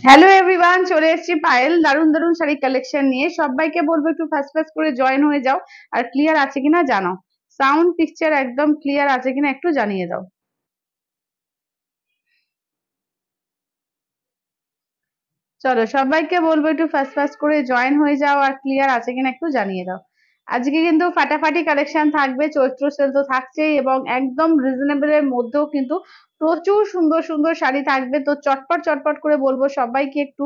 Hello everyone, চলে এসেছি পায়েল দারুন দারুন শাড়ি কালেকশন নিয়ে। সবাইকে বলবো একটু ফার্স্ট ফার্স্ট করে জয়েন হয়ে যাও, আর ক্লিয়ার আছে কিনা জানাও। সাউন্ড পিকচার একদম ক্লিয়ার আছে কিনা একটু জানিয়ে দাও। চলো সবাইকে বলবো একটু ফার্স্ট ফার্স্ট করে জয়েন হয়ে যাও, আর ক্লিয়ার আছে কিনা একটু জানিয়ে দাও। আজকে কিন্তু ফাটাফাটি কালেকশন থাকবে, চৈত্র সেল তো থাকছেই, এবং একদম রিজনেবল এর মধ্যেও কিন্তু প্রচুর সুন্দর সুন্দর শাড়ি থাকবে। তো চটপট চটপট করে বলবো সবাইকে একটু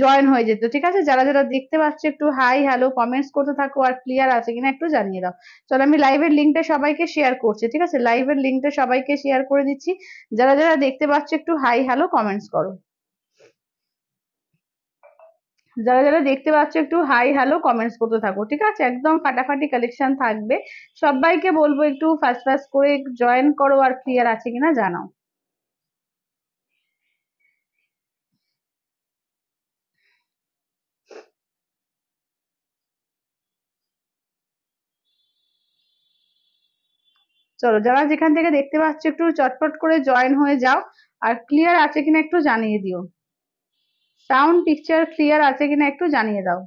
জয়েন হয়ে যেত, ঠিক আছে? যারা যারা দেখতে পাচ্ছ একটু হাই হ্যালো কমেন্টস করতে থাকো, আর ক্লিয়ার আছে কিনা একটু জানিয়ে দাও। চলো আমি লাইভের লিঙ্কটা সবাইকে শেয়ার করছি, ঠিক আছে? লাইভের লিঙ্কটা সবাইকে শেয়ার করে দিচ্ছি। যারা যারা দেখতে পাচ্ছ একটু হাই হ্যালো কমেন্টস করো। যারা যারা দেখতে পাচ্ছ একটু হাই হ্যালো কমেন্টস করতে থাকো, ঠিক আছে? একদম ফাটাফাটি কালেকশন থাকবে। সবাইকে বলবো একটু ফার্স্ট ফার্স্ট করে জয়েন করো, আর ক্লিয়ার আছে কিনা জানাও। চলো যারা যেখান থেকে দেখতে পাচ্ছ একটু চটপট করে জয়েন হয়ে যাও, আর ক্লিয়ার আছে কিনা একটু জানিয়ে দিও। সাউন্ড পিকচার ক্লিয়ার আছে কিনা একটু জানিয়ে দাও।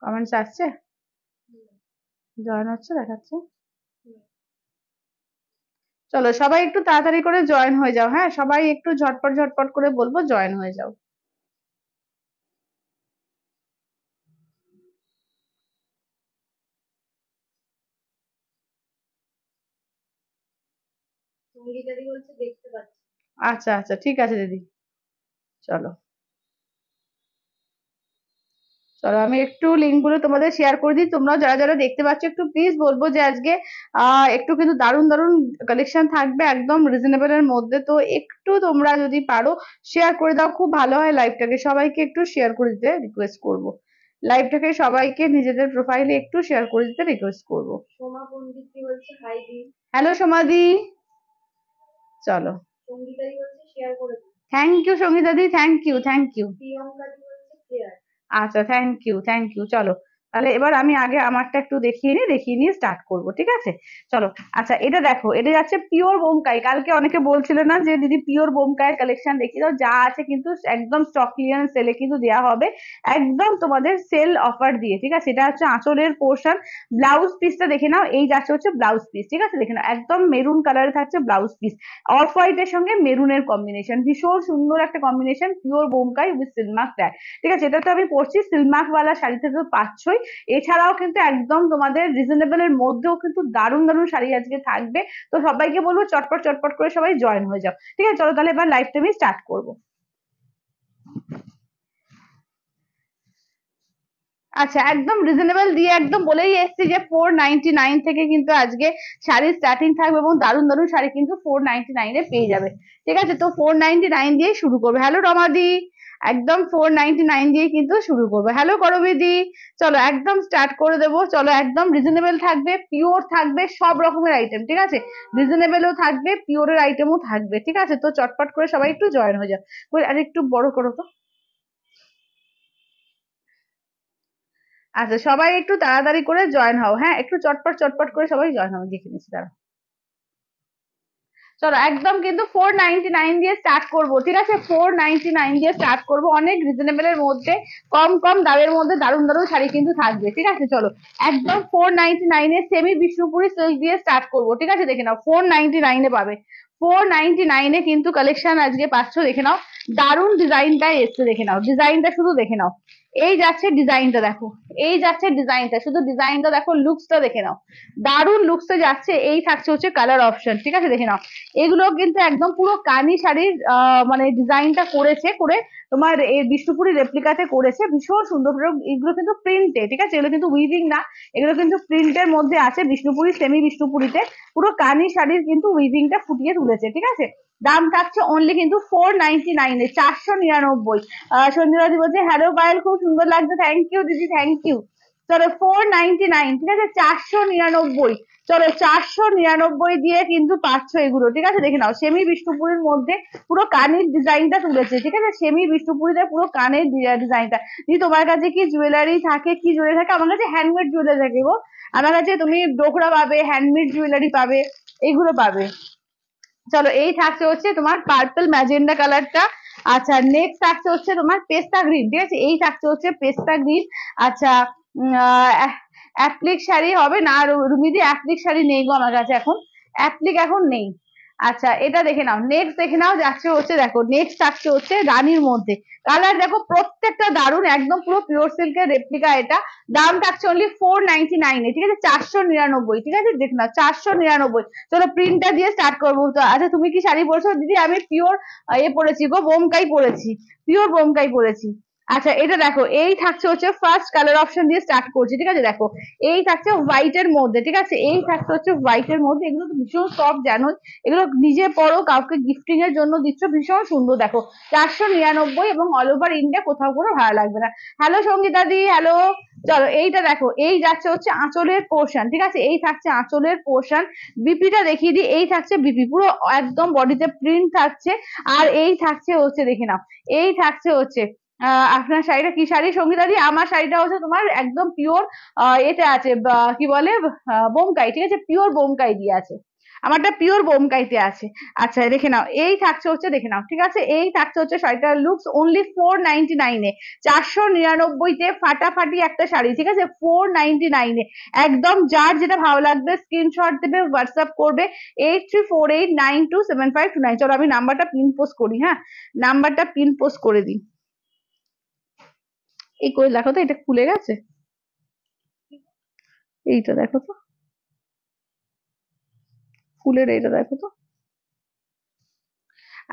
কমেন্টস আসছে? জয়েন হচ্ছে দেখাচ্ছে। চলো সবাই একটু তাড়াতাড়ি করে জয়েন হয়ে যাও, হ্যাঁ সবাই একটু ঝটপট ঝটপট করে বলবো জয়েন হয়ে যাও। আচ্ছা আচ্ছা, ঠিক আছে দিদি। চলো চলো আমি একটু লিঙ্ক গুলো তোমাদের শেয়ার করে দিই। তোমরাও যারা যারা দেখতে পাচ্ছ একটু প্লিজ বলবো যে আজকে একটু কিন্তু দারুণ দারুণ কালেকশন থাকবে একদম রিজনেবল এর মধ্যে। তো একটু তোমরা যদি পারো শেয়ার করে দাও, খুব ভালো হয়। লাইভটাকে সবাইকে একটু শেয়ার করে দিতে রিকোয়েস্ট করব। লাইভটাকে সবাইকে নিজেদের প্রোফাইলে একটু শেয়ার করে দিতে রিকোয়েস্ট করব। সোমা পন্ডিত বলছে হাই দি। হ্যালো সোমাদি। চলো সঙ্গীতা দি বলছে শেয়ার করে দিই। Thank you Sangeeta di, thank you thank you. Priyanka di বলছে শেয়ার। আচ্ছা থ্যাংক ইউ থ্যাংক ইউ। চলো তাহলে এবার আমি আগে আমারটা একটু দেখিয়ে নিয়ে স্টার্ট করব, ঠিক আছে? চলো। আচ্ছা এটা দেখো, এটা যাচ্ছে পিওর বোমকাই। কালকে অনেকে বলছিল না যে দিদি পিওর বোমকাইয়ের কালেকশন দেখিয়ে দাও, যা আছে কিন্তু একদম স্টক ক্লিয়ারেন্স সেলে কিন্তু দেওয়া হবে, একদম তোমাদের সেল অফার দিয়ে, ঠিক আছে? এটা হচ্ছে আঁচলের পোর্শন। ব্লাউজ পিসটা দেখে নাও, এই যাচ্ছে হচ্ছে ব্লাউজ পিস, ঠিক আছে? দেখে নাও একদম মেরুন কালারে থাকছে ব্লাউজ পিস। অফ হোয়াইটের সঙ্গে মেরুনের কম্বিনেশন, ভীষণ সুন্দর একটা combination, pure Bomkai with Silk Mark tag, ঠিক আছে? এটা তো আমি পরছি সিলমার্ক ওয়ালা শাড়িতে, তো পাচ্ছই। এছাড়াও কিন্তু একদম তোমাদের রিজনেবল এর মধ্যেও কিন্তু দারুণ দারুণ শাড়ি আজকে থাকবে। তো সবাইকে বলবো চটপট চটপট করে সবাই জয়েন হয়ে যাও, ঠিক আছে? চলো তাহলে এবার লাইভটা আমি স্টার্ট করবো। আচ্ছা একদম রিজনেবল দিয়ে একদম বলেই এসছি যে 499 থেকে কিন্তু আজকে শাড়ির স্টার্টিং থাকবে, এবং দারুণ দারুণ শাড়ি কিন্তু 499 পেয়ে যাবে, ঠিক আছে? তো 499 দিয়ে শুরু করবে। হ্যালো রমাদি। একদম 499 দিয়ে কিন্তু শুরু করবে। হ্যালো করবিদি। চলো একদম স্টার্ট করে দেবো। চলো একদম রিজনেবল থাকবে, পিওর থাকবে, সব রকমের আইটেম, ঠিক আছে? রিজনেবলও থাকবে, পিওরের আইটেমও থাকবে, ঠিক আছে? তো চটপট করে সবাই একটু জয়েন হয়ে যাও। আর একটু বড় করো তো। আচ্ছা সবাই একটু তাড়াতাড়ি করে জয়েন হও, হ্যাঁ একটু চটপট চটপট করে সবাই জয়েন হও, দেখে নিচ্ছি তারা। চলো একদম কিন্তু 499 দিয়ে স্টার্ট করবো, ঠিক আছে? 499 দিয়ে স্টার্ট করবো, অনেক রিজনেবল এর মধ্যে, কম কম দামের মধ্যে দারুণ দারুণ শাড়ি কিন্তু থাকবে, ঠিক আছে? চলো একদম 499 এ সেমি বিষ্ণুপুরি সিল্ক দিয়ে স্টার্ট করবো, ঠিক আছে? দেখে নাও 499 এ পাবে। 499 এ কিন্তু কালেকশন আজকে পাচ্ছ, দেখে নাও। দারুণ ডিজাইনটা এসছে, দেখে নাও ডিজাইনটা, শুধু দেখে নাও। এই যাচ্ছে ডিজাইনটা দেখো, এই যাচ্ছে ডিজাইনটা, শুধু ডিজাইনটা দেখো, লুকসটা দেখে নাও। দারুণ লুকসে যাচ্ছে। এই থাকছে হচ্ছে কালার অপশন, ঠিক আছে? দেখে নাও এগুলো কিন্তু একদম পুরো কানি শাড়ির মানে ডিজাইনটা করেছে, করে তোমার এই বিষ্ণুপুরি রেপ্লিকাতে করেছে, ভীষণ সুন্দর। এগুলো কিন্তু প্রিন্টে, ঠিক আছে? এগুলো কিন্তু উইভিং না, এগুলো কিন্তু প্রিন্টের মধ্যে আছে। বিষ্ণুপুরি সেমি বিষ্ণুপুরিতে পুরো কানি শাড়ির কিন্তু উইভিংটা ফুটিয়ে তুলেছে, ঠিক আছে? দাম থাকছে অনলি কিন্তু 499 এ, 499। সঞ্জনা দি বলছে হ্যালো পায়েল, খুব সুন্দর লাগছে, থ্যাংক ইউ দিদি, থ্যাংক ইউ। চলো 499, ঠিক আছে? 499। চলো 499 দিয়ে কিন্তু পাচ্ছ এগুলো, ঠিক আছে? দেখে নাও সেমি বিষ্ণুপুরের মধ্যে পুরো কানের ডিজাইনটা তুলেছে, ঠিক আছে? সেমি বিষ্ণুপুরিতে পুরো কানের ডিজাইনটা। তোমার কাছে কি জুয়েলারি থাকে, কি জুয়েলারি থাকে? আমার কাছে হ্যান্ডমেড জুয়েলারি থাকে গো। আমার কাছে তুমি ডোকরা পাবে, হ্যান্ডমেড জুয়েলারি পাবে, এইগুলো পাবে। চলো এই থাকছে হচ্ছে তোমার পার্পল ম্যাজেন্ডা কালারটা। আচ্ছা নেক্সট থাকছে হচ্ছে তোমার পেস্তা গ্রিন, ঠিক আছে, এই থাকছে হচ্ছে পেস্তা গ্রিন। আচ্ছা অ্যাপ্লিক শাড়ি হবে না রুমিদি, অ্যাপ্লিক শাড়ি নেই গো আমার কাছে এখন, অ্যাপ্লিক এখন নেই। আচ্ছা এটা দেখে নাও, নেক্সট দেখে নাও যাচ্ছে হচ্ছে, দেখো নেক্সট থাকছে হচ্ছে রানীর মধ্যে। কালার দেখো প্রত্যেকটা দারুন, একদম পুরো পিওর সিল্কের রেপ্লিকা এটা। দাম থাকছে অনলি 499 ঠিক আছে, 499, ঠিক আছে দেখে নাও 499। চলো প্রিন্টটা দিয়ে স্টার্ট করবো তো। আচ্ছা তুমি কি শাড়ি পরেছো দিদি? আমি পিওর পরেছি গো, বোমকাই পরেছি, পিওর বোমকাই পরেছি। আচ্ছা এটা দেখো, এই থাকছে হচ্ছে ফার্স্ট কালার অপশন দিয়ে স্টার্ট করছি, ঠিক আছে দেখো এই থাকছে হোয়াইট এর মধ্যে, ঠিক আছে, এই থাকছে হচ্ছে হোয়াইট এর মধ্যে। এগুলো তো ভীষণ সফট জানো, এগুলো নিজে পরো, কাউকে গিফটিং এর জন্য দিচ্ছ, ভীষণ সুন্দর। দেখো 499 এবং অল ওভার ইন্ডিয়া, কোথাও কোনো ভাড়া লাগবে না। হ্যালো সঙ্গীতা দি, হ্যালো। চলো এইটা দেখো, এই যাচ্ছে হচ্ছে আঁচলের পোর্শন, ঠিক আছে, এই থাকছে আঁচলের পোর্শন। বিপিটা দেখিয়ে দিই, এই থাকছে বিপি, পুরো একদম বডিতে প্রিন্ট থাকছে। আর এই থাকছে হচ্ছে দেখে নাও, এই থাকছে হচ্ছে আপনার শাড়িটা কি শাড়ি সঙ্গীতা দি? আমার শাড়িটা হচ্ছে তোমার একদম পিওর এটা আছে কি বলে বোমকাই, ঠিক আছে, পিওর বোমকাই দিয়ে আছে, আমারটা পিওর বোমকাইতে আছে। আচ্ছা দেখে নাও, এই থাকছে হচ্ছে দেখে নাও, ঠিক আছে, এই থাকছে হচ্ছে শাড়িটার লুকস অনলি 499 499 ফাটাফাটি একটা শাড়ি, ঠিক আছে, 499 একদম। যার যেটা ভালো লাগবে স্ক্রিনশট দেবে, হোয়াটসঅ্যাপ করবে 8348927529। চলো আমি নাম্বারটা পিন পোস্ট করি, হ্যাঁ নাম্বারটা পিন পোস্ট করে দিই। এই করে দেখো তো, এটা খুলে গেছে, এইটা দেখো তো, ফুলের এইটা দেখো তো।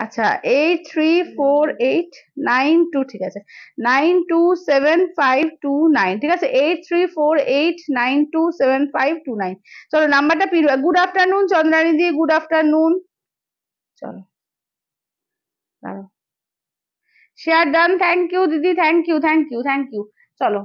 আচ্ছা 834892, ঠিক আছে, 927529, ঠিক আছে, 8348927529। চলো নাম্বারটা পিন। গুড আফটারনুন চন্দ্রানী দি, গুড আফটারনুন। চলো দাঁড়াও, শেয়ার ডান, থ্যাংক ইউ দিদি, thank you thank you thank you. চলো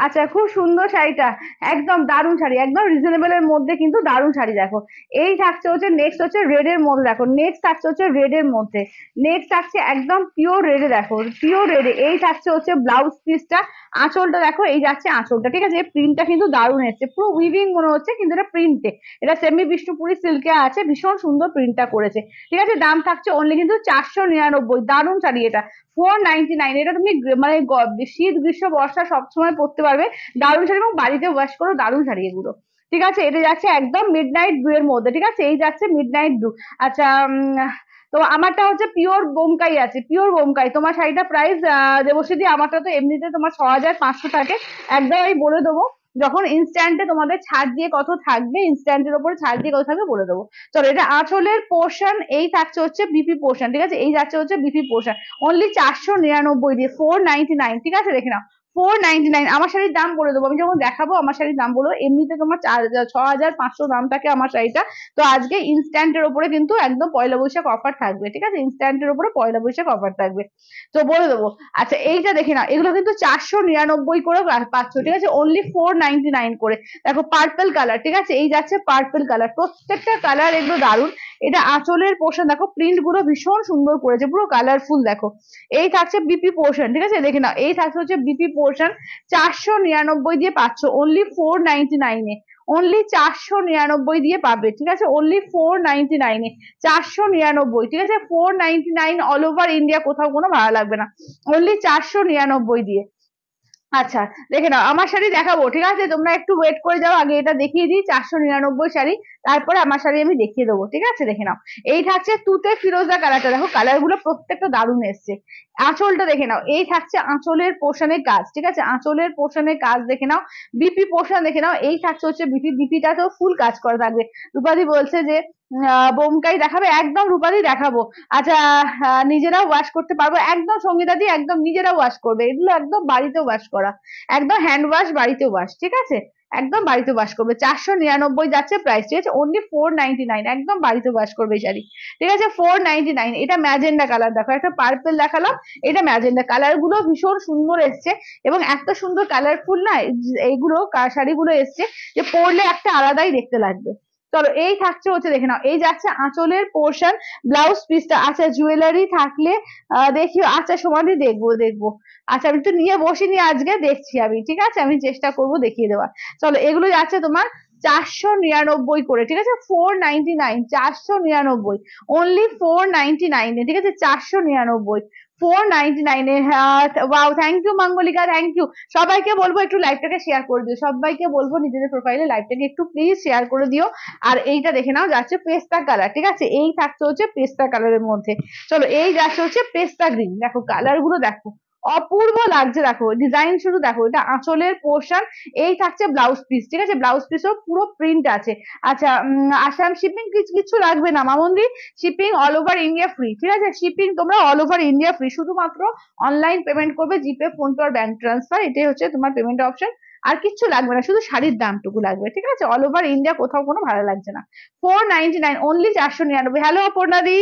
আচ্ছা খুব সুন্দর শাড়িটা, একদম দারুণ শাড়ি, একদম রিজনেবল এর মধ্যে কিন্তু দারুণ শাড়ি। দেখো এই থাকছে হচ্ছে নেক্সট হচ্ছে রেড এর মধ্যে, দেখো নেক্সট থাকছে হচ্ছে রেড এর মধ্যে, নেক্সট থাকছে একদম পিওর রেডে, দেখো পিওর রেডে। এই থাকছে হচ্ছে ব্লাউজ পিসটা, আঁচলটা দেখো, এই যাচ্ছে আঁচলটা, ঠিক আছে, প্রিন্টটা কিন্তু দারুণ এসছে, পুরো উইভিং মনে হচ্ছে কিন্তু এটা প্রিন্টে, এটা সেমি বিষ্ণুপুরি সিল্কে আছে, ভীষণ সুন্দর প্রিন্টটা করেছে, ঠিক আছে। দাম থাকছে অনলি কিন্তু 499, দারুণ শাড়ি এটা, 499। এটা তুমি মানে শীত গ্রীষ্ম বর্ষা সবসময় পরতে পারবে, দারুণ শাড়ি, এবং বাড়িতে ওয়াশ করো, দারুণ শাড়ি এগুলো, ঠিক আছে। এটা যাচ্ছে একদম মিড নাইট ব্লু এর মধ্যে, ঠিক আছে, এই যাচ্ছে মিড নাইট ব্লু। আচ্ছা তো আমারটা হচ্ছে পিওর বোমকাই আছে, পিওর বোমকাই। তোমার শাড়িটা প্রাইস দেবশ্রী, আমারটা তো এমনিতে তোমার 6500 থাকে, একদম আমি বলে দেবো, যখন ইনস্ট্যান্টে তোমাদের ছাড় দিয়ে কত থাকবে, ইনস্ট্যান্টের উপরে ছাড় দিয়ে কত থাকবে বলে দেবো। চলো এটা আঁচলের পোর্শন, এই থাকছে হচ্ছে বিপি পোর্শন, ঠিক আছে, এই যাচ্ছে হচ্ছে বিপি পোর্শন অনলি 499 দিয়ে, 499, ঠিক আছে দেখে নাও 499। আমার শাড়ির দাম বলে দেবো, আমি যখন দেখাবো আমার শাড়ির দাম বলবো, এমনিতে তোমার 6500 দাম থাকে আমার শাড়িটা। তো আজকে ইনস্ট্যান্টের উপরে কিন্তু একদম পয়লা বৈশাখ অফার থাকবে, ঠিক আছে, ইনস্ট্যান্টের উপরে পয়লা বৈশাখ অফার থাকবে, তো বলে দেবো। আচ্ছা এইটা দেখে নাও, এগুলো কিন্তু 499 করে পাচ্ছ, ঠিক আছে, অনলি 499 করে। দেখো পার্পল কালার, ঠিক আছে, এই যাচ্ছে পার্পল কালার, প্রত্যেকটা কালার এগুলো দারুণ। এটা আঁচলের পোর্শন, দেখো প্রিন্ট গুলো ভীষণ সুন্দর করেছে, পুরো কালারফুল। দেখো এই থাকছে বিপি পোর্শন, ঠিক আছে, দেখে নাও এই থাকছে হচ্ছে বিপি পোর্শন, 499 দিয়ে পাচ্ছ অনলি 499 অনলি 499 দিয়ে পাবে, ঠিক আছে, অনলি 499 499, ঠিক আছে, 499 অল ওভার ইন্ডিয়া, কোথাও কোনো ভাড়া লাগবে না, অনলি 499 দিয়ে। আচ্ছা দেখে নাও, আমার শাড়ি দেখাবো, ঠিক আছে, তোমরা একটু ওয়েট করে যাও, আগে এটা দেখিয়ে দিই 499 শাড়ি, তারপরে আমার শাড়ি আমি দেখিয়ে দেবো, ঠিক আছে। দেখে নাও এই থাকছে তুতে ফিরোজা কালারটা, দেখো কালার গুলো প্রত্যেকটা দারুণ এসছে। আঁচলটা দেখে নাও, এই থাকছে আঁচলের পোর্শনের কাজ, ঠিক আছে, আঁচলের পোর্শনের কাজ দেখে নাও। বিপি পোর্শন দেখে নাও, এই থাকছে হচ্ছে বিপি, বিপিটা তো ফুল কাজ করা থাকবে। রূপাদি বলছে যে বোমকাই দেখাবে, একদম রূপাদি দেখাবো। আচ্ছা নিজেরাও ওয়াশ করতে পারবো, একদম সঙ্গীতা দি, একদম নিজেরা ওয়াশ করবে, এগুলো একদম বাড়িতে ওয়াশ করা, একদম হ্যান্ড ওয়াশ, বাড়িতে ওয়াশ, ঠিক আছে, একদম বাড়িতে ওয়াশ করবে। 499 যাচ্ছে প্রাইস, ঠিক আছে, অনলি 499, একদম বাড়িতে ওয়াশ করবে এই শাড়ি, ঠিক আছে, 499। এটা ম্যাজেন্ডা কালার, দেখো একটা পার্পল দেখালাম, এটা ম্যাজেন্ডা, কালার গুলো ভীষণ সুন্দর এসছে, এবং এত সুন্দর কালারফুল না এইগুলো শাড়িগুলো এসছে, যে পরলে একটা আলাদাই দেখতে লাগবে, চলো এই থাকছে হচ্ছে দেখে নাও, এই যাচ্ছে আঁচলের পোর্শন, ব্লাউজ পিসটা। আচ্ছা জুয়েলারি থাকলে দেখিও। আচ্ছা সমাধি দেখবো দেখবো। আচ্ছা আমি একটু নিয়ে বসিনি আজকে, দেখছি আমি, ঠিক আছে আমি চেষ্টা করব দেখিয়ে দেওয়ার। চলো এগুলো যাচ্ছে তোমার 499 করে, ঠিক আছে 499, 499, অনলি 499, ঠিক আছে 499, 499 wow, thank you Mangalika, thank you. সবাইকে বলবো একটু লাইভটাকে শেয়ার করে দিও, সবাইকে বলবো নিজেদের প্রোফাইলে লাইভটাকে একটু প্লিজ শেয়ার করে দিও। আর এইটা দেখে নাও যাচ্ছে পেস্তা কালার, ঠিক আছে এই থাকছে হচ্ছে পেস্তা কালারের মধ্যে। চলো এই যাচ্ছে হচ্ছে পেস্তা গ্রিন, দেখো কালার গুলো দেখো অপূর্ব লাগছে, দেখো ডিজাইন শুধু দেখো, এটা আঁচলের পোর্শন, এই থাকছে ব্লাউজ পিস, ঠিক আছে ব্লাউজ পিসও পুরো প্রিন্ট আছে। আচ্ছা আসাম শিপিং কিছু লাগবে না মামন্দি, shipping all over India free, ঠিক আছে শিপিং তোমরা অল ওভার ইন্ডিয়া ফ্রি, শুধুমাত্র অনলাইন পেমেন্ট করবে, জিপে, ফোন পে আর ব্যাংক ট্রান্সফার, এটাই হচ্ছে তোমার পেমেন্ট অপশন। আর কিচ্ছু লাগবে না, শুধু শাড়ির দামটুকু লাগবে, ঠিক আছে অল ওভার ইন্ডিয়া কোথাও কোনো ভাড়া লাগছে না। 499 অনলি, 499। হ্যালো অপর্ণাদি।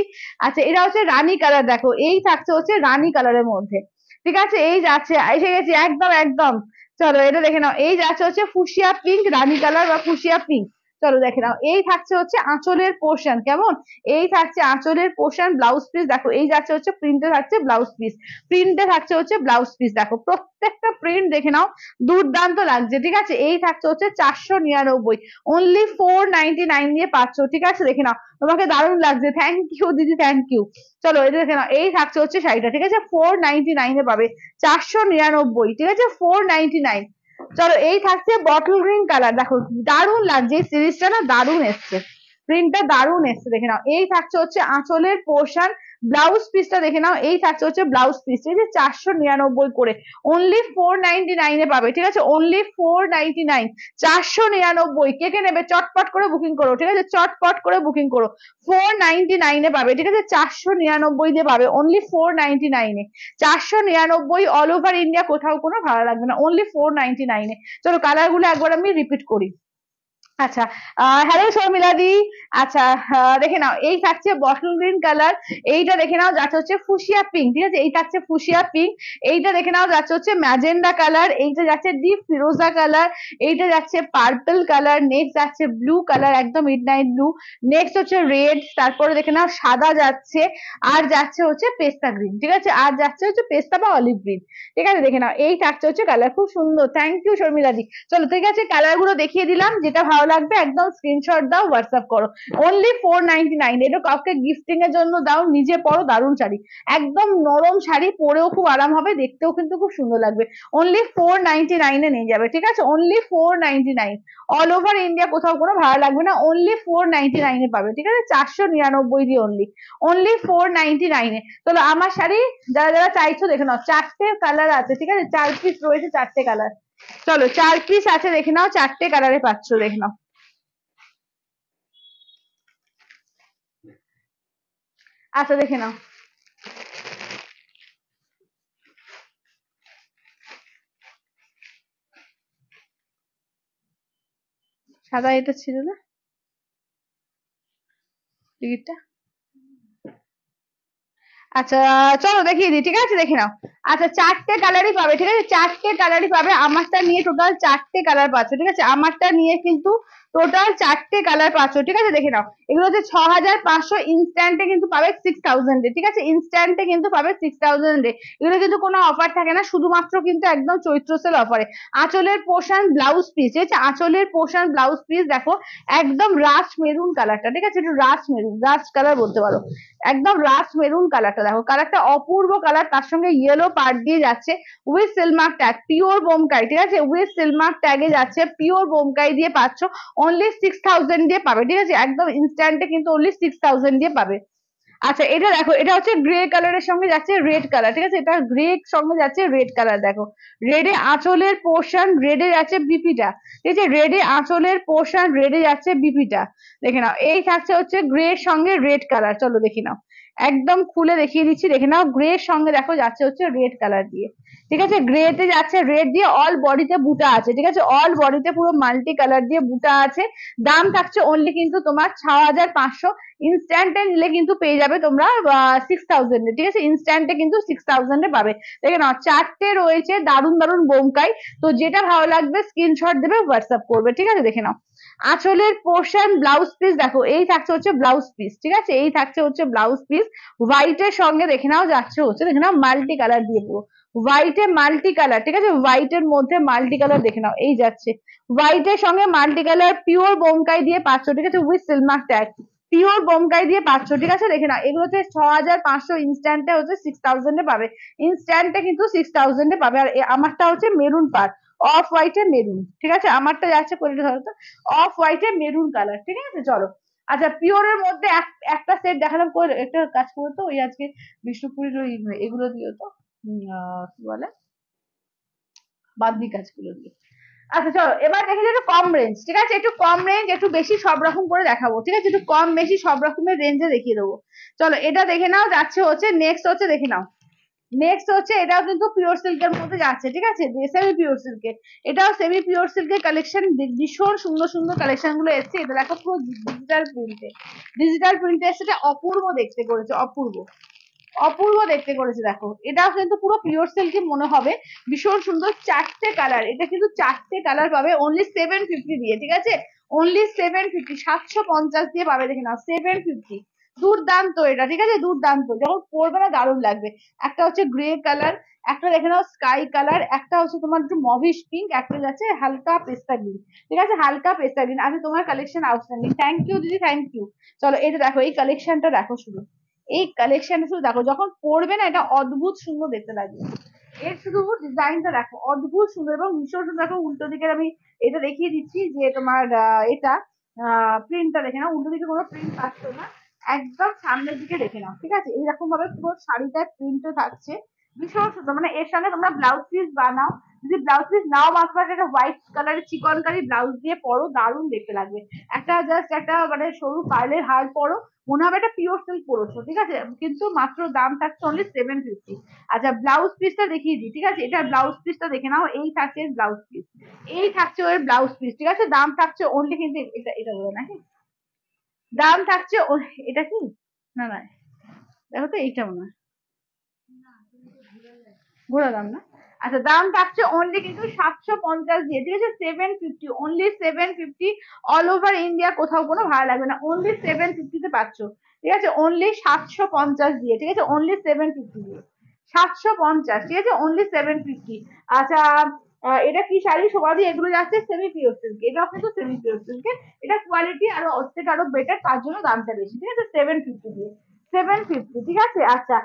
আচ্ছা এটা হচ্ছে রানী কালার, দেখো এই থাকছে হচ্ছে রানী কালারের মধ্যে, ঠিক আছে এই যাচ্ছে, এসে গেছি একদম একদম। চলো এটা দেখে নাও, এই যাচ্ছে হচ্ছে ফুসিয়া পিঙ্ক, রানী কালার বা ফুসিয়া পিঙ্ক। চলো দেখে নাও, এই থাকছে হচ্ছে আঁচলের পোর্শন, কেমন এই থাকছে আঁচলের পোর্শন, ব্লাউজ পিস দেখো এই যাচ্ছে হচ্ছে প্রিন্টে থাকছে ব্লাউজ পিস, প্রিন্টে থাকছে হচ্ছে ব্লাউজ পিস, দেখো প্রত্যেকটা প্রিন্ট দেখে নাও দুর্দান্ত লাগছে, ঠিক আছে এই থাকছে হচ্ছে 499, অনলি 499 দিয়ে পাচ্ছ, ঠিক আছে দেখে নাও তোমাকে দারুণ লাগছে, থ্যাংক ইউ দিদি, থ্যাংক ইউ। চলো এটা দেখে নাও, এই থাকছে হচ্ছে শাড়িটা, ঠিক আছে 499 এ পাবে, 499, ঠিক আছে 499। চলো এই থাকছে বটল গ্রিন কালার, দেখো দারুণ লাগছে, এই সিরিজটা না দারুণ এসছে, প্রিন্টটা দারুণ এসছে, দেখে নাও এই থাকছে হচ্ছে আঁচলের পোর্শন, ব্লাউজ পিসটা দেখে নাও এই থাকছে হচ্ছে ব্লাউজ পিস, ঠিক আছে 499 করে, অনলি 499 এ পাবে, ঠিক আছে অনলি 499, 499। কে কে নেবে চটপট করে বুকিং করো, ঠিক আছে চটপট করে বুকিং করো, 499 এ পাবে, ঠিক আছে 499 দিয়ে পাবে, অনলি 499 এ, 499 অল ওভার ইন্ডিয়া, কোথাও কোনো ভাড়া লাগবে না, অনলি 499 এ। চলো কালার গুলো একবার আমি রিপিট করি। আচ্ছা হ্যালো শর্মিলা দি। আচ্ছা দেখে নাও এই থাকছে বটল গ্রিন কালার, এইটা দেখে নাও যাচ্ছে হচ্ছে ফুসিয়া পিঙ্ক, ঠিক আছে এই থাকছে ফুসিয়া পিঙ্ক, এইটা দেখে নাও যাচ্ছে হচ্ছে ম্যাজেন্ডা কালার, এইটা যাচ্ছে ডিপ ফিরোজা কালার, এইটা যাচ্ছে পার্পল কালার, নেক্সট যাচ্ছে ব্লু কালার একদম মিডনাইট ব্লু, নেক্সট হচ্ছে রেড, তারপরে দেখে নাও সাদা যাচ্ছে, আর যাচ্ছে হচ্ছে পেস্তা গ্রিন, ঠিক আছে আর যাচ্ছে হচ্ছে পেস্তা বা অলিভ গ্রিন, ঠিক আছে দেখে নাও এই থাকছে হচ্ছে কালার, খুব সুন্দর, থ্যাংক ইউ শর্মিলা দি। চলো ঠিক আছে কালার গুলো দেখিয়ে দিলাম, যেটা ভালো লাগবে একদম স্ক্রিনশট দাও, হোয়াটসঅ্যাপ করো, অনলি 499। এটা কাউকে গিফটিং এর জন্য দাও, নিজে পরো, দারুণ শাড়ি, একদম নরম শাড়ি, পরেও খুব আরাম হবে, দেখতেও কিন্তু খুব সুন্দর লাগবে, অনলি 499 এ নিয়ে যাবে, ঠিক আছে অনলি 499, অল ওভার ইন্ডিয়া কোথাও কোনো ভাড়া লাগবে না, অনলি 499 এ পাবে, ঠিক আছে 499 দিয়ে অনলি, অনলি 499 এ। চলো আমার শাড়ি যারা যারা চাইছো দেখে নাও, 4টে কালার আছে, ঠিক আছে 4 পিস রয়েছে, 4টে কালার, চলো 4 পিস আছে দেখে নাও, 4টে কালারে পাচ্ছ দেখে নাও। আচ্ছা দেখে নাও, সাদা এটা ছিল না টিকিটটা, আচ্ছা চলো দেখিয়ে দিই, ঠিক আছে দেখে নাও। আচ্ছা 4টে কালারই পাবে, ঠিক আছে 4টে কালারই পাবে, আমারটা নিয়ে টোটাল 4টে কালার পাচ্ছ, ঠিক আছে আমারটা নিয়ে কিন্তু টোটাল 4টে কালার পাচ্ছ, ঠিক আছে দেখে নাও। এগুলো হচ্ছে 6500, ইনস্ট্যান্টে কিন্তু পাবে 6000 এ, ঠিক আছে ইনস্ট্যান্টে কিন্তু পাবে 6000 এ, এগুলো কিন্তু কোনো অফার থাকে না, শুধুমাত্র কিন্তু একদম চৈত্র সেল অফারে। আঁচলের পোর্শন ব্লাউজ পিস, ঠিক আছে আঁচলের পোর্শন ব্লাউজ পিস দেখো একদম রাস্ট মেরুন কালারটা, ঠিক আছে একটু রাস্ট মেরুন, রাস্ট কালার বলতে পারো, একদম রাস্ট মেরুন কালারটা দেখো, কালারটা অপূর্ব কালার, তার সঙ্গে ইয়েলো পার্ট দিয়ে যাচ্ছে with Silk Mark tag, pure Bomkai, ঠিক আছে উইথ সিলমার্ক ট্যাগে যাচ্ছে, পিওর বোমকাই দিয়ে পাচ্ছ, অনলি 6000 দিয়ে পাবে, ঠিক আছে একদম ইনস্ট্যান্টে কিন্তু অনলি 6000 দিয়ে পাবে। আচ্ছা এটা দেখো, এটা হচ্ছে গ্রে কালারের সঙ্গে যাচ্ছে রেড কালার, ঠিক আছে এটা গ্রে সঙ্গে যাচ্ছে রেড কালার, দেখো রেডে আঁচলের পোর্শন, রেডে যাচ্ছে বিপিটা, ঠিক আছে রেডে আঁচলের পোর্শন, রেডে যাচ্ছে বিপিটা, দেখে নাও এই থাকছে হচ্ছে গ্রে সঙ্গে রেড কালার, চলো দেখি নাও একদম খুলে দেখিয়ে দিচ্ছি, দেখে নাও গ্রে সঙ্গে দেখো যাচ্ছে হচ্ছে রেড কালার দিয়ে, ঠিক আছে গ্রেতে যাচ্ছে রেড দিয়ে, অল বডিতে বুটা আছে, ঠিক আছে অল বডিতে পুরো মাল্টি কালার দিয়ে বুটা আছে, দাম থাকছে অনলি কিন্তু তোমার 6500, ইনস্ট্যান্টে নিলে কিন্তু পেয়ে যাবে তোমরা 6000 এ, ঠিক আছে ইনস্ট্যান্টে কিন্তু 6000 এ পাবে, দেখে নাও 4টে রয়েছে দারুন দারুন বোমকাই, তো যেটা ভালো লাগবে স্ক্রিনশট দেবে, হোয়াটসঅ্যাপ করবে, ঠিক আছে দেখে নাও। আঁচলের পোর্শন ব্লাউজ পিস দেখো, এই থাকছে হচ্ছে ব্লাউজ পিস, ঠিক আছে, এই থাকছে হচ্ছে ব্লাউজ পিস। হোয়াইটের সঙ্গে দেখে নাও যাচ্ছে হচ্ছে, দেখে নাও মাল্টি কালার দিয়ে পুরো হোয়াইটে মাল্টি কালার, ঠিক আছে, হোয়াইটের মধ্যে মাল্টি কালার দেখে নাও, এই যাচ্ছে হোয়াইটের সঙ্গে মাল্টি কালার, পিওর বোমকাই দিয়ে পাচ্ছ, ঠিক আছে, উইথ সিলমার ট্যাগ, পিওর বোমকাই দিয়ে পাচ্ছ, ঠিক আছে, দেখে নাও এগুলোতে 6500, ইনস্ট্যান্টে হচ্ছে 6000 এ পাবে, ইনস্ট্যান্টে কিন্তু 6000 এ পাবে। আর আমারটা হচ্ছে মেরুন পার, অফ হোয়াইটে মেরুন, ঠিক আছে, আমারটা যাচ্ছে কোনটা ধরো তো, অফ হোয়াইটে মেরুন কালার, ঠিক আছে। চলো, আচ্ছা পিওরের মধ্যে একটা সেট দেখালাম, একটা কাজ করতো ওই আজকে বিষ্ণুপুরের ওই এগুলো দিও তো, কি বলে, বাদনি কাজগুলো দিয়ে। আচ্ছা চলো এবার দেখি যে একটু কম রেঞ্জ, ঠিক আছে, একটু কম রেঞ্জ একটু বেশি সব রকম করে দেখাবো, ঠিক আছে, একটু কম বেশি সব রকমের রেঞ্জে দেখিয়ে দেবো। চলো এটা দেখে নাও, যাচ্ছে হচ্ছে নেক্সট হচ্ছে, দেখে নাও নেক্সট হচ্ছে, এটাও কিন্তু পিওর সিল্কের মধ্যে যাচ্ছে, ঠিক আছে, সেমি পিওর সিল্কের, এটাও সেমি পিওর সিল্কের কালেকশন, ভীষণ সুন্দর সুন্দর কালেকশন গুলো এসছে। এটা দেখো পুরো ডিজিটাল প্রিন্টে, ডিজিটাল প্রিন্টে এসছে, অপূর্ব দেখতে করেছে, অপূর্ব অপূর্ব দেখতে করেছে। দেখো এটাও কিন্তু পুরো পিওর সিল্কই মনে হবে, ভীষণ সুন্দর, চারটে কালার, এটা কিন্তু চারটে কালার পাবে অনলি 750 দিয়ে, ঠিক আছে, অনলি 750, 750 দিয়ে পাবে, দেখে নাও 750, দুর্দান্ত এটা, ঠিক আছে, দুর্দান্ত, যখন পরবে না দারুণ লাগবে। একটা হচ্ছে গ্রে কালার, একটা দেখে নাও স্কাই কালার, একটা হচ্ছে তোমার একটু মভিশ পিঙ্ক, একটা যাচ্ছে হালকা পেস্তা গ্রিন, ঠিক আছে, হালকা পেস্তা গ্রিন। আচ্ছা তোমার কালেকশন আউটস্ট্যান্ডিং, থ্যাংক ইউ দিদি, থ্যাংক ইউ। চলো এটা দেখো, এই কালেকশনটা দেখো শুধু, এই কালেকশনটা শুধু দেখো, যখন পরবে না এটা অদ্ভুত সুন্দর দেখতে লাগবে। এর শুধু ডিজাইনটা দেখো, অদ্ভুত সুন্দর এবং ভীষণ সুন্দর। দেখো উল্টো দিকের আমি এটা দেখিয়ে দিচ্ছি যে তোমার এটা প্রিন্টটা দেখে নাও, উল্টো দিকে কোনো প্রিন্ট পাচ্ছ না, একদম সামনের দিকে দেখে নাও, ঠিক আছে, এইরকম ভাবে পুরো শাড়িটায় প্রিন্টে থাকছে, ভীষণ সুন্দর। মানে এর সঙ্গে তোমরা ব্লাউজ পিস বানাও, যদি ব্লাউজ পিস নাও বানাতে পারো, একটা হোয়াইট কালারের চিকনকারি ব্লাউজ দিয়ে পরো, দারুণ দেখতে লাগবে। একটা জাস্ট একটা মানে সরু পার্লের হার পরো, মনে হবে একটা পিওর সিল্ক পরেছো, ঠিক আছে, কিন্তু মাত্র দাম থাকছে অনলি 750। আচ্ছা ব্লাউজ পিসটা দেখিয়ে দিই, ঠিক আছে, এটা ব্লাউজ পিসটা দেখে নাও, এই থাকছে ব্লাউজ পিস, এই থাকছে ওর ব্লাউজ পিস, ঠিক আছে, দাম থাকছে অনলি কিন্তু এটা এটা বলে নাকি, দাম থাকছে এটা কি, না না দেখো তো এইটা মনে হয় ঘোরালাম না। আচ্ছা দাম থাকছে অনলি কিন্তু 750 দিয়ে, ঠিক আছে, 750, অনলি 750, অল ওভার ইন্ডিয়া, কোথাও কোনো ভাড়া লাগবে না, অনলি 750 তে পাচ্ছ, ঠিক আছে, অনলি 750 দিয়ে, ঠিক আছে, অনলি 750 দিয়ে, 750, ঠিক আছে, অনলি 750। আচ্ছা এটা কি শাড়ি সবারই, এগুলো যাচ্ছে সেমি পিওর সিল্ক, এটাও কিন্তু সেমি পিওর সিল্কের, এটা কোয়ালিটি আরো ওর থেকে আরো বেটার, তার জন্য দামটা বেশি, ঠিক আছে, 750 দিয়ে, 750, ঠিক আছে। আচ্ছা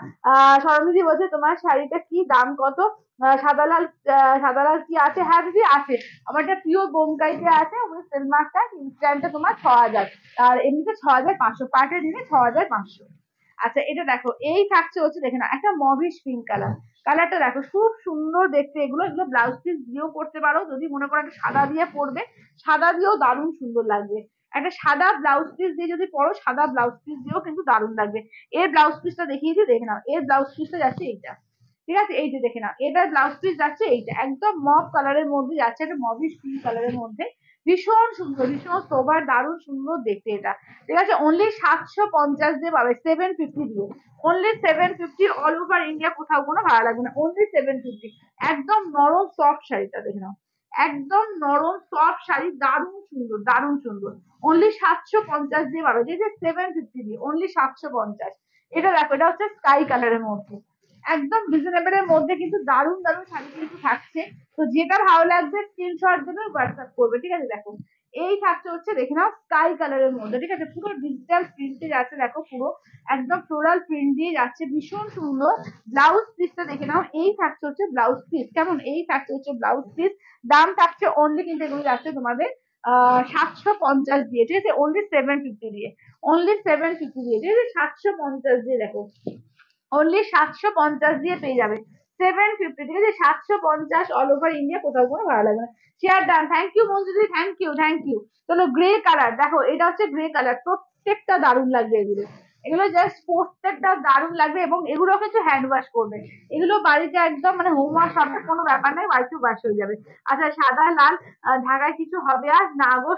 সরমিদি বলছে তোমার শাড়িটা কি দাম কত, সাদা লাল, সাদা লাল কি আছে, হ্যাঁ দিদি আছে, আমার একটা পিওর বোমকাইতে আছে, ওই সেলমার্কটা ইনস্ট্যান্টটা তোমার 6000, আর এমনিতে 6500, পার্টে দিলে 6500। আচ্ছা এটা দেখো, এই থাকছে হচ্ছে, দেখে না একটা মভিশ পিঙ্ক কালার, কালারটা দেখো খুব সুন্দর দেখতে, এগুলো এগুলো ব্লাউজ পিস দিয়েও করতে পারো, যদি মনে করো একটা সাদা দিয়ে পরবে, সাদা দিয়েও দারুণ সুন্দর লাগবে, একটা সাদা ব্লাউজ পিস দিয়ে যদি পরো, সাদা ব্লাউজ পিস দিয়েও কিন্তু দারুণ লাগবে। এর ব্লাউজ পিসটা দেখিয়েছি, দেখে নাও, এর ব্লাউজ পিসটা যাচ্ছে এইটা, ঠিক আছে, এই যে দেখে নাও, এটার ব্লাউজ পিস যাচ্ছে এইটা, একদম মভ কালারের মধ্যে যাচ্ছে, একটা মভিশ পিঙ্ক কালারের মধ্যে, ভীষণ সুন্দর, ভীষণ সোবার, দারুণ সুন্দর দেখতে এটা, ঠিক আছে, অনলি 750 দিয়ে পাবে, 750 দিয়ে, অনলি 750, অল ওভার ইন্ডিয়া, কোথাও কোনো ভাড়া লাগবে না, অনলি 750। একদম নরম সফট শাড়িটা দেখে নাও, একদম নরম সফট শাড়ি, দারুণ সুন্দর, দারুণ সুন্দর, অনলি 750 দিয়ে পাবে, যে 750 দিয়ে, অনলি 750। এটা দেখো, এটা হচ্ছে স্কাই কালারের মধ্যে, একদম রিজনেবল এর মধ্যে কিন্তু দারুণ দারুণ শাড়ি কিন্তু থাকছে। তো যেটা ভালো লাগবে স্ক্রিনশট দেবে, হোয়াটসঅ্যাপ করবে, ঠিক আছে। দেখো এই থাকছে হচ্ছে, দেখে নাও স্কাই কালারের মধ্যে, ঠিক আছে, পুরো ডিজিটাল প্রিন্টে যাচ্ছে, দেখো পুরো একদম ফ্লোরাল প্রিন্ট দিয়ে যাচ্ছে, ভীষণ সুন্দর। ব্লাউজ পিসটা দেখে নাও, এই থাকছে হচ্ছে ব্লাউজ পিস, কেমন, এই থাকছে হচ্ছে ব্লাউজ পিস, দাম থাকছে অনলি কিন্তু এগুলো যাচ্ছে তোমাদের 750 দিয়ে, ঠিক আছে, অনলি 750 দিয়ে, অনলি 750 দিয়ে, ঠিক আছে, 750 দিয়ে, দেখো অনলি 750 দিয়ে পেয়ে যাবে, 750, ঠিক আছে, 750, অল ওভার ইন্ডিয়া, কোথাও কোনো ভাড়া লাগবে না। শেয়ার ডান, থ্যাংক ইউ মঞ্জুদি, থ্যাংক ইউ, থ্যাংক ইউ। চলো গ্রে কালার দেখো, এটা হচ্ছে গ্রে কালার, প্রত্যেকটা দারুণ লাগবে এগুলো, এগুলো জাস্ট প্রত্যেকটা দারুণ লাগবে, এবং এগুলো কিন্তু হ্যান্ড ওয়াশ করবে, এগুলো বাড়িতে একদম মানে হোম ওয়াশ হবে, কোনো ব্যাপার নেই, বাড়িতে ওয়াশ হয়ে যাবে। আচ্ছা সাদা লাল ঢাকায় কিছু হবে আর না গো,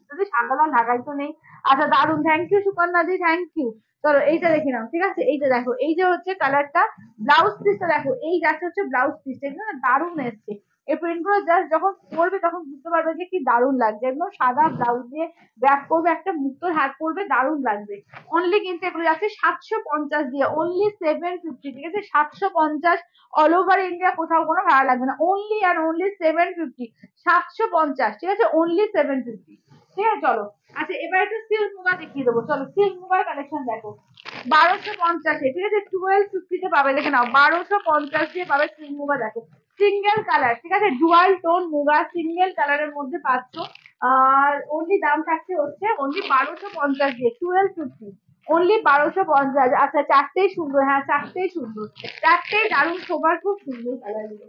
যদি সাদা লাল ঢাকায় তো নেই। আচ্ছা দারুণ, থ্যাংক ইউ সুকন্যা দি, থ্যাংক ইউ। চলো এইটা দেখে নাও, ঠিক আছে, এইটা দেখো, এই যে হচ্ছে কালারটা, ব্লাউজ পিসটা দেখো, এই যাচ্ছে হচ্ছে ব্লাউজ পিস, এগুলো না দারুণ এসছে, এই প্রিন্ট গুলো জাস্ট যখন পরবে তখন বুঝতে পারবে যে কি দারুণ লাগছে, একদম সাদা ব্লাউজ দিয়ে ব্যাক করবে, একটা মুক্তোর হাত পরবে, দারুণ লাগবে। অনলি কিন্তু এগুলো যাচ্ছে 750 দিয়ে, অনলি 750, ঠিক আছে, 750, অল ওভার ইন্ডিয়া কোথাও কোনো ভাড়া লাগবে না, অনলি আর অনলি 750, 750, ঠিক আছে, অনলি 750, ঠিক আছে। চলো আচ্ছা এবার একটু সিল্ক মুগা দেখিয়ে দেবো, চলো সিল্ক মুগার কালেকশন দেখো। 1250, ঠিক আছে, 1250 পাবে, দেখে নাও, 1250 দিয়ে পাবে সিল্ক মুগা, দেখো সিঙ্গেল কালার, ঠিক আছে, ডুয়াল টোন মুগা সিঙ্গেল কালারের মধ্যে পাচ্ছ। আর অনলি দাম থাকছে হচ্ছে অনলি 1250 দিয়ে, 1250, অনলি 1250। আচ্ছা চারটেই সুন্দর, হ্যাঁ চারটেই সুন্দর, চারটেই দারুণ সবার, খুব সুন্দর কালার গুলো।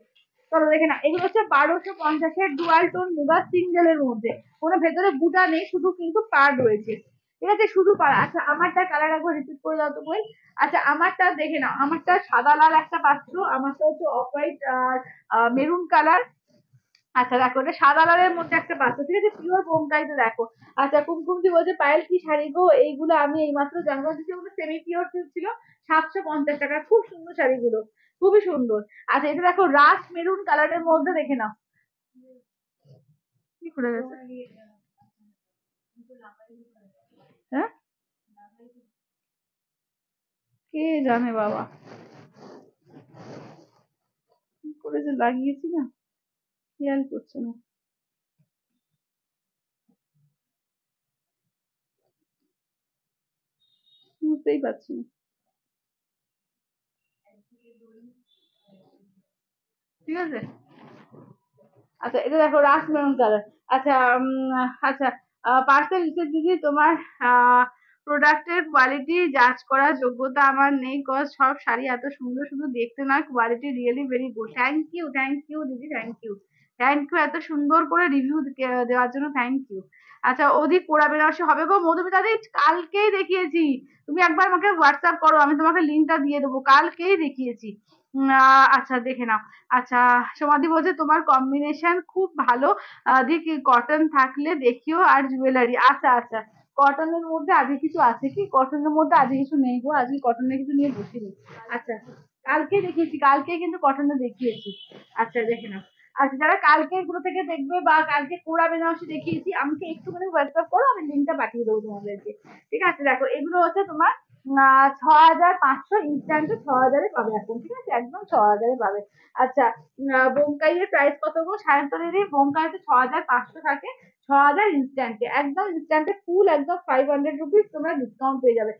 চলো দেখে না, এগুলো হচ্ছে 1250-এর ডুয়াল টোন মুগা সিঙ্গেলের মধ্যে, কোনো ভেতরে বুটা নেই, শুধু কিন্তু পাড় রয়েছে, ঠিক আছে, শুধু পাড়। আচ্ছা আমারটা কালার একবার রিপিট করে দাও তো বই। আচ্ছা আমারটা দেখে নাও, আমারটা সাদা লাল একটা পাত্র, আমারটা হচ্ছে অফ হোয়াইট আর মেরুন কালার। আচ্ছা দেখো এটা সাদা লালের মধ্যে একটা পাত্র, ঠিক আছে, পিওর বোমটাইতে দেখো। আচ্ছা কুমকুম দি বলছে পায়েল কি শাড়ি গো, এইগুলো আমি এইমাত্র জানবো, যেগুলো সেমি পিওর সিল্ক ছিল, 750 টাকা, খুব সুন্দর শাড়িগুলো, খুবই সুন্দর। আচ্ছা এটা দেখো রাস মেরুন কালারের মধ্যে, দেখে নাও, কি খুলে গেছে, হ্যাঁ কে জানে বাবা, কি করে যে লাগিয়েছি না, খেয়াল করছে না, বুঝতেই পারছি না, ঠিক আছে। আচ্ছা এটা দেখো রাস মেরুন কালার। আচ্ছা আচ্ছা পার্সেল রিসেট দিদি, তোমার প্রোডাক্টের কোয়ালিটি জাজ করার যোগ্যতা আমার নেই, কজ সব শাড়ি এত সুন্দর, শুধু দেখতে না, quality really very good, thank you, thank you দিদি, থ্যাংক ইউ, থ্যাংক ইউ, এত সুন্দর করে রিভিউ দেওয়ার জন্য থ্যাংক ইউ। আচ্ছা ওদিক পোড়া বেনারসি হবে গো মধুমিতা দি, কালকেই দেখিয়েছি, তুমি একবার আমাকে হোয়াটসঅ্যাপ করো, আমি তোমাকে লিঙ্কটা দিয়ে দেবো, কালকেই দেখিয়েছি। আচ্ছা দেখে নাও। আচ্ছা সমাধি বলছে তোমার কম্বিনেশন খুব ভালো, দেখি কটন থাকলে দেখিও, আর জুয়েলারি, আচ্ছা আচ্ছা, কটনের মধ্যে আজকে কিছু আছে কি, কটনের মধ্যে আজকে কিছু নেই গো, আজকে কটনের কিছু নিয়ে বসিনি। আচ্ছা কালকে দেখিয়েছি, কালকে কিন্তু কটনে দেখিয়েছি। আচ্ছা দেখে নাও। আচ্ছা যারা কালকে এগুলো থেকে দেখবে বা কালকে কোড়া বেনারসি দেখিয়েছি, আমাকে একটুখানি হোয়াটসঅ্যাপ করো, আমি লিঙ্কটা পাঠিয়ে দেবো তোমাদেরকে, ঠিক আছে। দেখো এগুলো হচ্ছে তোমার 6500 ইনস্ট্যান্টে 6000-এ পাবে এখন, ঠিক আছে, একদম 6000-এ পাবে। আচ্ছা বোমকাইয়ের প্রাইস কত গো সায়ন্তনীদি, বোমকাইতে 6500 থাকে, 6000 ইনস্ট্যান্টে, একদম ইনস্ট্যান্টে ফুল একদম 500 রুপিস তোমরা ডিসকাউন্ট পেয়ে যাবে,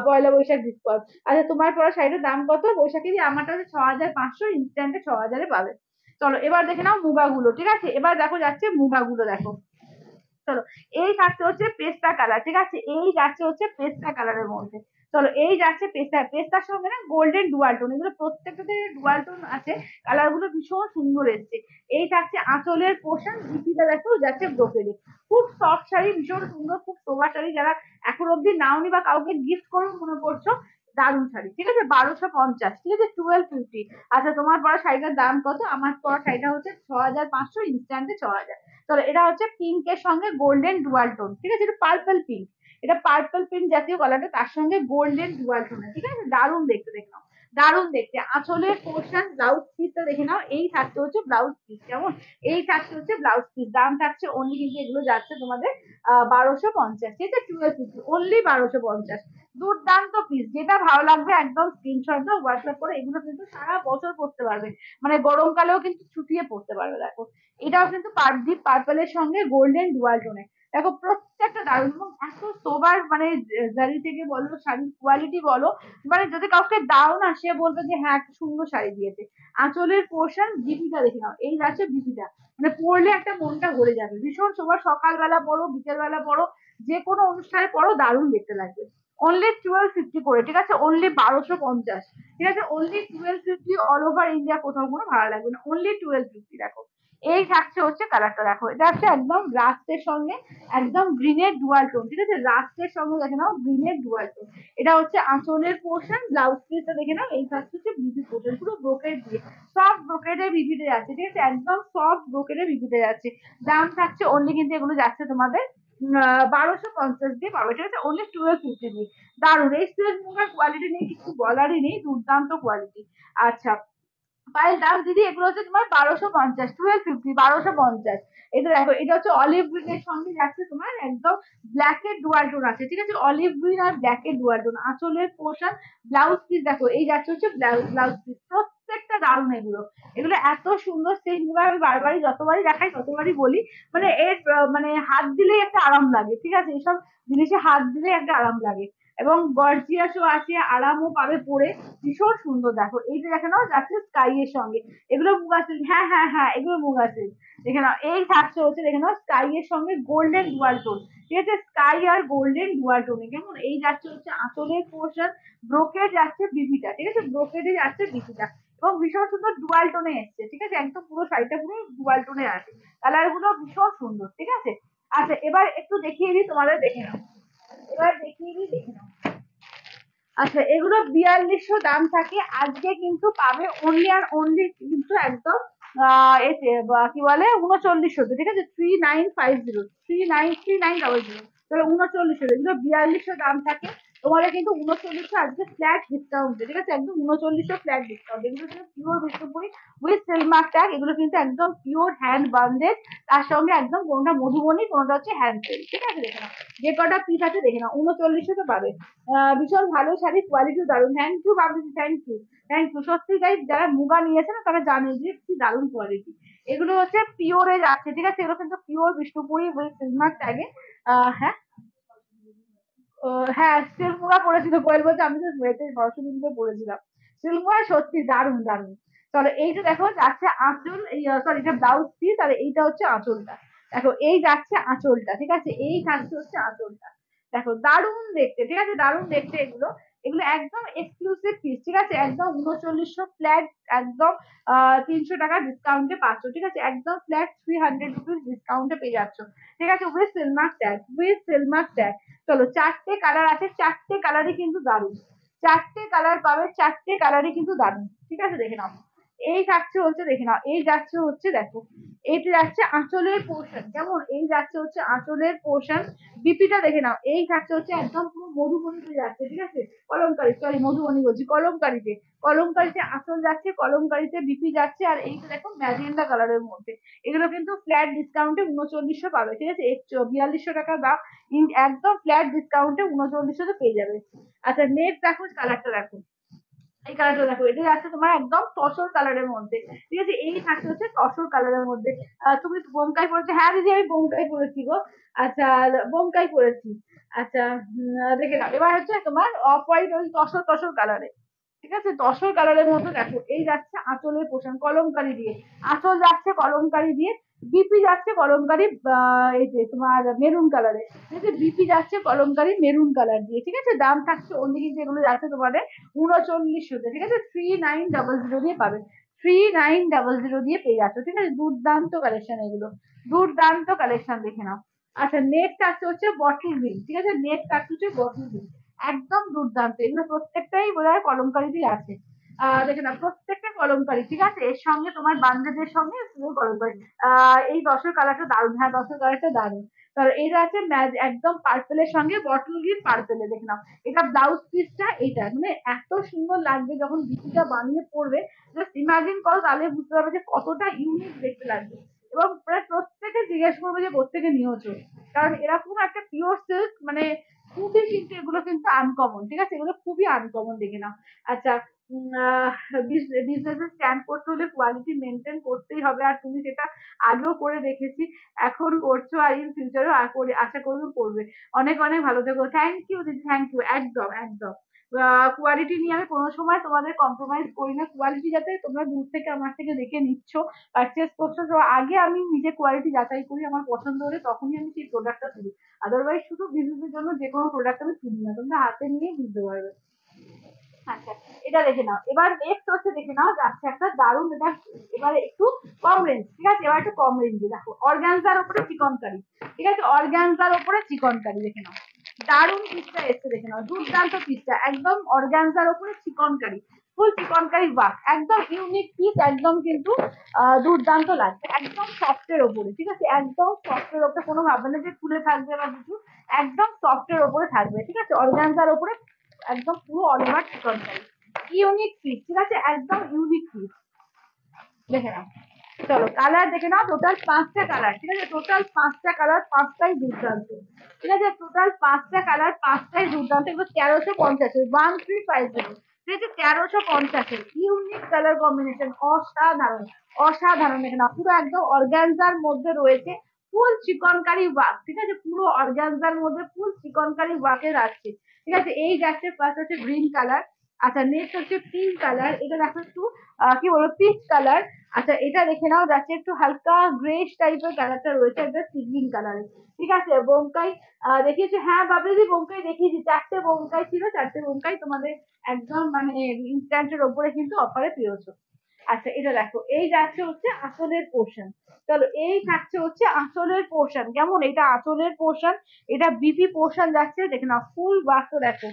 পয়লা বৈশাখ ডিসকাউন্ট। আচ্ছা তোমার পরা শাড়িটার দাম কত বৈশাখী দি, আমারটা হচ্ছে 6500, ইনস্ট্যান্টে 6000-এ পাবে। চলো এবার দেখে নাও মুগাগুলো, ঠিক আছে, এবার দেখো যাচ্ছে মুগাগুলো, দেখো চলো, এই থাকছে হচ্ছে পেস্তা কালার, ঠিক আছে, এই যাচ্ছে হচ্ছে পেস্তা কালারের মধ্যে। চলো এই যাচ্ছে পেস্তা, পেস্তার সঙ্গে না গোল্ডেন ডুয়াল টোন, এগুলো প্রত্যেকটাতে ডুয়াল টোন আছে, কালার গুলো ভীষণ সুন্দর এসছে। এই থাকছে আঁচলের পোর্শন, জিপিটা দেখো যাচ্ছে ব্রোকেডে, খুব সফট শাড়ি, ভীষণ সুন্দর, খুব সোবার শাড়ি, যারা এখন অব্দি নাওনি বা কাউকে গিফট করো মনে করছো, দারুণ শাড়ি, ঠিক আছে, 1250, ঠিক আছে, 1250। আচ্ছা তোমার পরা শাড়িটার দাম কত, আমার পরা শাড়িটা হচ্ছে 6500, ইনস্ট্যান্টে 6000। চলো এটা হচ্ছে পিঙ্ক এর সঙ্গে গোল্ডেন ডুয়াল টোন, ঠিক আছে, এটা পার্পল পিঙ্ক, এটা পার্পল পিঙ্ক জাতীয় কালারটা, তার সঙ্গে গোল্ডেন ডুয়াল টোন, ঠিক আছে, দারুণ দেখতে, দেখে নাও, দারুণ দেখতে। আঁচলের পোর্শন ব্লাউজ পিসটা দেখে নাও, এই থাকতে হচ্ছে ব্লাউজ পিস, কেমন, এই থাকতে হচ্ছে ব্লাউজ পিস, দাম থাকছে অনলি কিন্তু এগুলো যাচ্ছে তোমাদের 1250, ঠিক আছে, 1250, অনলি 1250, দুর্দান্ত পিস, যেটা ভালো লাগবে একদম স্ক্রিনশট দাও, হোয়াটসঅ্যাপ করে, এগুলো কিন্তু সারা বছর পড়তে পারবে, মানে গরমকালেও কিন্তু ছুটিয়ে পড়তে পারবে। দেখো এটাও কিন্তু ডিপ পার্পলের সঙ্গে গোল্ডেন ডুয়াল টোনে, দেখো প্রত্যেকটা দারুণ, এবং এত সোবার, মানে জারি থেকে বলো, শাড়ির কোয়ালিটি বলো, মানে যদি কাউকে দাও না, সে বলবে যে হ্যাঁ একটা সুন্দর শাড়ি দিয়েছে। আঁচলের পোর্শন বিপিটা দেখে নাও, এই আছে বিপিটা, মানে পরলে একটা মনটা ভরে যাবে, ভীষণ সোবার, সকালবেলা পড়ো, বিকেল বেলা পড়ো, যে কোনো অনুষ্ঠানে পড়ো, দারুণ দেখতে লাগবে। অনলি 1250 করে, ঠিক আছে, অনলি 1250, ঠিক আছে, অনলি 1250, অল ওভার ইন্ডিয়া কোথাও কোনো ভাড়া লাগবে না, অনলি 1250। দেখো এই থাকছে হচ্ছে কালারটা, দেখো এটা হচ্ছে একদম রাস্টের সঙ্গে একদম গ্রিনের ডুয়াল টোন, ঠিক আছে, রাস্টের সঙ্গে দেখে নাও গ্রিনের ডুয়াল টোন, এটা হচ্ছে আঁচলের পোর্শন, ব্লাউজ পিসটা দেখে নাও, এই থাকছে হচ্ছে বিপি পোর্শন, পুরো ব্রোকেড দিয়ে, সফট ব্রোকেডের বিপিতে যাচ্ছে, ঠিক আছে, একদম সফট ব্রোকেডের বিপিতে যাচ্ছে। দাম থাকছে অনলি কিন্তু এগুলো যাচ্ছে তোমাদের 1250 দিয়ে পাবে, ঠিক আছে, অনলি 1250 দিয়ে। দারুণ এই সিল্ক মুগার কোয়ালিটি নিয়ে কিছু বলারই নেই, দুর্দান্ত কোয়ালিটি। আচ্ছা পায়ের দাম দিদি এগুলো হচ্ছে তোমার 1250, 1250, 1250। এটা দেখো, এটা হচ্ছে অলিভ গ্রিন এর সঙ্গে যাচ্ছে তোমার একদম ব্ল্যাক এর ডুয়াল টোন আছে, ঠিক আছে, অলিভ গ্রিন আর ব্ল্যাক এর ডুয়াল টোন। আঁচলের পোর্শন, ব্লাউজ পিস দেখো, এই যাচ্ছে হচ্ছে ব্লাউজ পিস, প্রত্যেকটা দারুণ এগুলো। এগুলো এত সুন্দর সেটগুলো আমি বারবারই যতবারই দেখাই ততবারই বলি, মানে এর মানে হাত দিলেই একটা আরাম লাগে, ঠিক আছে, এইসব জিনিসে হাত দিলেই একটা আরাম লাগে। এবং গর্জিয়াসও আছে, আরামও পাবে পরে, ভীষণ সুন্দর। দেখো এইটা দেখে নাও যাচ্ছে স্কাই এর সঙ্গে, এগুলো মুগা সিল্ক, হ্যাঁ হ্যাঁ হ্যাঁ, এগুলো মুগা সিল্ক। দেখে নাও এই থাকছে হচ্ছে, দেখে নাও স্কাই এর সঙ্গে গোল্ডেন ডুয়াল টোন, ঠিক আছে, স্কাই আর গোল্ডেন ডুয়াল টোনে, কেমন? এই যাচ্ছে হচ্ছে আঁচলের পোর্শন, ব্রোকেড যাচ্ছে বিপিটা, ঠিক আছে, ব্রোকেডে যাচ্ছে বিপিটা, এবং ভীষণ সুন্দর ডুয়াল টোনে এসছে, ঠিক আছে, একদম পুরো শাড়িটা পুরো ডুয়াল টোনে আছে, কালার গুলো ভীষণ সুন্দর, ঠিক আছে। আচ্ছা এবার একটু দেখিয়ে দিই তোমাদের, দেখে নাও, এবার দেখিয়ে দিই, দেখে নাও। আচ্ছা এগুলো 4200 দাম থাকে, আজকে কিন্তু পাবে অনলি আর অনলি কিন্তু একদম এতে কি বলে 3900, ঠিক আছে, 3950, 393900, তাহলে 3900, এগুলো 4200 দাম থাকে, তোমাদের কিন্তু 3900 আজকে ফ্ল্যাট ডিসকাউন্ট, ঠিক আছে, একদম 3900 ফ্ল্যাট ডিসকাউন্ট। এগুলো কিন্তু pure Bishnupuri with Silk Mark tag, এগুলো কিন্তু একদম পিওর হ্যান্ড বান্ডেড, তার সঙ্গে একদম কোনটা মধুবনী, কোনটা হচ্ছে হ্যান্ড সেল, ঠিক আছে, দেখে নাও যে কটা পিস আছে, দেখে নাও 3900 তো পাবে। ভীষণ ভালো শাড়ি, কোয়ালিটি দারুণ। Thank you Babuji, thank you, thank you, সত্যি গাইজ যারা মুগা নিয়েছে না তারা জানে যে কি দারুণ কোয়ালিটি। এগুলো হচ্ছে পিওরে যাচ্ছে, ঠিক আছে, এগুলো কিন্তু পিওর বিষ্ণুপুরি উইথ সিলমার্ক ট্যাগে। হ্যাঁ, হ্যাঁ সিল্ক মুগা পরেছিল, কোয়েল বলছে আমি তো সরস্বতী পুজো পরেছিলাম সিল্ক মুগা, সত্যি দারুণ দারুণ। চলো এইটা দেখো যাচ্ছে আঁচল, এই সরি এটা ব্লাউজ পিস, আর এইটা হচ্ছে আঁচলটা, দেখো এই যাচ্ছে আঁচলটা, ঠিক আছে, এই থাকছে হচ্ছে আঁচলটা, দেখো দারুণ দেখতে, ঠিক আছে, দারুণ দেখতে এগুলো। এগুলো একদম এক্সক্লুসিভ পিস, ঠিক আছে, একদম 3900 ফ্ল্যাট, একদম 300 টাকা ডিসকাউন্টে পাচ্ছ, ঠিক আছে, একদম ফ্ল্যাট 300 রুপিস ডিসকাউন্টে পেয়ে যাচ্ছ, ঠিক আছে, with Silk Mark tag, with Silk Mark tag. চলো চারটে কালার আছে, চারটে কালারই কিন্তু দারুণ, চারটে কালার পাবে, চারটে কালারই কিন্তু দারুণ, ঠিক আছে, দেখে নাও। এই থাকছে হচ্ছে, দেখে নাও এই যাচ্ছে হচ্ছে, দেখো এইটা যাচ্ছে আঁচলের পোর্শন, কেমন? এই যাচ্ছে হচ্ছে আঁচলের পোর্শন, বিপিটা দেখে নাও, এই থাকছে হচ্ছে একদম পুরো মধুবনীতে যাচ্ছে, ঠিক আছে, কলমকারি, সরি মধুবনী বলছি, কলমকারিতে, কলমকারিতে আঁচল যাচ্ছে, কলমকারিতে বিপি যাচ্ছে, আর এইটা দেখো ম্যাজেন্ডা কালারের মধ্যে। এগুলো কিন্তু ফ্ল্যাট ডিসকাউন্টে 3900 পাবে, ঠিক আছে, 4200 টাকা দাম, একদম ফ্ল্যাট ডিসকাউন্টে 3900 পেয়ে যাবে। আচ্ছা নেক্সট দেখো কালারটা দেখো, এই কালারটা দেখো, এটা যাচ্ছে তোমার একদম তসর কালারের মধ্যে, ঠিক আছে, এই থাকছে হচ্ছে তসর কালারের মধ্যে। তুমি বোমকাই পড়েছো? হ্যাঁ দিদি আমি বোমকাই পড়েছি গো। আচ্ছা বোমকাই পড়েছি। আচ্ছা দেখে নাও, এবার হচ্ছে তোমার অফ হোয়াইট ওই তসর তসর কালারে, ঠিক আছে, তসর কালারের মধ্যে দেখো, এই যাচ্ছে আঁচলের পোষণ কলমকারি দিয়ে, আঁচল যাচ্ছে কলমকারি দিয়ে, বিপি যাচ্ছে কলমকারি এই যে তোমার মেরুন কালারে, ঠিক আছে, বিপি যাচ্ছে কলমকারি মেরুন কালার দিয়ে, ঠিক আছে, দাম থাকছে অনলি কিন্তু এগুলো যাচ্ছে তোমাদের 3900, ঠিক আছে, 3900 দিয়ে পাবে, 3900 দিয়ে পেয়ে যাচ্ছ, ঠিক আছে, দুর্দান্ত কালেকশন এগুলো, দুর্দান্ত কালেকশন, দেখে নাও। আচ্ছা নেক্সট আসছে হচ্ছে বটল গ্রিন, ঠিক আছে, নেক্সট আসছে হচ্ছে বটল গ্রিন, একদম দুর্দান্ত, এগুলো প্রত্যেকটাই বোধহয় কলমকারিতেই আছে। দেখে না প্রত্যেকটা কলমকারি, ঠিক আছে, এর সঙ্গে তোমার বান্দেজের সঙ্গে পুরো কলমকারি। এই দশের কালারটা দারুণ, হ্যাঁ দশের কালারটা দারুণ। তার এটা আছে একদম পার্পেলের সঙ্গে বটল গ্রিন পার্পেলে, দেখে নাও এটা ব্লাউজ পিসটা, এইটা মানে এত সুন্দর লাগবে যখন বিকিটা বানিয়ে পড়বে, জাস্ট ইমাজিন করো, তাহলে বুঝতে পারবে যে কতটা ইউনিক দেখতে লাগবে। এবং প্রায় প্রত্যেকে জিজ্ঞেস করবে যে কোথেকে নিয়েছো, কারণ এরকম একটা পিওর সিল্ক, মানে খুবই কিন্তু এগুলো কিন্তু আনকমন, ঠিক আছে, এগুলো খুবই আনকমন, দেখে নাও। আচ্ছা বিজনেসে স্ট্যান্ড করতে হলে কোয়ালিটি মেনটেন করতেই হবে, আর তুমি সেটা আগেও করে দেখেছি, এখন করছো, আর ইন ফিউচারও আশা করবো করবে। অনেক অনেক ভালো থেকো, থ্যাংক ইউ দিদি, থ্যাংক ইউ, একদম একদম। কোয়ালিটি নিয়ে আমি কোনো সময় তোমাদের কম্প্রোমাইজ করি না, কোয়ালিটি যাতে তোমরা দূর থেকে আমার থেকে দেখে নিচ্ছ, পারচেস করছো, তো আগে আমি নিজে কোয়ালিটি যাচাই করি, আমার পছন্দ হলে তখনই আমি সেই প্রোডাক্টটা তুলি, আদারওয়াইজ শুধু বিজনেসের জন্য যে কোনো প্রোডাক্ট আমি তুলি না, তোমরা হাতে নিয়েই বুঝতে পারবে। আচ্ছা এটা দেখে নাও, এবার নেক্সট হচ্ছে, দেখে নাও যাচ্ছে একটা দারুণ, এটা এবার একটু কম রেঞ্জ, ঠিক আছে, এবার একটু কম রেঞ্জে দেখো, অর্গানজার উপরে চিকনকারি, ঠিক আছে, অর্গানজার উপরে চিকনকারি, দেখে নাও দারুণ পিসটা এসছে, দেখে নাও দুর্দান্ত পিসটা, একদম অর্গানজার উপরে চিকনকারি, ফুল চিকনকারি ওয়ার্ক, একদম ইউনিক পিস, একদম কিন্তু দুর্দান্ত লাগবে, একদম সফটের ওপরে, ঠিক আছে, একদম সফটের ওপরে, কোনো ভাববে না যে খুলে থাকবে বা কিছু, একদম সফটের ওপরে থাকবে, ঠিক আছে, অর্গানজার ওপরে একদম পুরো অল ওভার চিকন কারি, ইউনিক পিস, ঠিক আছে, একদম ইউনিক পিস। দেখে নাও, চলো কালার দেখে নাও, টোটাল 5টা কালার, ঠিক আছে, টোটাল 5টা কালার, 5টাই দুর্দান্ত, ঠিক আছে, টোটাল 5টা কালার, 5টাই দুর্দান্ত। এগুলো 1350, 1350, ঠিক আছে, 1350, ইউনিক কালার কম্বিনেশন, অসাধারণ, অসাধারণ। দেখে নাও পুরো একদম অর্গানজার মধ্যে রয়েছে, ফুল চিকনকারি ওয়ার্ক, ঠিক আছে, পুরো অর্গানজার মধ্যে ফুল চিকনকারি ওয়ার্কের আছে, ঠিক আছে। এই যাচ্ছে ফার্স্ট হচ্ছে গ্রিন কালার, আচ্ছা নেক্সট হচ্ছে পিঙ্ক কালার, এটা দেখো একটু কি বলবো পিচ কালার, আচ্ছা এটা দেখে নাও যাচ্ছে একটু হালকা গ্রেস টাইপের কালারটা রয়েছে, একটা সি গ্রিন কালারের, ঠিক আছে। বোমকাই দেখিয়েছে, হ্যাঁ বাবলিদি বোমকাই দেখিয়েছি, 4টে বোমকাই ছিল, 4টে বোমকাই তোমাদের একদম মানে ইনস্ট্যান্টের ওপরে কিন্তু অফারে পেয়েছো। আচ্ছা এটা দেখো, এই যাচ্ছে হচ্ছে আসলের পোর্শন, চলো এই থাকছে হচ্ছে আসলের পোর্শন, কেমন, এটা আসলের পোর্শন, এটা বিপি পোর্শন যাচ্ছে, দেখে নাও ফুল ওয়ার্কটা দেখো,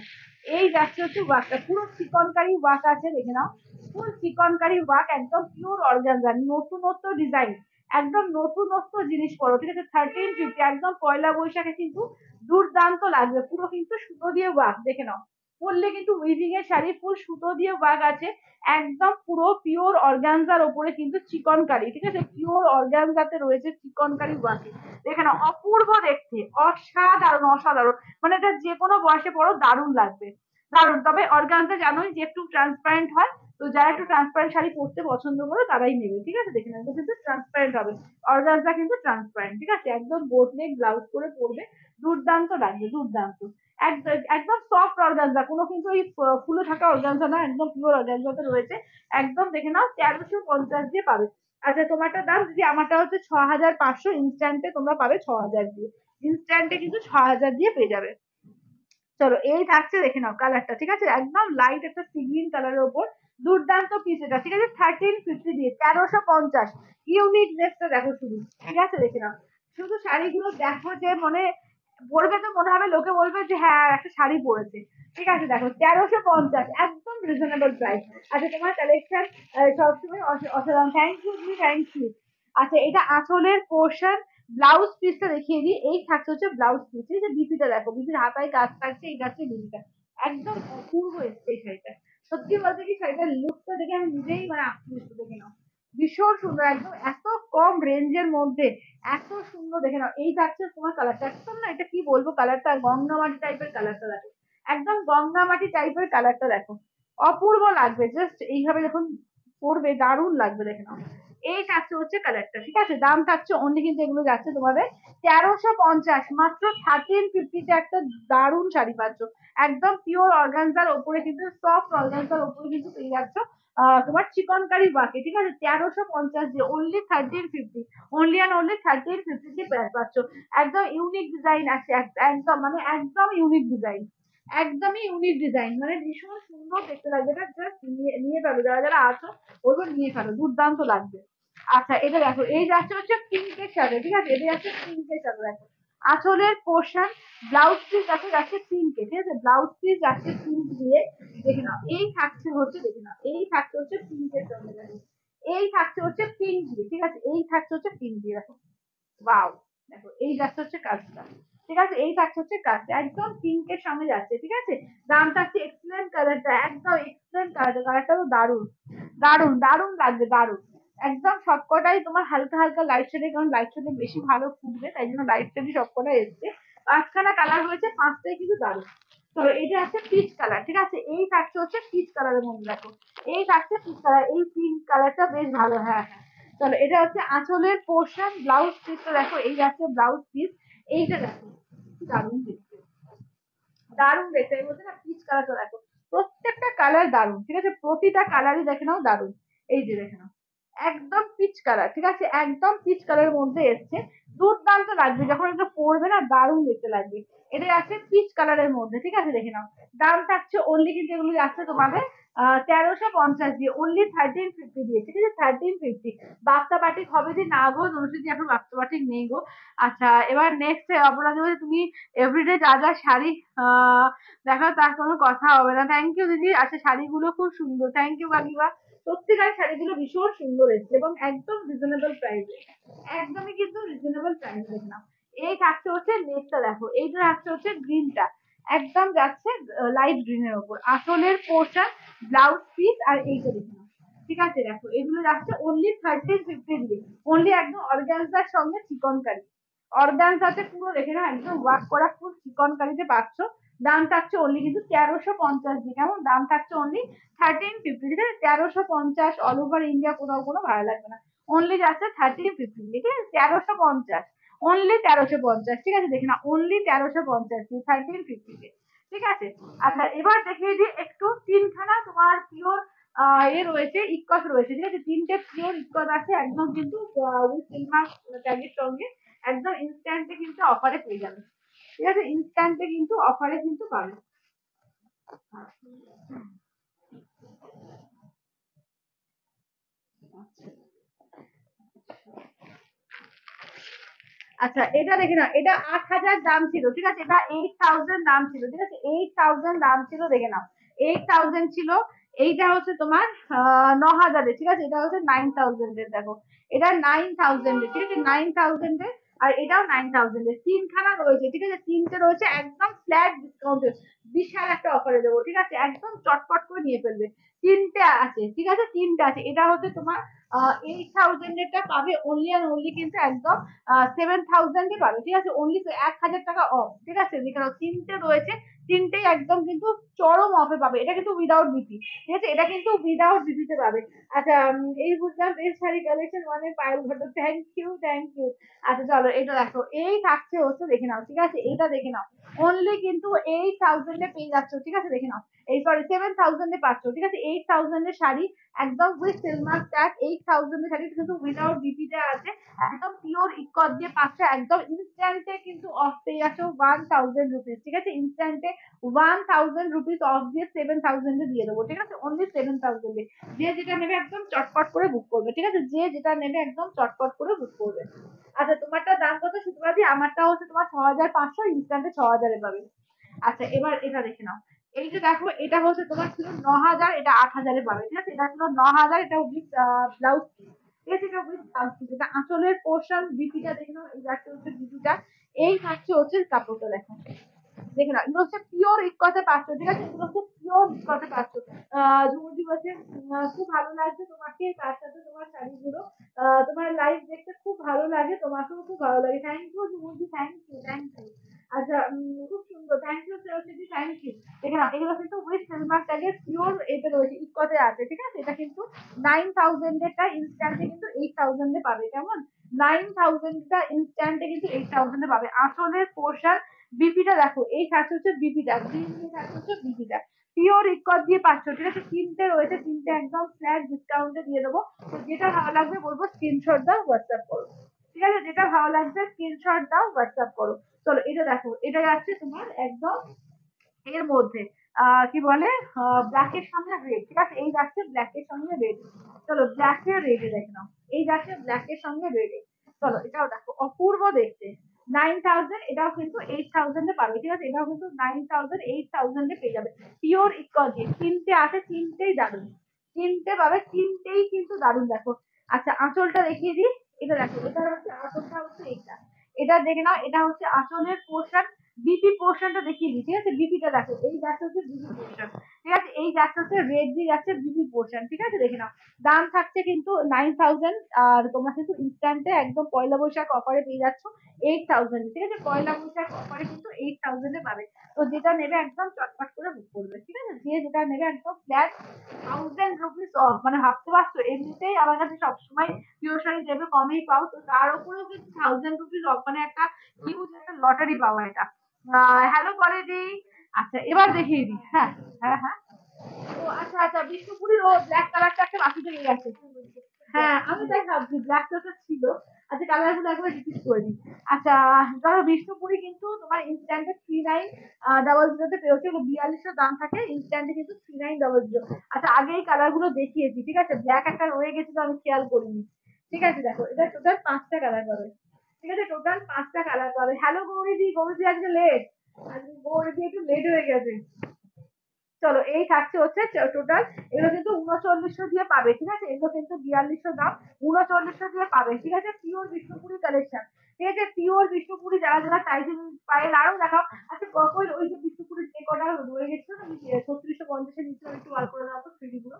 এই যাচ্ছে হচ্ছে ওয়ার্কটা পুরো চিকনকারি ওয়ার্ক আছে, দেখে নাও ফুল চিকনকারি ওয়ার্ক, একদম পিওর অর্গানজা, নতুনত্ব ডিজাইন, একদম নতুনত্ব জিনিস পড়ো, ঠিক আছে। 1350, একদম পয়লা বৈশাখে কিন্তু দুর্দান্ত লাগবে, পুরো কিন্তু সুতো দিয়ে ওয়ার্ক, দেখে নাও পরলে কিন্তু উইভিং এর শাড়ি, ফুল সুতো দিয়ে ওয়ার্ক আছে, একদম পুরো পিওর অর্গানজার ওপরে কিন্তু চিকনকারি, ঠিক আছে, পিওর অর্গানজাতে রয়েছে চিকনকারি ওয়ার্ক, দেখে নাও অপূর্ব দেখতে, অসাধারণ অসাধারণ, মানে এটা যে কোনো বয়সে পড়ো দারুণ লাগবে, দারুণ। তবে অর্গানজা জানোই যে একটু ট্রান্সপারেন্ট হয়, তো যারা একটু ট্রান্সপারেন্ট শাড়ি পরতে পছন্দ করে তারাই নেবে, ঠিক আছে, দেখে নেবে কিন্তু ট্রান্সপারেন্ট হবে, অর্গানজা কিন্তু ট্রান্সপারেন্ট, ঠিক আছে, একদম বোট নেক ব্লাউজ করে পরবে, দুর্দান্ত লাগবে, দুর্দান্ত, একদম একদম সফট অর্গানজা, কোনো কিন্তু ওই ফুলে থাকা অর্গানজা না, একদম পিওর অর্গানজাতে রয়েছে, একদম দেখে নাও 1350 দিয়ে পাবে। আচ্ছা তোমারটা দাম দিদি, আমারটা হচ্ছে 6500, ইনস্ট্যান্টে তোমরা পাবে 6000 দিয়ে, ইনস্ট্যান্টে কিন্তু 6000 দিয়ে পেয়ে যাবে। চলো এই থাকছে, দেখে নাও কালারটা, ঠিক আছে, একদম লাইট একটা সি গ্রিন কালারের উপর, দুর্দান্ত পিস এটা, ঠিক আছে, 1350 দিয়ে, 1350, ইউনিকনেসটা দেখো শুধু, ঠিক আছে, দেখে নাও শুধু শাড়িগুলো দেখো, যে মনে পরবে তো মনে হবে, লোকে বলবে যে হ্যাঁ একটা শাড়ি পরেছে, ঠিক আছে, দেখো 1350, একদম রিজনেবল প্রাইস। আচ্ছা তোমার কালেকশন সবসময় অসাধারণ, থ্যাংক ইউ, থ্যাংক ইউ। আচ্ছা এটা আঁচলের পোর্শন, ব্লাউজ পিসটা দেখিয়ে দিই, এই থাকছে হচ্ছে ব্লাউজ পিস, এই যে বিপিটা দেখো, বিপির হাতায় কাজ থাকছে, এই যাচ্ছে বিপিটা, একদম অপূর্ব এসছে এই শাড়িটা, সত্যি বলতে কি শাড়িটার লুকটা দেখে আমি নিজেই মানে আশ্চর্য, দেখে নাও ভীষণ সুন্দর, একদম এত কম রেঞ্জের মধ্যে এত সুন্দর, দেখে নাও এই থাকছে তোমার কালারটা, একদম না এটা কি বলবো কালারটা, গঙ্গামাটি টাইপের কালারটা দেখো, একদম গঙ্গামাটি টাইপের কালারটা দেখো, অপূর্ব লাগবে, জাস্ট এইভাবে যখন পরবে দারুণ লাগবে, দেখে নাও এই থাকছে হচ্ছে কালারটা, ঠিক আছে, দাম থাকছে অনলি কিন্তু এগুলো যাচ্ছে তোমাদের 1350, মাত্র 1350-তে একটা দারুণ শাড়ি পাচ্ছ, একদম পিওর অর্গানজার ওপরে কিন্তু সফট অর্গানজার ওপরে কিন্তু পেয়ে যাচ্ছ তোমার চিকনকারি বাকি, ঠিক আছে, 1350 দিয়ে, অনলি 1350, অনলি অ্যান্ড অনলি 1350 দিয়ে পাচ্ছ, একদম ইউনিক ডিজাইন আছে, একদম মানে একদম ইউনিক ডিজাইন, একদমই ইউনিক ডিজাইন, মানে ভীষণ সুন্দর দেখতে লাগবে, এটা জাস্ট নিয়ে নিয়ে ফেলো, যারা যারা আছো ওইগুলো নিয়ে ফেলো, দুর্দান্ত লাগবে। আচ্ছা এটা দেখো, এই যাচ্ছে হচ্ছে পিঙ্কের সাথে, ঠিক আছে, এটা যাচ্ছে পিঙ্কের সাথে, দেখো আঁচলের পোর্শন, ব্লাউজ পিস দেখো যাচ্ছে পিঙ্কে, ঠিক আছে, ব্লাউজ পিস যাচ্ছে পিঙ্ক দিয়ে, দেখে নাও এই থাকছে হচ্ছে, দেখে নাও এই থাকছে হচ্ছে পিঙ্কের সঙ্গে, দেখো এই থাকছে হচ্ছে পিঙ্ক দিয়ে, ঠিক আছে, এই থাকছে হচ্ছে পিঙ্ক দিয়ে, দেখো ওয়াও, দেখো এই যাচ্ছে হচ্ছে কাজটা, ঠিক আছে, এই থাকছে হচ্ছে কাজটা, একদম পিঙ্কের সঙ্গে যাচ্ছে, ঠিক আছে, দাম থাকছে এক্সেলেন্ট কালারটা, একদম এক্সেলেন্ট কালারটা, কালারটা তো দারুণ, দারুণ দারুণ লাগবে, দারুণ, একদম সবকটাই তোমার হালকা হালকা লাইট শেডে, কারণ লাইট শেডে বেশি ভালো ফুটবে, তাই জন্য লাইট শেডে সবকটা এসছে, 5খানা কালার হয়েছে, 5টাই কিন্তু দারুণ। তো এটা আছে পিচ কালার, ঠিক আছে, এই থাকছে হচ্ছে পিচ কালারের মধ্যে, দেখো এই থাকছে পিচ কালার, এই পিঙ্ক কালারটা বেশ ভালো, হ্যাঁ হ্যাঁ, চলো এটা হচ্ছে আঁচলের পোর্শন, ব্লাউজ পিসটা দেখো, এই যাচ্ছে ব্লাউজ পিস, এইটা দেখো দারুণ দেখতে, দারুণ দেখতে, এর মধ্যে না পিচ কালারটা দেখো, প্রত্যেকটা কালার দারুণ, ঠিক আছে, প্রতিটা কালারই দেখে নাও দারুণ, এই যে দেখে নাও একদম পিচ কালার, ঠিক আছে, একদম পিচ কালারের মধ্যে এসছে, দুর্দান্ত লাগবে যখন এটা পরবে না, দারুণ দেখতে লাগবে, এটা আছে পিচ কালারের মধ্যে, ঠিক আছে, দেখে নাও দাম থাকছে অনলি কিন্তু এগুলো যাচ্ছে তোমাদের 1350 দিয়ে, অনলি 1350 দিয়ে, ঠিক আছে, 1350, বাচ্চা বাটিক হবে যে না গো অনুষ্ঠিত, এখন বাচ্চা বাটিক নেই গো। আচ্ছা এবার নেক্সট অপরাধ, তুমি এভরিডে যা যা শাড়ি আহ দেখো তার কোনো কথা হবে না, থ্যাংক ইউ দিদি, আচ্ছা শাড়িগুলো খুব সুন্দর, থ্যাংক ইউ কাকিমা, সত্যিকার শাড়িগুলো ভীষণ সুন্দর এসছে এবং একদম রিজনেবল প্রাইসে, একদমই কিন্তু রিজনেবল প্রাইস, দেখে নাও এই থাকছে হচ্ছে নেক্সটটা, দেখো এইটা থাকছে হচ্ছে গ্রিনটা, একদম যাচ্ছে লাইট গ্রিনের ওপর, আসলের পোর্শন, ব্লাউজ পিস, আর এইটা দেখে নাও ঠিক আছে, দেখো এগুলো যাচ্ছে অনলি 1350 দিয়ে, অনলি একদম অর্গানজার সঙ্গে চিকনকারি, অর্গানজাতে পুরো দেখে না একদম ওয়ার্ক করা ফুল চিকনকারিতে পাচ্ছ। দাম থাকছে অনলি কিন্তু 1350 দিয়ে, কেমন দাম থাকছে অনলি 1350, ঠিক আছে 1350, অল ওভার ইন্ডিয়া কোথাও কোনো ভাড়া লাগবে না, অনলি যাচ্ছে 1350, ঠিক আছে 1350, অনলি 1350, ঠিক আছে দেখে না অনলি 1350 দিয়ে 1350, ঠিক আছে। আচ্ছা এবার দেখিয়ে দিই একটু তিনখানা তোমার পিওর এ রয়েছে, ইকস রয়েছে, ঠিক আছে তিনটে পিওর ইকস আছে একদম কিন্তু উইথ সিলভার ট্যাগের সঙ্গে, একদম ইনস্ট্যান্টে কিন্তু অফারে পেয়ে যাবে, ঠিক আছে ইনস্ট্যান্টে কিন্তু অফারে কিন্তু পাবে। আচ্ছা এটা দেখে না, এটা 8000 দাম ছিল, ঠিক আছে এটা 8000 দাম ছিল, ঠিক আছে 8000 দাম ছিল, দেখে নাও 8000 ছিল। এইটা হচ্ছে তোমার 9000, ঠিক আছে এটা হচ্ছে 9000 এর, দেখো এটা 9000 এর, ঠিক আছে 9000 এর, আর এটাও 9000 এর, তিনখানা রয়েছে, ঠিক আছে তিনটে রয়েছে একদম ফ্ল্যাট ডিসকাউন্টে, বিশাল একটা অফারে দেবো, ঠিক আছে একদম চটপট করে নিয়ে ফেলবে। তিনটে আছে, ঠিক আছে তিনটে আছে, এটা হচ্ছে তোমার 8000 এরটা পাবে অনলি অ্যান্ড অনলি কিন্তু একদম 7000 এ পাবে, ঠিক আছে অনলি 1000 টাকা অফ, ঠিক আছে যেখানে তিনটে রয়েছে, তিনটেই একদম কিন্তু চরম অফে পাবে, এটা কিন্তু উইদাউট বিপি, ঠিক আছে এটা কিন্তু উইদাউট বিপিতে পাবে। আচ্ছা এই বুঝলাম এই শাড়ি কালেকশন মানে Payel Bhatt, thank you thank you. আচ্ছা চলো এটা দেখো, এই থাকছে হচ্ছে দেখে নাও, ঠিক আছে এটা দেখে নাও অনলি কিন্তু 8000 এ পেয়ে যাচ্ছ, ঠিক আছে দেখে নাও এই সরি 7000 এ পাচ্ছ, ঠিক আছে 8000 এর শাড়ি একদম উইথ সিলমার্ক ট্যাগ, 8000 এর শাড়ি কিন্তু উইদাউট বিপিতে আছে, একদম পিওর ইকত দিয়ে পাচ্ছে, একদম ইনস্ট্যান্টে কিন্তু অফ পেয়ে যাচ্ছ 1000 রুপিস, ঠিক আছে ইনস্ট্যান্টে 1000 রুপিস অফ দিয়ে 7000 এ দিয়ে দেবো, ঠিক আছে অনলি 7000 এ, যে যেটা নেবে একদম চটপট করে বুক করবে, ঠিক আছে যে যেটা নেবে একদম চটপট করে বুক করবে। আচ্ছা তোমারটা দাম কত শুক্রবাদি, আমারটা হচ্ছে তোমার 6500, ইনস্ট্যান্টে 6000 এ পাবে। আচ্ছা এবার এটা দেখে নাও, এই যে দেখো এটা হচ্ছে তোমার ছিল 9000, এটা 8000 এ পাবে, ঠিক আছে এটা ছিল 9000, এটা উইথ ব্লাউজ, ঠিক আছে এটা উইথ ব্লাউজ, এটা আঁচলের পোর্শন, বিপিটা দেখে নাও, এই যাচ্ছে হচ্ছে বিপিটা, এই থাকছে হচ্ছে কাপড়টা দেখো, দেখে নাও এগুলো হচ্ছে পিওর ইকতে পাচ্ছ, ঠিক আছে এগুলো হচ্ছে পিওর ইকতে পাচ্ছ। ঝুমুজি বলছে খুব ভালো লাগছে তোমাকে, তার সাথে তোমার শাড়িগুলো, তোমার লাইভ দেখতে খুব ভালো লাগে, তোমাকেও খুব ভালো লাগে, thank you Jhumuji, thank you thank you. আচ্ছা খুব সুন্দর, thank you Saraswati, thank you. দেখে নাও এগুলো কিন্তু উইথ সিলভার ট্যাগের পিওর এতে রয়েছে, ইকতে আছে, ঠিক আছে এটা কিন্তু 9000 এরটা ইনস্ট্যান্টে কিন্তু 8000 এ পাবে, কেমন 9000 টা ইনস্ট্যান্টে কিন্তু 8000 এ পাবে, আসলের পোর্শন, বিপিটা দেখো এই থাকছে হচ্ছে বিপিটা, গ্রিন দিয়ে থাকছে হচ্ছে বিপিটা, পিওর ইকত দিয়ে পাচ্ছ, ঠিক আছে তিনটে রয়েছে, তিনটে একদম ফ্ল্যাট ডিসকাউন্টে দিয়ে দেবো, তো যেটা ভালো লাগবে বলবো স্ক্রিনশট দাও হোয়াটসঅ্যাপ করো, ঠিক আছে যেটা ভালো লাগবে স্ক্রিনশট দাও হোয়াটসঅ্যাপ করো। চলো এটা দেখো, এটা যাচ্ছে তোমার একদম এর মধ্যে কি বলে ব্ল্যাকের সঙ্গে রেড, ঠিক আছে এই যাচ্ছে ব্ল্যাকের সঙ্গে রেড, চলো ব্ল্যাকের রেডে দেখে নাও, এই যাচ্ছে ব্ল্যাকের সঙ্গে রেডে, চলো এটাও দেখো অপূর্ব দেখতে, 9000, এটাও কিন্তু 8000 এ পাবে, ঠিক আছে এটাও কিন্তু 9000 8000 এ পেয়ে যাবে, পিওর ইকল দিয়ে তিনটে আছে, তিনটেই দারুন, তিনটে পাবে, তিনটেই কিন্তু দারুন দেখো। আচ্ছা আঁচলটা দেখিয়ে দিই, এটা দেখো এটা হচ্ছে আঁচলটা হচ্ছে এইটা, এটা দেখে নাও এটা হচ্ছে আঁচলের পোর্শন, বিপি পোর্শনটা দেখিয়ে দিই, ঠিক আছে বিপিটা দেখো এই যাচ্ছে হচ্ছে বিপি পোর্শন, ঠিক আছে এই যাচ্ছে হচ্ছে রেড দিয়ে যাচ্ছে বিপি পোর্শন, ঠিক আছে দেখে নাও দাম থাকছে কিন্তু 9000, আর তোমরা কিন্তু ইনস্ট্যান্টে একদম পয়লা বৈশাখ অফারে পেয়ে যাচ্ছ 8000, ঠিক আছে পয়লা বৈশাখ অফারে কিন্তু 8000 এ পাবে, তো যেটা নেবে একদম চটপট করে বুক করবে, ঠিক আছে যে যেটা নেবে একদম ফ্ল্যাট 1000 রুপিস অফ, মানে ভাবতে পারছো এমনিতেই আমার কাছে সবসময় পিওর শাড়ি দেবে কমেই পাও, তো তার উপরেও কিন্তু 1000 রুপিস অফ, মানে একটা হিউজ একটা লটারি পাওয়া এটা। হ্যালো করে দিই। আচ্ছা এবার দেখিয়ে দিই, হ্যাঁ হ্যাঁ হ্যাঁ, ও আচ্ছা আচ্ছা বিষ্ণুপুরীর ও ব্ল্যাক কালারটা একটা বাকি থেকে গেছে, হ্যাঁ আমি তাই ভাবছি ব্ল্যাক কালারটা ছিল, আচ্ছা কালার গুলো একবার রিপিট করে দিই। আচ্ছা ধরো বিষ্ণুপুরি কিন্তু তোমার ইনস্ট্যান্টে 3900 পেয়েছে, 4200 দাম থাকে, ইনস্ট্যান্টে কিন্তু 3900। আচ্ছা আগে এই কালার গুলো দেখিয়েছি, ঠিক আছে ব্ল্যাক একটা রয়ে গেছিল আমি খেয়াল করিনি, ঠিক আছে দেখো এটা টোটাল 5টা কালার পাবে, ঠিক আছে টোটাল 5টা কালার পাবে। হ্যালো গৌরীদি, গৌরীদি আজকে লেট, আজকে গৌরীদি একটু লেট হয়ে গেছে। চলো এই থাকছে হচ্ছে টোটাল, এগুলো কিন্তু 3900 দিয়ে পাবে, ঠিক আছে এগুলো কিন্তু 4200 দাম, 3900 দিয়ে পাবে, ঠিক আছে পিওর বিষ্ণুপুরি কালেকশন, ঠিক আছে পিওর বিষ্ণুপুরি, যারা যারা চাইছেন পায়েল আরো দেখাও। আচ্ছা কখন ওই যে বিষ্ণুপুরির যে কটা রয়ে গেছিল না 3650 নিচে একটু বার করে দাও তো সিঁড়িগুলো।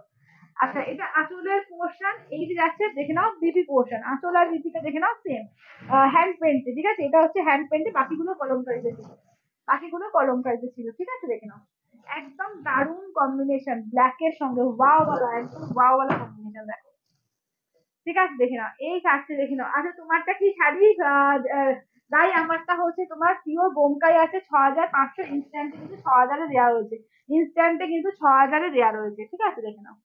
আচ্ছা এটা আসলে যে যাচ্ছে দেখে নাও বিপি পোর্শন, আঁচল আর বিপিটা দেখে নাও সেম হ্যান্ড পেন্টে, ঠিক আছে, এটা হচ্ছে হ্যান্ড পেন্টে, বাকিগুলো কলমকারিতে ছিল, বাকিগুলো কলমকারিতে ছিল, ঠিক আছে, দেখে নাও একদম দারুণ কম্বিনেশন ব্ল্যাক এর সঙ্গে, ওয়াও वाला একদম ওয়াও वाला কম্বিনেশন দেখো, ঠিক আছে, দেখে নাও এই থাকছে, দেখে নাও। আচ্ছা তোমারটা কি শাড়ি তাই আমারটা হচ্ছে তোমার পিওর বোমকাই আছে 6500, ইনস্ট্যান্টে কিন্তু 6000-এ দেওয়া হয়েছে, ইনস্ট্যান্টে কিন্তু 6000-এ দেওয়া রয়েছে, ঠিক আছে, দেখে নাও।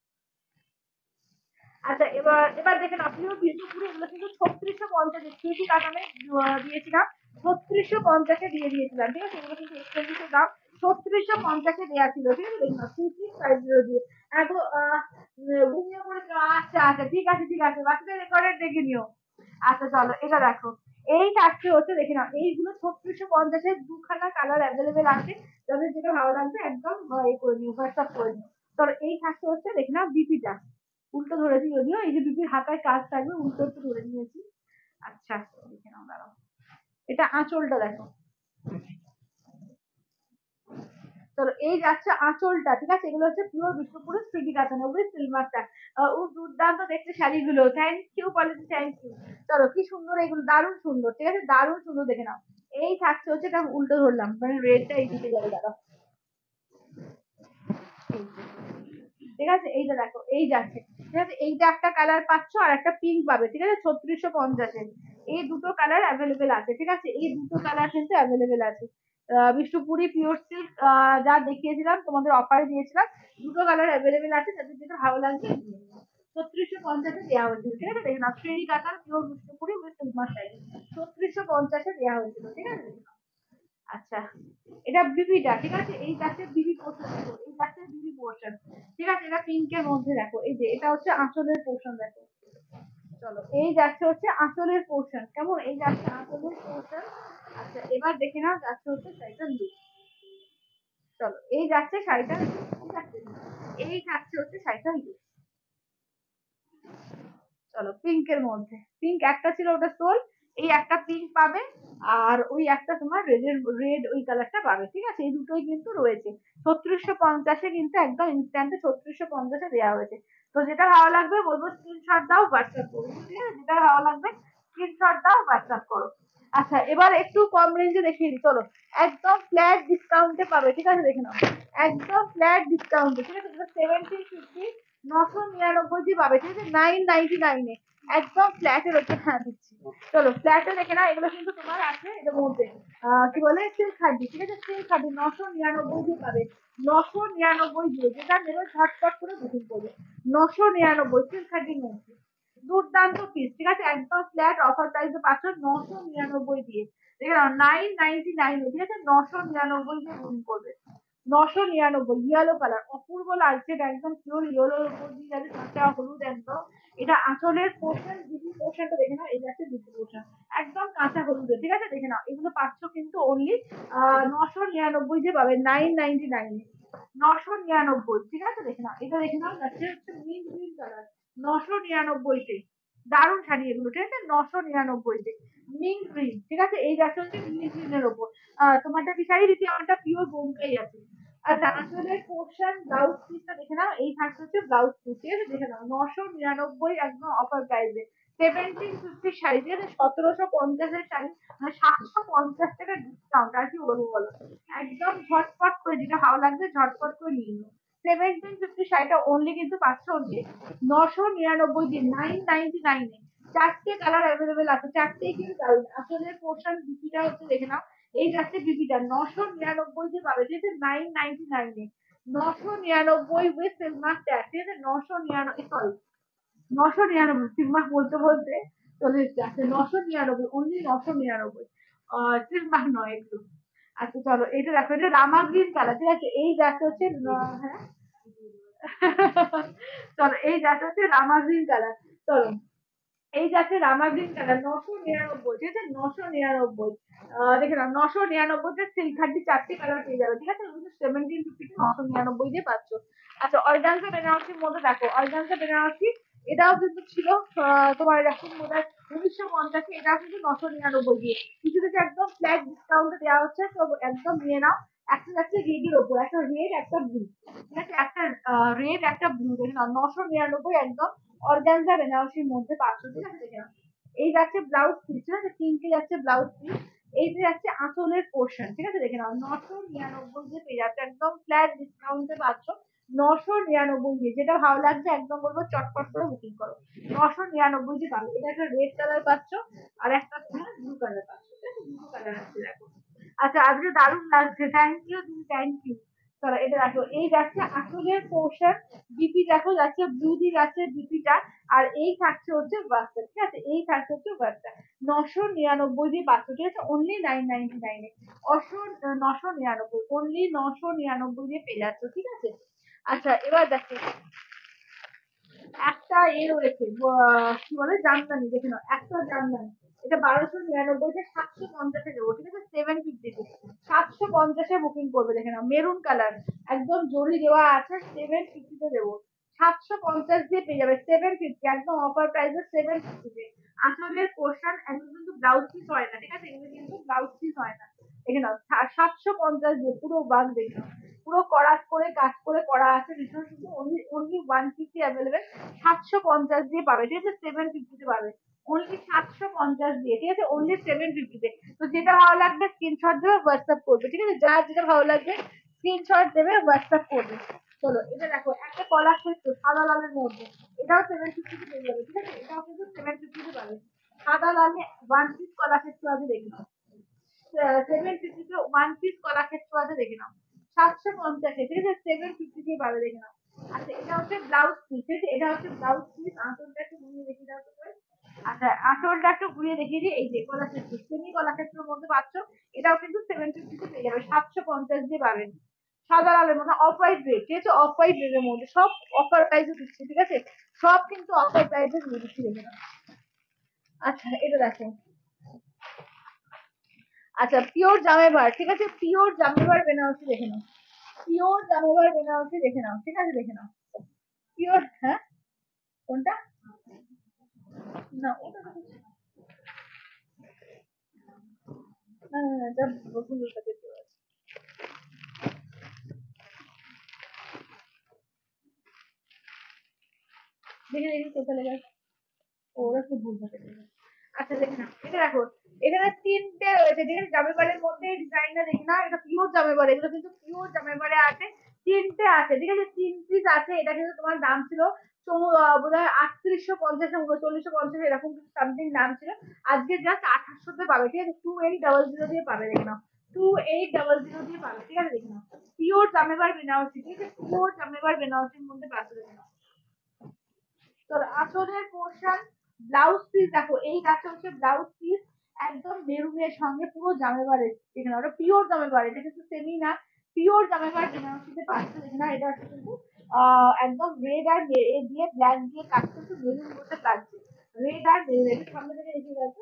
আচ্ছা এবার এবার দেখেন আপনিও বিষ্ণুপুরে এগুলো কিন্তু 3650 সিটি কাটামে দিয়েছিলাম, 3650-এ দিয়ে দিয়েছিলাম, ঠিক আছে, এগুলো কিন্তু এক্সপেন্সিভ দাম, 3650-এ দেওয়া ছিল, ঠিক আছে, দেখুন 3350 দিয়ে এত ঘুমিয়ে পড়েছিল, আচ্ছা আচ্ছা ঠিক আছে ঠিক আছে, বাকিদের রেকর্ডের দেখে নিও। আচ্ছা চলো এটা দেখো, এই থাকছে হচ্ছে দেখে নাও, এইগুলো 3650-এর দুখানা কালার অ্যাভেলেবেল আছে, যাদের যেটা ভালো লাগবে একদম এ করে নিও, হোয়াটসঅ্যাপ করে নিও। ধরো এই থাকছে হচ্ছে দেখে নাও বিপিটা, উল্টো ধরেছি যদিও, এই যে বিপির হাতায় কাজ থাকবে উল্টো একটু ধরে নিয়েছি। আচ্ছা দেখে নাও দাঁড়াও, এটা আঁচলটা দেখো, চলো এই যাচ্ছে আঁচলটা, ঠিক আছে, এগুলো হচ্ছে পিওর বিষ্ণুপুরের স্মৃতি কাতান উইথ সিলভারটা, ও দুর্দান্ত দেখতে শাড়িগুলো, thank you quality, thank you. চলো কি সুন্দর এগুলো, দারুণ সুন্দর, ঠিক আছে, দারুণ সুন্দর, দেখে নাও এই থাকছে হচ্ছে, এটা উল্টো ধরলাম মানে রেডটা এইদিকে যাবে, দাঁড়াও, ঠিক আছে, এইটা দেখো এই যাচ্ছে, ঠিক আছে, এইটা একটা কালার পাচ্ছ আর একটা পিঙ্ক পাবে, ঠিক আছে, 3650-এর এই দুটো কালার অ্যাভেলেবেল আছে, ঠিক আছে, এই দুটো কালার কিন্তু অ্যাভেলেবেল আছে। বিষ্ণুপুরি পিওর সিল্ক যা দেখিয়েছিলাম তোমাদের অফারে দিয়েছিলাম, দুটো কালার অ্যাভেলেবেল আছে, যাদের যেটা ভালো লাগবে 3650-এ দেওয়া হয়েছিল, ঠিক আছে, দেখে নাও ফ্রেরি কাতার pure Bishnupuri with silver sari 3650-এ দেওয়া হয়েছিল, ঠিক আছে। আচ্ছা এটা বিবিটা, ঠিক আছে, এই গাছের বিবি পোর্শন দেখো, এই গাছের বিবি পোর্শন, ঠিক আছে, এটা পিঙ্কের মধ্যে দেখো, এই যে এটা হচ্ছে আঁচলের পোর্শন দেখো, চলো এই যাচ্ছে হচ্ছে আঁচলের পোর্শন, কেমন এই যাচ্ছে আঁচলের পোর্শন। আচ্ছা এবার দেখে নাও যাচ্ছে হচ্ছে শাড়িটার লুক, চলো এই যাচ্ছে শাড়িটার look, ঠিক আছে, এই যাচ্ছে হচ্ছে শাড়িটার লুক, চলো পিঙ্কের মধ্যে, পিঙ্ক একটা ছিল ওটা সোল, এই একটা পিঙ্ক পাবে, আর ওই একটা তোমার রেড ওই কালারটা পাবে, ঠিক আছে, এই দুটোই কিন্তু রয়েছে 3650-এ, কিন্তু একদম ইনস্ট্যান্টে 3650-এ দেওয়া হয়েছে। তো যেটা ভালো লাগবে বলবো স্ক্রিনশট দাও হোয়াটসঅ্যাপ করো, ঠিক আছে, যেটা ভালো লাগবে স্ক্রিনশট দাও হোয়াটসঅ্যাপ করো। আচ্ছা এবার একটু কম রেঞ্জে দেখিয়ে দিই, চলো একদম ফ্ল্যাট ডিসকাউন্টে পাবে, ঠিক আছে, দেখে নাও একদম ফ্ল্যাট ডিসকাউন্টে, ঠিক আছে, 1750, 999 দিয়ে পাবে, ঠিক আছে, 999-এ একদম ফ্ল্যাটের ওপর, হ্যাঁ দিচ্ছি, চলো ফ্ল্যাটে দেখে না, এগুলো কিন্তু তোমার আছে এর মধ্যে কি বলে সিল্ক খাদি, ঠিক আছে, সিল্ক খাদি 999 দিয়ে পাবে, 999 দিয়ে, যেটা নেবে ঝটপট করে বুকিং করবে, 999 সিল্ক খাদির মধ্যে, দুর্দান্ত পিস, ঠিক আছে, একদম ফ্ল্যাট অফার প্রাইসে পাচ্ছ 999 দিয়ে, ঠিক আছে, 999, ঠিক আছে, 999 দিয়ে বুকিং করবে, 999 ইয়েলো কালার অপূর্ব লাগছে, এটা একদম পিওর ইয়েলোর উপর দিয়ে যাচ্ছে কাঁচা হলুদ একদম, এটা আঁচলের পোর্শন, দিদি পোর্শনটা দেখে নাও, এই যাচ্ছে দিদি পোর্শন একদম কাঁচা হলুদে, ঠিক আছে, দেখে নাও এগুলো পাচ্ছ কিন্তু অনলি 999 দিয়ে পাবে, 999-এ 999, ঠিক আছে, দেখে নাও এটা, দেখে নাও যাচ্ছে হচ্ছে মিন্ট গ্রিন কালার 999-তে, দারুণ শাড়ি এগুলো, ঠিক আছে, 999-তে মিন্ট গ্রিন, ঠিক আছে, এই যাচ্ছে হচ্ছে মিন্ট গ্রিনের ওপর, তোমারটা কি শাড়ি দিচ্ছি, আমারটা পিওর বোমকাই আছে। আচ্ছা আঁচলের পোর্শন ব্লাউজ পিসটা দেখে নাও, এই থাকছে হচ্ছে ব্লাউজ পিস, ঠিক আছে, দেখে নাও 999 একদম অফার প্রাইসে, 1750 শাড়ি, ঠিক আছে, 1750-এর শাড়ি, মানে 750 টাকা ডিসকাউন্ট, আর কি বলবো বলো, একদম ঝটপট করে যেটা ভালো লাগবে ঝটপট করে নিয়ে নিও, 1750 শাড়িটা অনলি কিন্তু পাচ্ছ অনলি 999 দিয়ে, 999-এ, চারটে কালার অ্যাভেলেবেল আছে, চারটেই কিন্তু দারুণ, আসলে পোর্শন বিপিটা হচ্ছে দেখে নাও, এই যাচ্ছে বিপিটা 999 দিয়ে পাবে, ঠিক আছে, 999-এ 999 উইথ সিলভার ট্যাগ, ঠিক আছে, 999, সরি 999, সিলভার বলতে বলতে চলে এসছে, আচ্ছা 999 অনলি 999, সিলভার নয় একটু। আচ্ছা চলো এটা দেখো, এটা রামা গ্রিন কালার, ঠিক আছে, এই যাচ্ছে হচ্ছে হ্যাঁ চলো এই যাচ্ছে হচ্ছে রামা গ্রিন কালার, চলো এই যাচ্ছে রামা গ্রিন কালার 999, ঠিক আছে, 999, দেখে নাও 999-তে সিল্ক খাড্ডি চারটে কালার পেয়ে যাবে, ঠিক আছে, 1750 999 দিয়ে পাচ্ছ। আচ্ছা অর্গানজা বেনারসির মধ্যে দেখো, অর্গানজা বেনারসি এটাও কিন্তু ছিল তোমার এখন বোধ হয় 1950-এ, এটাও কিন্তু 999 দিয়ে, কিছু কিছু একদম ফ্ল্যাট ডিসকাউন্টে দেওয়া হচ্ছে, তো একদম নিয়ে নাও। একটা যাচ্ছে রেডের ওপর, একটা রেড একটা ব্লু, ঠিক আছে, একটা রেড একটা ব্লু, দেখে নাও 999 একদম অর্গানজা বেনারসির মধ্যে পাচ্ছ, ঠিক আছে দেখে নাও। এই যাচ্ছে ব্লাউজ পিস, ঠিক আছে, 3টে যাচ্ছে ব্লাউজ পিস। এই যে যাচ্ছে আঁচলের পোর্শন, ঠিক আছে দেখে নাও, 999 দিয়ে পেয়ে যাচ্ছে, একদম ফ্ল্যাট ডিসকাউন্টে পাচ্ছ 999 দিয়ে। যেটা ভালো লাগছে একদম বলবো চটপট করে বুকিং করো, 999 দিয়ে পাবে। এটা একটা রেড কালার পাচ্ছ, আর একটা তোমার ব্লু কালার পাচ্ছ, ঠিক আছে, ব্লু কালার আছে দেখো। আচ্ছা আজকে দারুণ লাগছে, থ্যাংক ইউ দিদি, থ্যাংক ইউ। চলো এটা দেখো, এই যাচ্ছে আসলের পোর্শন, বিপি দেখো যাচ্ছে ব্লু দিয়ে যাচ্ছে বিপিটা, আর এই থাকছে হচ্ছে ওয়ার্কটা, ঠিক আছে, এই থাকছে হচ্ছে ওয়ার্কটা। 999 দিয়ে পাচ্ছ, ঠিক আছে, অনলি 999 অশো 999, অনলি 999 দিয়ে পেয়ে যাচ্ছ, ঠিক আছে। আচ্ছা এবার দেখো একটা রয়েছে, কি বলে জামদানি, দেখে নাও একটা জামদানি, এটা 1299, 750-এ দেবো, ঠিক আছে, 750, 750-এ বুকিং করবে, দেখে নাও মেরুন কালার, একদম জরি দেওয়া আছে, 750-তে দেবো, 750 দিয়ে পেয়ে যাবে, 750 একদম অফার প্রাইসে, 750-তে। আসলের পোর্শন একদম কিন্তু ব্লাউজ পিস হয় না, ঠিক আছে, এগুলো কিন্তু ব্লাউজ পিস হয় না, দেখে নাও 750 দিয়ে পুরো বাগ, দেখে নাও পুরো করাত করে কাজ করে করা আছে, ভীষণ সুন্দর, অনলি অনলি 150 অ্যাভেলেবেল, 750 দিয়ে পাবে, ঠিক আছে, 750-তে পাবে, অনলি 750 দিয়ে, ঠিক আছে, অনলি 750-তে। তো যেটা ভালো লাগবে স্ক্রিনশট দেবে, হোয়াটসঅ্যাপ করবে, ঠিক আছে, যার যেটা ভালো লাগবে স্ক্রিনশট দেবে, হোয়াটসঅ্যাপ করবে। চলো এটা দেখো একটা কলা ক্ষেত্র সাদা লালের মধ্যে, এটাও 750-তে পেয়ে যাবে, ঠিক আছে, এটাও কিন্তু 750-তে পাবে, সাদা লালে 1 পিস কলা ক্ষেত্র আছে, দেখে নাও, 750-তে 1 পিস কলা ক্ষেত্র আছে, দেখে নাও, 750-এ, ঠিক আছে, 750 দিয়ে পাবে, দেখে নাও। আচ্ছা এটা হচ্ছে ব্লাউজ পিস, ঠিক আছে, এটা হচ্ছে ব্লাউজ পিস, আঁচলটা একটু ঘুরিয়ে দেখিয়ে দাও তো করে। আচ্ছা আঁচলটা একটু ঘুরিয়ে দেখিয়ে দিই, এই যে কলাক্ষেত্র, সেমি কলাক্ষেত্রের মধ্যে পাচ্ছ, এটাও কিন্তু 750-তে পেয়ে যাবে, 750 দিয়ে পাবেন, সাদা লালের মধ্যে অফ হোয়াইট রেড, ঠিক আছে, অফ হোয়াইট রেড এর মধ্যে সব অফার প্রাইসে দিচ্ছে, ঠিক আছে, সব কিন্তু অফার প্রাইসে দিয়ে দিচ্ছি, দেখে নাও। আচ্ছা এটা দেখো, আচ্ছা পিওর জামেবার, ঠিক আছে, পিওর জামেবার বেনারসি, দেখে নাও, পিওর জামেবার বেনারসি দেখে নাও, ঠিক আছে দেখে নাও, পিওর, হ্যাঁ কোনটা, না ওটা তো না না না, এটা ভুল থাকে, দেখে দেখি কোথায় লেখা আছে, ওরা খুব ভুল থাকে। আচ্ছা দেখে নাও, এটা দেখো, এখানে 3টে রয়েছে, ঠিক আছে, জামেবারের মধ্যে ডিজাইনটা দেখে নাও, এটা পিওর জামেবার, এগুলো কিন্তু পিওর জামেবারে আছে, 3টে আছে, ঠিক আছে, 3 পিস আছে, এটা কিন্তু তোমার দাম ছিল বোধ হয় 3850, 3950 এরকম কিছু সামথিং দাম ছিল, আজকে জাস্ট 2800-তে পাবে, ঠিক আছে, 2800 দিয়ে পাবে, দেখে নাও, 2800 দিয়ে পাবে, ঠিক আছে দেখে নাও, পিওর জামেবার বেনারসি, ঠিক আছে, পিওর জামেবার বেনারসির মধ্যে পাবে, দেখে নাও। তোর আঁচলের পোর্শন, ব্লাউজ পিস দেখো, এই কাজটা হচ্ছে ব্লাউজ পিস, একদম মেরুনের সঙ্গে পুরো জামেবারে, দেখে না ওটা পিওর জামেবার, এটা কিন্তু সেমি না, পিওর জামেবার বেনারসিতে পাচ্ছে, দেখে না, এটা হচ্ছে কিন্তু একদম রেড আর দিয়ে ব্ল্যাক দিয়ে কাজ করছে, মেরুন মধ্যে লাগছে, রেড আর মেরুন, এটা সামনে থেকে দেখে গেছে,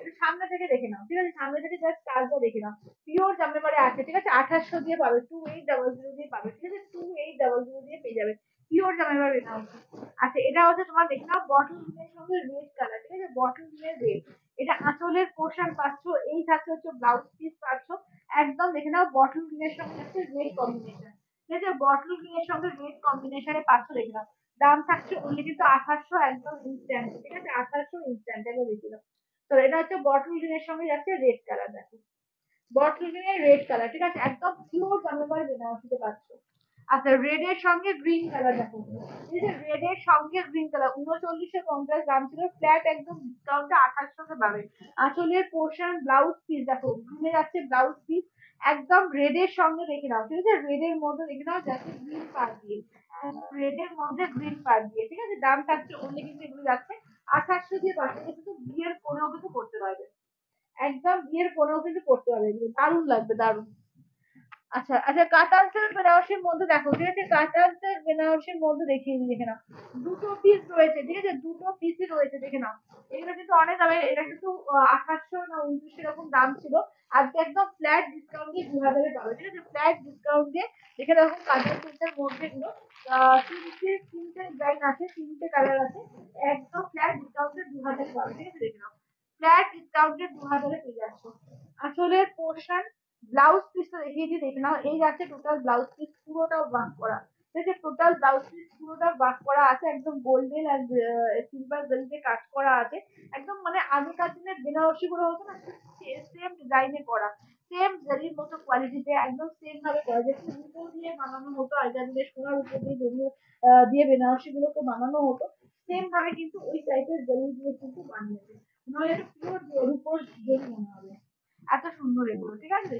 এটা সামনে থেকে দেখে নাও, ঠিক আছে, সামনে থেকে জাস্ট কাজটা দেখে নাও, পিওর জামেবারে আছে, ঠিক আছে, 2800 দিয়ে পাবে, 2800 দিয়ে পাবে, ঠিক আছে, 2800 দিয়ে পেয়ে যাবে, পিওর জামেবার বেনারসি। আচ্ছা এটা হচ্ছে তোমার দেখে নাও বটল গ্রিনের সঙ্গে রেড কালার, ঠিক আছে, বটল গ্রিনের রেড, এটা আঁচলের পোর্শন পাচ্ছ, এই থাকছে হচ্ছে ব্লাউজ পিস পাচ্ছ, একদম দেখে নাও বটল গ্রিনের সঙ্গে যাচ্ছে রেড কম্বিনেশন, ঠিক আছে, বটল গ্রিনের সঙ্গে রেড কম্বিনেশনে পাচ্ছ, দেখে নাও, দাম থাকছে অনলি কিন্তু 2800, একদম ইনস্ট্যান্ট, ঠিক আছে, 2800 ইনস্ট্যান্ট, এগুলো দেখে নাও। তো এটা হচ্ছে বটল গ্রিনের সঙ্গে যাচ্ছে রেড কালার, দেখো বটল গ্রিনের রেড কালার, ঠিক আছে, একদম পিওর জামাবার বেনারসিতে পাচ্ছ। আচ্ছা রেড এর সঙ্গে গ্রিন কালার দেখো, এই যে রেড এর সঙ্গে গ্রিন কালার, 3950 দাম ছিল, ফ্ল্যাট একদম ডিসকাউন্টে 2800-তে পাবে, আঁচলের পোর্শন ব্লাউজ পিস দেখো, ঘুরে যাচ্ছে ব্লাউজ পিস, একদম রেড এর সঙ্গে দেখে নাও, ঠিক আছে, রেড এর মধ্যে দেখে নাও যাচ্ছে গ্রিন পার দিয়ে, রেড এর মধ্যে গ্রিন পার দিয়ে, ঠিক আছে, দাম থাকছে অনলি কিন্তু এগুলো যাচ্ছে 2800 দিয়ে পাচ্ছে, কিন্তু বিয়ের কোনেও কিন্তু করতে পারবে, একদম বিয়ের কোনেও কিন্তু করতে পারবে, এগুলো দারুণ লাগবে, দারুণ। আচ্ছা আচ্ছা কাতান সিল্ক বেনারসির মধ্যে দেখো, ঠিক আছে, কাতান সিল্ক বেনারসির মধ্যে দেখিয়ে দিই, দেখে নাও, দুটো পিস রয়েছে, ঠিক আছে, দুটো পিসই রয়েছে, দেখে নাও, এগুলো কিন্তু অনেক দামে, এটা কিন্তু 2800 না 2900 এরকম দাম ছিল, আজকে একদম ফ্ল্যাট ডিসকাউন্ট দিয়ে 2000-এ পাবে, ঠিক আছে, ফ্ল্যাট ডিসকাউন্ট দিয়ে, দেখে দেখো কাতান সিল্কের মধ্যে গুলো তিনটে ডিজাইন আছে, 3টে কালার আছে, একদম ফ্ল্যাট ডিসকাউন্টে 2000-এ পাবে, ঠিক আছে, দেখে নাও, ফ্ল্যাট ডিসকাউন্টে 2000-এ পেয়ে যাচ্ছ। আসলে পোর্শন ব্লাউজ পিসটা দেখিয়ে দিয়ে দেখে নাও, এই যাচ্ছে টোটাল ব্লাউজ পিস পুরোটা ওয়ার্ক করা, যে টোটাল ব্লাউজ পিস পুরোটা ওয়ার্ক করা আছে, একদম গোল্ডেন আর সিলভার জরিতে কাজ করা আছে, একদম মানে আগেকার দিনের বেনারসি গুলো হতো না, সেম ডিজাইনে করা, সেম জরির মতো কোয়ালিটিতে একদম সেম ভাবে করা, যেটা রূপো দিয়ে বানানো হতো আগেকার দিনে, সোনার উপর দিয়ে জরি দিয়ে বেনারসি গুলোকে বানানো হতো, সেম ভাবে কিন্তু ওই টাইপের জরি দিয়ে কিন্তু বানিয়েছে, নয় এটা পিওর রূপোর জরি মনে হবে, এত সুন্দর এগুলো। ঠিক আছে,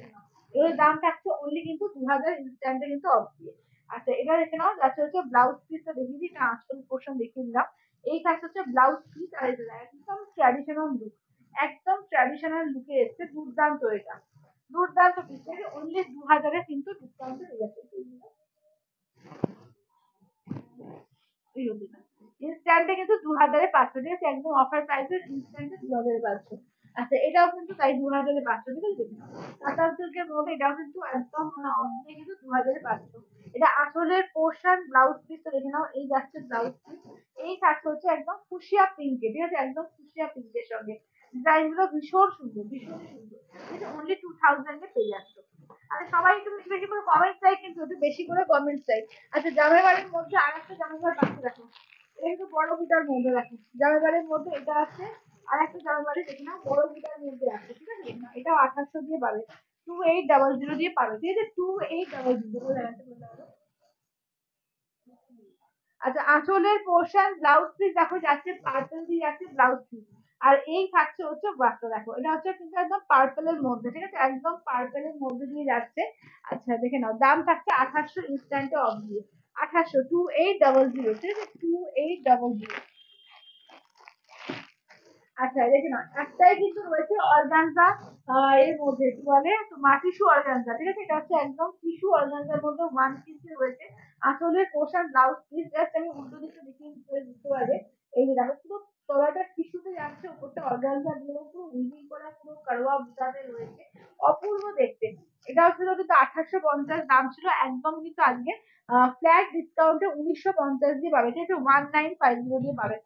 এর দাম থাকছে অনলি কিন্তু 2000 ইনস্ট্যান্টে কিন্তু অফ দিয়ে। আচ্ছা এটা দেখে নাও, যাচ্ছে হচ্ছে ব্লাউজ পিসটা দেখিয়ে দিই, এটা আঁচল পোর্শন দেখিয়ে দিলাম, এই থাকছে হচ্ছে ব্লাউজ পিস, আর এটা একদম ট্র্যাডিশনাল লুক, একদম ট্র্যাডিশনাল লুকে এসছে, দুর্দান্ত এটা, দুর্দান্ত পিস থেকে অনলি 2000 কিন্তু ডিসকাউন্টে হয়ে যাচ্ছে। ইনস্ট্যান্টে কিন্তু 2000 পাচ্ছ, ঠিক আছে, একদম অফার প্রাইসে ইনস্ট্যান্টে 2000 পাচ্ছ। আচ্ছা এটাও কিন্তু তাই 2000 পাচ্ছ, ঠিক আছে, টাটা সিল্কের মধ্যে এটাও কিন্তু একদম মানে অনলি কিন্তু 2000 পাচ্ছ। এটা আসলের পোর্শন ব্লাউজ পিসটা দেখে নাও, এই যাচ্ছে ব্লাউজ পিস, এই থাকছে হচ্ছে একদম ফুসিয়া পিঙ্কে, ঠিক আছে, একদম ফুসিয়া পিঙ্কের সঙ্গে, ডিজাইন গুলো ভীষণ সুন্দর, ভীষণ সুন্দর, এটা অনলি 2000 পেয়ে যাচ্ছ। আরে সবাই একটু বেশি বেশি করে কমেন্ট চাই, কিন্তু একটু বেশি করে কমেন্ট চাই। আচ্ছা জামাই বাড়ির মধ্যে আর একটা জামাই বাড়ি বাকি রাখো, এটা কিন্তু বড় বুটার মধ্যে রাখো, জামাই বাড়ির মধ্যে এটা আছে, আর একটা জামাই বাড়ি দেখে না বড় বুটার মধ্যে আছে, ঠিক আছে, এটাও 2800 দিয়ে পাবে, 2800 দিয়ে পাবে, ঠিক আছে, 2800। আচ্ছা আঁচলের পোর্শন ব্লাউজ পিস দেখো যাচ্ছে পার্পল দিয়ে যাচ্ছে ব্লাউজ পিস, আর এই থাকছে হচ্ছে ওয়ার্কটা, দেখো এটা হচ্ছে কিন্তু একদম পার্পলের মধ্যে, ঠিক আছে, একদম পার্পলের মধ্যে দিয়ে যাচ্ছে। আচ্ছা দেখে নাও, দাম থাকছে 2800 ইনস্ট্যান্টে অফ দিয়ে, 2800, 2800, ঠিক আছে, 2800। আচ্ছা দেখে নাও, একটাই কিন্তু রয়েছে অর্গানজা, এর মধ্যে কি বলে তোমার টিস্যু অর্গানজা, ঠিক আছে, এটা হচ্ছে একদম টিস্যু অর্গানজার মধ্যে ওয়ান পিস রয়েছে, আসলে পোশাক ব্লাউজ পিস, জাস্ট আমি উল্টো দিকটা দেখিয়ে দিতে পারবে, এই যে দেখো পুরো তলাটা টিস্যুতে যাচ্ছে, উপরটা অর্গানজা দিয়ে পুরো উইভিং করা, পুরো কারওয়া বুটাতে রয়েছে, অপূর্ব দেখতে। এটা ছিল কিন্তু 2850 দাম ছিল, একদম কিন্তু আজকে ফ্ল্যাট ডিসকাউন্টে 1950 দিয়ে পাবে, ঠিক আছে, 1950 দিয়ে পাবে,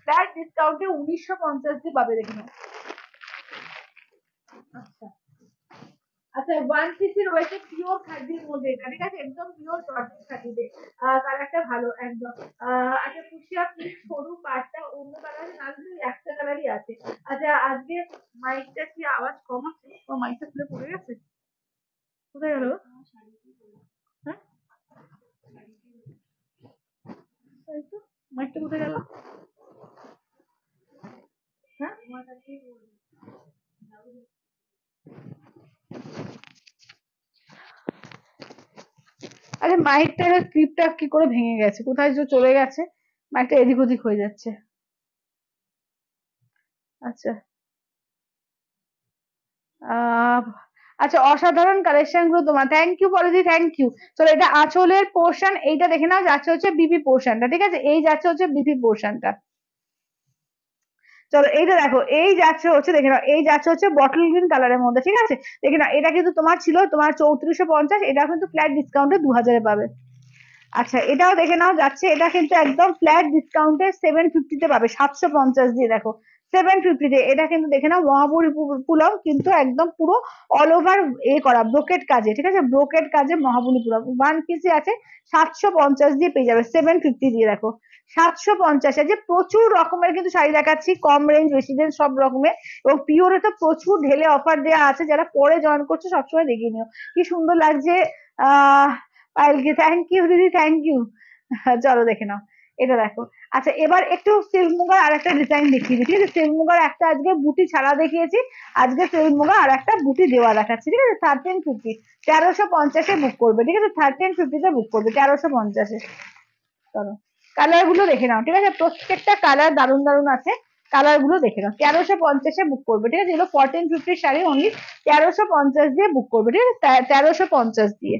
ফ্ল্যাট ডিসকাউন্টে 1950 দিয়ে পাবে, দেখে নাও। আচ্ছা আচ্ছা ওয়ান পিসি রয়েছে পিওর খাদির মধ্যে, এটা ঠিক আছে, একদম পিওর জর্জেট খাদিতে, কালারটা ভালো একদম, আচ্ছা ফুসিয়া পিস সরু পাটটা অন্য কালারে না, কিন্তু একটা কালারই আছে। আচ্ছা আজকে মাইকটা কি আওয়াজ কম আছে, ও মাইকটা খুলে পড়ে গেছে, কোথায় গেল, হ্যাঁ মাইকটা কোথায় গেল, হ্যাঁ আরে মাইকটা ক্লিপটা কি করে ভেঙে গেছে, কোথায় যে চলে গেছে, মাইকটা এদিক ওদিক হয়ে যাচ্ছে। আচ্ছা আহ আচ্ছা অসাধারণ কালেকশন গুলো তোমার, থ্যাংক ইউ পলিদি, থ্যাংক ইউ। চলো এটা আঁচলের পোর্শন, এইটা দেখে নাও, যাচ্ছে হচ্ছে বিপি পোর্শনটা, ঠিক আছে, এই যাচ্ছে হচ্ছে বিপি পোর্শনটা। চলো এইটা দেখো, এই যাচ্ছে হচ্ছে দেখে নাও, এই যাচ্ছে হচ্ছে বটল গ্রিন কালারের মধ্যে, ঠিক আছে, দেখে নাও, এটা কিন্তু তোমার ছিল তোমার 3450, এটা কিন্তু ফ্ল্যাট ডিসকাউন্টে 2000 পাবে। আচ্ছা এটাও দেখে নাও, যাচ্ছে এটা কিন্তু একদম ফ্ল্যাট ডিসকাউন্টে 750 পাবে, 750 দিয়ে, দেখো 750 এটা কিন্তু দেখে নাও, মহাপুরি পুলম কিন্তু একদম পুরো অল ওভার এ করা ব্রোকেট কাজে, ঠিক আছে, ব্রোকেট কাজে মহাবলী পুলম, ওয়ান পিসে আছে 750 দিয়ে পেয়ে যাবে, 750 দিয়ে, দেখো 750, যে প্রচুর রকমের কিন্তু শাড়ি দেখাচ্ছি, কম রেঞ্জ বেশি রেঞ্জ সব রকমের, এবং পিওরে তো প্রচুর ঢেলে অফার দেওয়া আছে, যারা পরে জয়েন করছে সবসময় দেখিয়ে নিও, কি সুন্দর লাগছে। আহ পায়েলকে থ্যাংক ইউ দিদি, থ্যাংক ইউ। চলো দেখে নাও, এটা দেখো। আচ্ছা এবার একটু সিল্ক মুগার আর একটা ডিজাইন দেখিয়ে দিই, ঠিক আছে, সিল্ক মুগার একটা আজকে বুটি ছাড়া দেখিয়েছি, আজকে সিল্ক মুগা আর একটা বুটি দেওয়া দেখাচ্ছি, ঠিক আছে, 1350, 1350 বুক করবে, ঠিক আছে, 1350 বুক করবে, 1350। চলো কালার গুলো দেখে নাও, ঠিক আছে, প্রত্যেকটা কালার দারুন দারুন আছে, কালার গুলো দেখে নাও, 1350 বুক করবে, ঠিক আছে, এগুলো 1450 শাড়ি অনলি 1350 দিয়ে বুক করবে, ঠিক আছে, 1350 দিয়ে।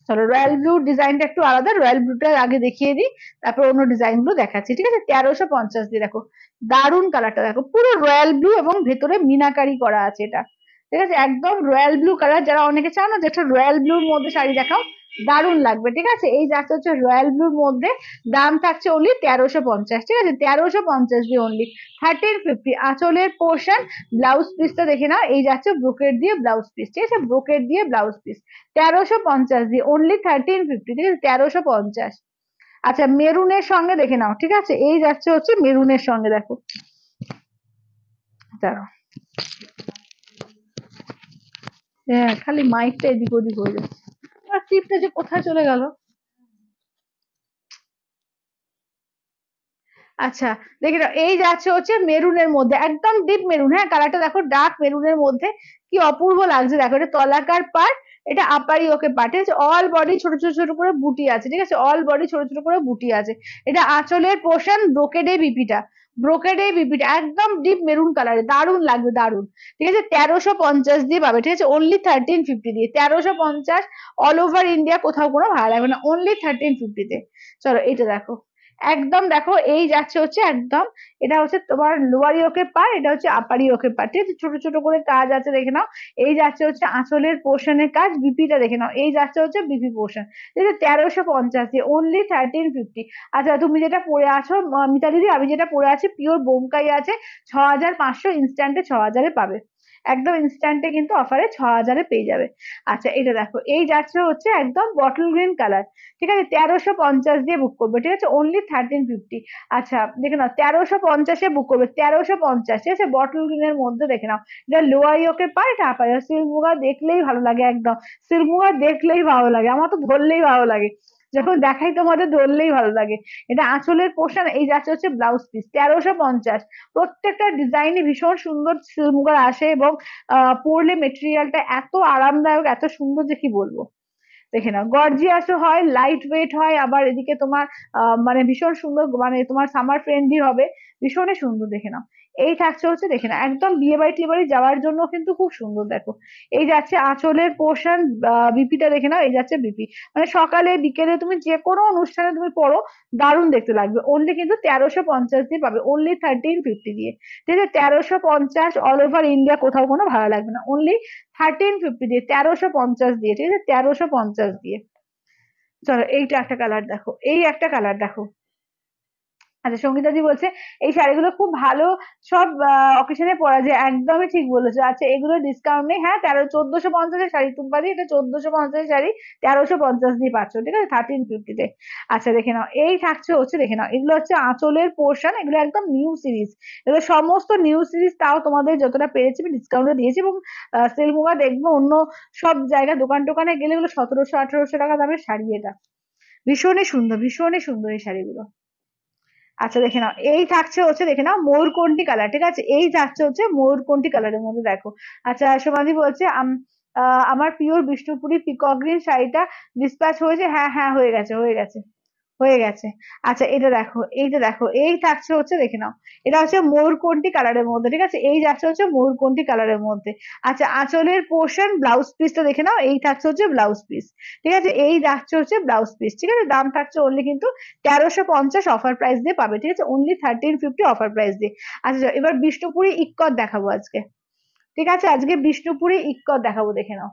চলো রয়্যাল ব্লু ডিজাইনটা একটু আলাদা, রয়্যাল ব্লুটা আগে দেখিয়ে দিই, তারপর অন্য ডিজাইন গুলো দেখাচ্ছি, ঠিক আছে, 1350 দিয়ে, দেখো দারুন কালারটা, দেখো পুরো রয়্যাল ব্লু এবং ভেতরে মিনাকারি করা আছে এটা, ঠিক আছে, একদম রয়্যাল ব্লু কালার, যারা অনেকে চাও না যে একটা রয়্যাল ব্লুর মধ্যে শাড়ি দেখাও, দারুণ লাগবে, ঠিক আছে। এই যাচ্ছে হচ্ছে রয়্যাল ব্লুর মধ্যে, দাম থাকছে অনলি 1350, ঠিক আছে, 1350 দিয়ে অনলি 1350। আঁচলের পোর্শন, ব্লাউজ পিসটা দেখে নাও, এই যাচ্ছে ব্রোকেট দিয়ে ব্লাউজ পিস, ঠিক আছে, ব্রোকেট দিয়ে ব্লাউজ পিস 1350 দিয়ে অনলি 1350, ঠিক আছে, 1350। আচ্ছা মেরুনের সঙ্গে দেখে নাও, ঠিক আছে, এই যাচ্ছে হচ্ছে মেরুনের সঙ্গে, দেখো দাঁড়াও, হ্যাঁ খালি মাইকটা এদিক ওদিক হয়ে যাচ্ছে, আমার ক্লিপটা যে কোথায় চলে গেল। আচ্ছা দেখে নাও, এই যাচ্ছে হচ্ছে মেরুনের মধ্যে, একদম ডিপ মেরুন, হ্যাঁ কালারটা দেখো, ডার্ক মেরুনের মধ্যে কি অপূর্ব লাগছে, দেখো এটা তলাকার পার্ট, এটা আপারি ওকে পার্ট, ঠিক আছে, অল বডি ছোট ছোট ছোট করে বুটি আছে, ঠিক আছে, অল বডি ছোট ছোট করে বুটি আছে। এটা আঁচলের পোর্শন, ব্রোকেডে বিপিটা, ব্রোকেডে বিপিটা একদম ডিপ মেরুন কালারে, দারুণ লাগবে দারুণ, ঠিক আছে, 1350 দিয়ে পাবে, ঠিক আছে, অনলি 1350 দিয়ে, 1350, অল ওভার ইন্ডিয়া কোথাও কোনো ভাড়া লাগবে না, অনলি 1350-তে। চলো এটা দেখো, একদম দেখো, এই যাচ্ছে হচ্ছে একদম, এটা হচ্ছে তোমার লোয়ার ইয়োকের পার, এটা হচ্ছে আপার ইয়োকের পার, ঠিক আছে, ছোট ছোট করে কাজ আছে দেখে নাও। এই যাচ্ছে হচ্ছে আঁচলের পোর্শনের কাজ, বিপিটা দেখে নাও, এই যাচ্ছে হচ্ছে বিপি পোর্শন, ঠিক আছে, 1350 দিয়ে অনলি 1350। আচ্ছা তুমি যেটা পরে আছো মিতা দিদি, আমি যেটা পরে আছি পিওর বোমকাই আছে, 6500 ইনস্ট্যান্টে 6000-এ পাবে, একদম ইনস্ট্যান্টে কিন্তু অফারে 6000-এ পেয়ে যাবে। আচ্ছা এটা দেখো, এই যাচ্ছে হচ্ছে একদম বটল গ্রিন কালার, ঠিক আছে, 1350 দিয়ে বুক করবে, ঠিক আছে, অনলি 1350। আচ্ছা দেখে নাও, 1350-এ বুক করবে, 1350, ঠিক আছে, বটল গ্রিনের মধ্যে দেখে নাও, এটা লোয়ার ইয়োকের পার, এটা আপার ইয়োক, সিল্ক দেখলেই ভালো লাগে, একদম সিল্ক দেখলেই ভালো লাগে, আমার তো ধরলেই ভালো লাগে, যখন দেখাই তোমাদের ধরলেই ভালো লাগে। এটা আঁচলের পোর্শন, এই যাচ্ছে হচ্ছে ব্লাউজ পিস, 1350। প্রত্যেকটা ডিজাইনই ভীষণ সুন্দর সিল্ক আসে, এবং পরলে মেটেরিয়ালটা এত আরামদায়ক, এত সুন্দর যে কি বলবো। দেখে নাও গর্জিয়াসও হয়, লাইট ওয়েট হয়, আবার এদিকে তোমার মানে ভীষণ সুন্দর, মানে তোমার সামার ফ্রেন্ডলি হবে, ভীষণই সুন্দর, দেখে নাও। এই থাকছে হচ্ছে দেখে নাও, একদম বিয়ে বাড়ি টিয়ে বাড়ি যাওয়ার জন্য কিন্তু খুব সুন্দর, দেখো এই যাচ্ছে আঁচলের পোর্শন, বিপিটা দেখে নাও, এই যাচ্ছে বিপি, মানে সকালে বিকেলে তুমি যে কোনো অনুষ্ঠানে তুমি পরো, দারুণ দেখতে লাগবে, অনলি কিন্তু 1350 দিয়ে পাবে, অনলি 1350 দিয়ে, ঠিক আছে, 1350, অল ওভার ইন্ডিয়া কোথাও কোনো ভাড়া লাগবে না, অনলি 1350 দিয়ে, 1350 দিয়ে, ঠিক আছে, 1350 দিয়ে। চলো এইটা একটা কালার দেখো, এই একটা কালার দেখো। আচ্ছা সঙ্গীতাজি বলছে এই শাড়িগুলো খুব ভালো, সব অকেশনে পরা যায়, একদমই ঠিক বলেছো। আচ্ছা এগুলো ডিসকাউন্ট নেই, হ্যাঁ 1450-এর শাড়ি টুম্পাদি, এটা 1450-এর শাড়ি 1350 দিয়ে পাচ্ছ, ঠিক আছে, 1350-তে। আচ্ছা দেখে নাও, এই থাকছে হচ্ছে দেখে নাও, এগুলো হচ্ছে আঁচলের পোর্শন, এগুলো একদম নিউ সিরিজ, এগুলো সমস্ত নিউ সিরিজ, তাও তোমাদের যতটা পেরেছি আমি ডিসকাউন্টে দিয়েছি, এবং সেলমুগা দেখবো অন্য সব জায়গায় দোকান টোকানে গেলে এগুলো 1700-1800 টাকা দামের শাড়ি, এটা ভীষণই সুন্দর, ভীষণই সুন্দর এই শাড়িগুলো। আচ্ছা দেখে নাও, এই থাকছে হচ্ছে দেখে নাও ময়ূরকণ্ঠী কালার, ঠিক আছে, এই থাকছে হচ্ছে ময়ূরকণ্ঠী কালারের মধ্যে, দেখো। আচ্ছা সমাধি বলছে আমার পিওর বিষ্ণুপুরি পিকক গ্রিন শাড়িটা ডিসপ্যাচ হয়েছে, হ্যাঁ হ্যাঁ হয়ে গেছে হয়ে গেছে হয়ে গেছে। আচ্ছা এটা দেখো, এইটা দেখো, এই থাকছে হচ্ছে দেখে নাও, এটা হচ্ছে ময়ূরকণ্ঠী কালারের মধ্যে, ঠিক আছে, এই যাচ্ছে হচ্ছে ময়ূরকণ্ঠী কালারের মধ্যে। আচ্ছা আঁচলের পোর্শন, ব্লাউজ পিসটা দেখে নাও, এই থাকছে হচ্ছে ব্লাউজ পিস, ঠিক আছে, এই যাচ্ছে হচ্ছে ব্লাউজ পিস, ঠিক আছে, দাম থাকছে অনলি কিন্তু 1350 অফার প্রাইস দিয়ে পাবে, ঠিক আছে, অনলি 1350 অফার প্রাইস দিয়ে। আচ্ছা এবার বিষ্ণুপুরি ইক্কত দেখাবো আজকে, ঠিক আছে, আজকে বিষ্ণুপুরি ইক্কত দেখাবো, দেখে নাও।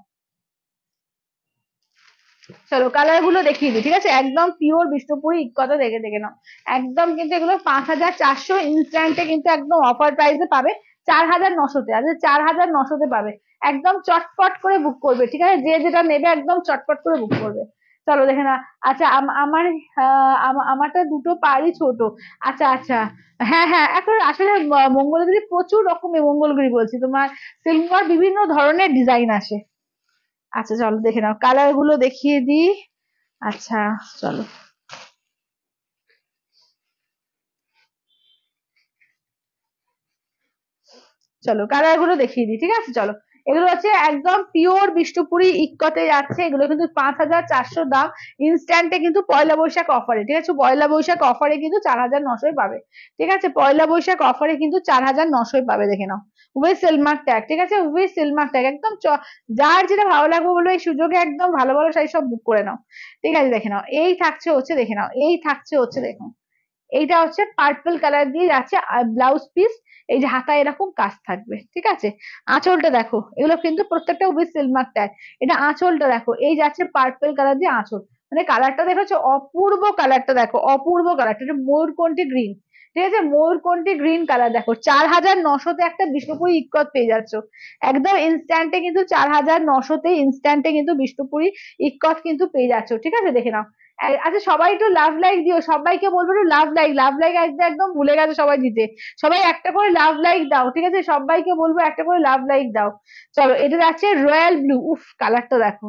চলো কালার গুলো দেখিয়ে দিই, ঠিক আছে, একদম পিওর বিষ্ণুপুরি ইক্কতা, দেখে দেখে নাও, একদম কিন্তু এগুলো 5400 ইনস্ট্যান্টে কিন্তু একদম অফার প্রাইসে পাবে, 4900-তে, আচ্ছা 4900-তে পাবে, একদম চটপট করে বুক করবে, ঠিক আছে, যে যেটা নেবে একদম চটপট করে বুক করবে। চলো দেখে না। আচ্ছা আমার আমারটা দুটো পাড়ই ছোট। আচ্ছা আচ্ছা, হ্যাঁ হ্যাঁ, এখন আসলে মঙ্গলগিরি প্রচুর রকমের, মঙ্গলগিরি বলছি তোমার, সিলভার বিভিন্ন ধরনের ডিজাইন আসে। আচ্ছা চলো দেখে নাও, কালার গুলো দেখিয়ে দিই। আচ্ছা চলো, চলো কালার গুলো দেখিয়ে দিই, ঠিক আছে, চলো। এগুলো হচ্ছে একদম পিওর বিষ্ণুপুরি ইক্কতে যাচ্ছে, এগুলো কিন্তু 5400 দাম, ইনস্ট্যান্টে কিন্তু পয়লা বৈশাখ অফারে, ঠিক আছে, পয়লা বৈশাখ অফারে কিন্তু 4900 পাবে, ঠিক আছে, পয়লা বৈশাখ অফারে কিন্তু 4900 পাবে, দেখে নাও, উইথ সিলমার্ক ট্যাগ, ঠিক আছে, উইথ সিলমার্ক ট্যাগ, একদম যার যেটা ভালো লাগবে বলো, এই সুযোগে একদম ভালো ভালো শাড়ি সব বুক করে নাও, ঠিক আছে, দেখে নাও, এই থাকছে হচ্ছে দেখে নাও, এই থাকছে হচ্ছে দেখো, এইটা হচ্ছে পার্পল কালার দিয়ে যাচ্ছে, আর ব্লাউজ পিস এই যে হাতায় এরকম কাজ থাকবে, ঠিক আছে। আঁচলটা দেখো, এগুলো কিন্তু প্রত্যেকটা উইথ সিলমার ট্যাগ। এটা আঁচলটা দেখো, এই যাচ্ছে পার্পল কালার দিয়ে আঁচল, মানে কালারটা দেখো হচ্ছে অপূর্ব, কালারটা দেখো অপূর্ব কালারটা, এটা ময়ূরকণ্ঠী গ্রিন, ঠিক আছে, ময়ূরকণ্ঠী গ্রিন কালার দেখো। 4,900-তে একটা বিষ্ণুপুরি ইক্কত পেয়ে যাচ্ছ, একদম ইনস্ট্যান্টে কিন্তু 4,900-তে ইনস্ট্যান্টে কিন্তু বিষ্ণুপুরি ইক্কত কিন্তু পেয়ে যাচ্ছ, ঠিক আছে, দেখে নাও। আচ্ছা সবাই একটু লাভ লাইক দিও, সবাইকে বলবো একটু লাভ লাইক, লাভ লাইক একদম একদম ভুলে গেছে সবাই দিতে। সবাই একটা করে লাভ লাইক দাও, ঠিক আছে, সবাইকে বলবো একটা করে লাভ লাইক দাও। চলো, এটা যাচ্ছে রয়্যাল ব্লু, উফ কালারটা দেখো,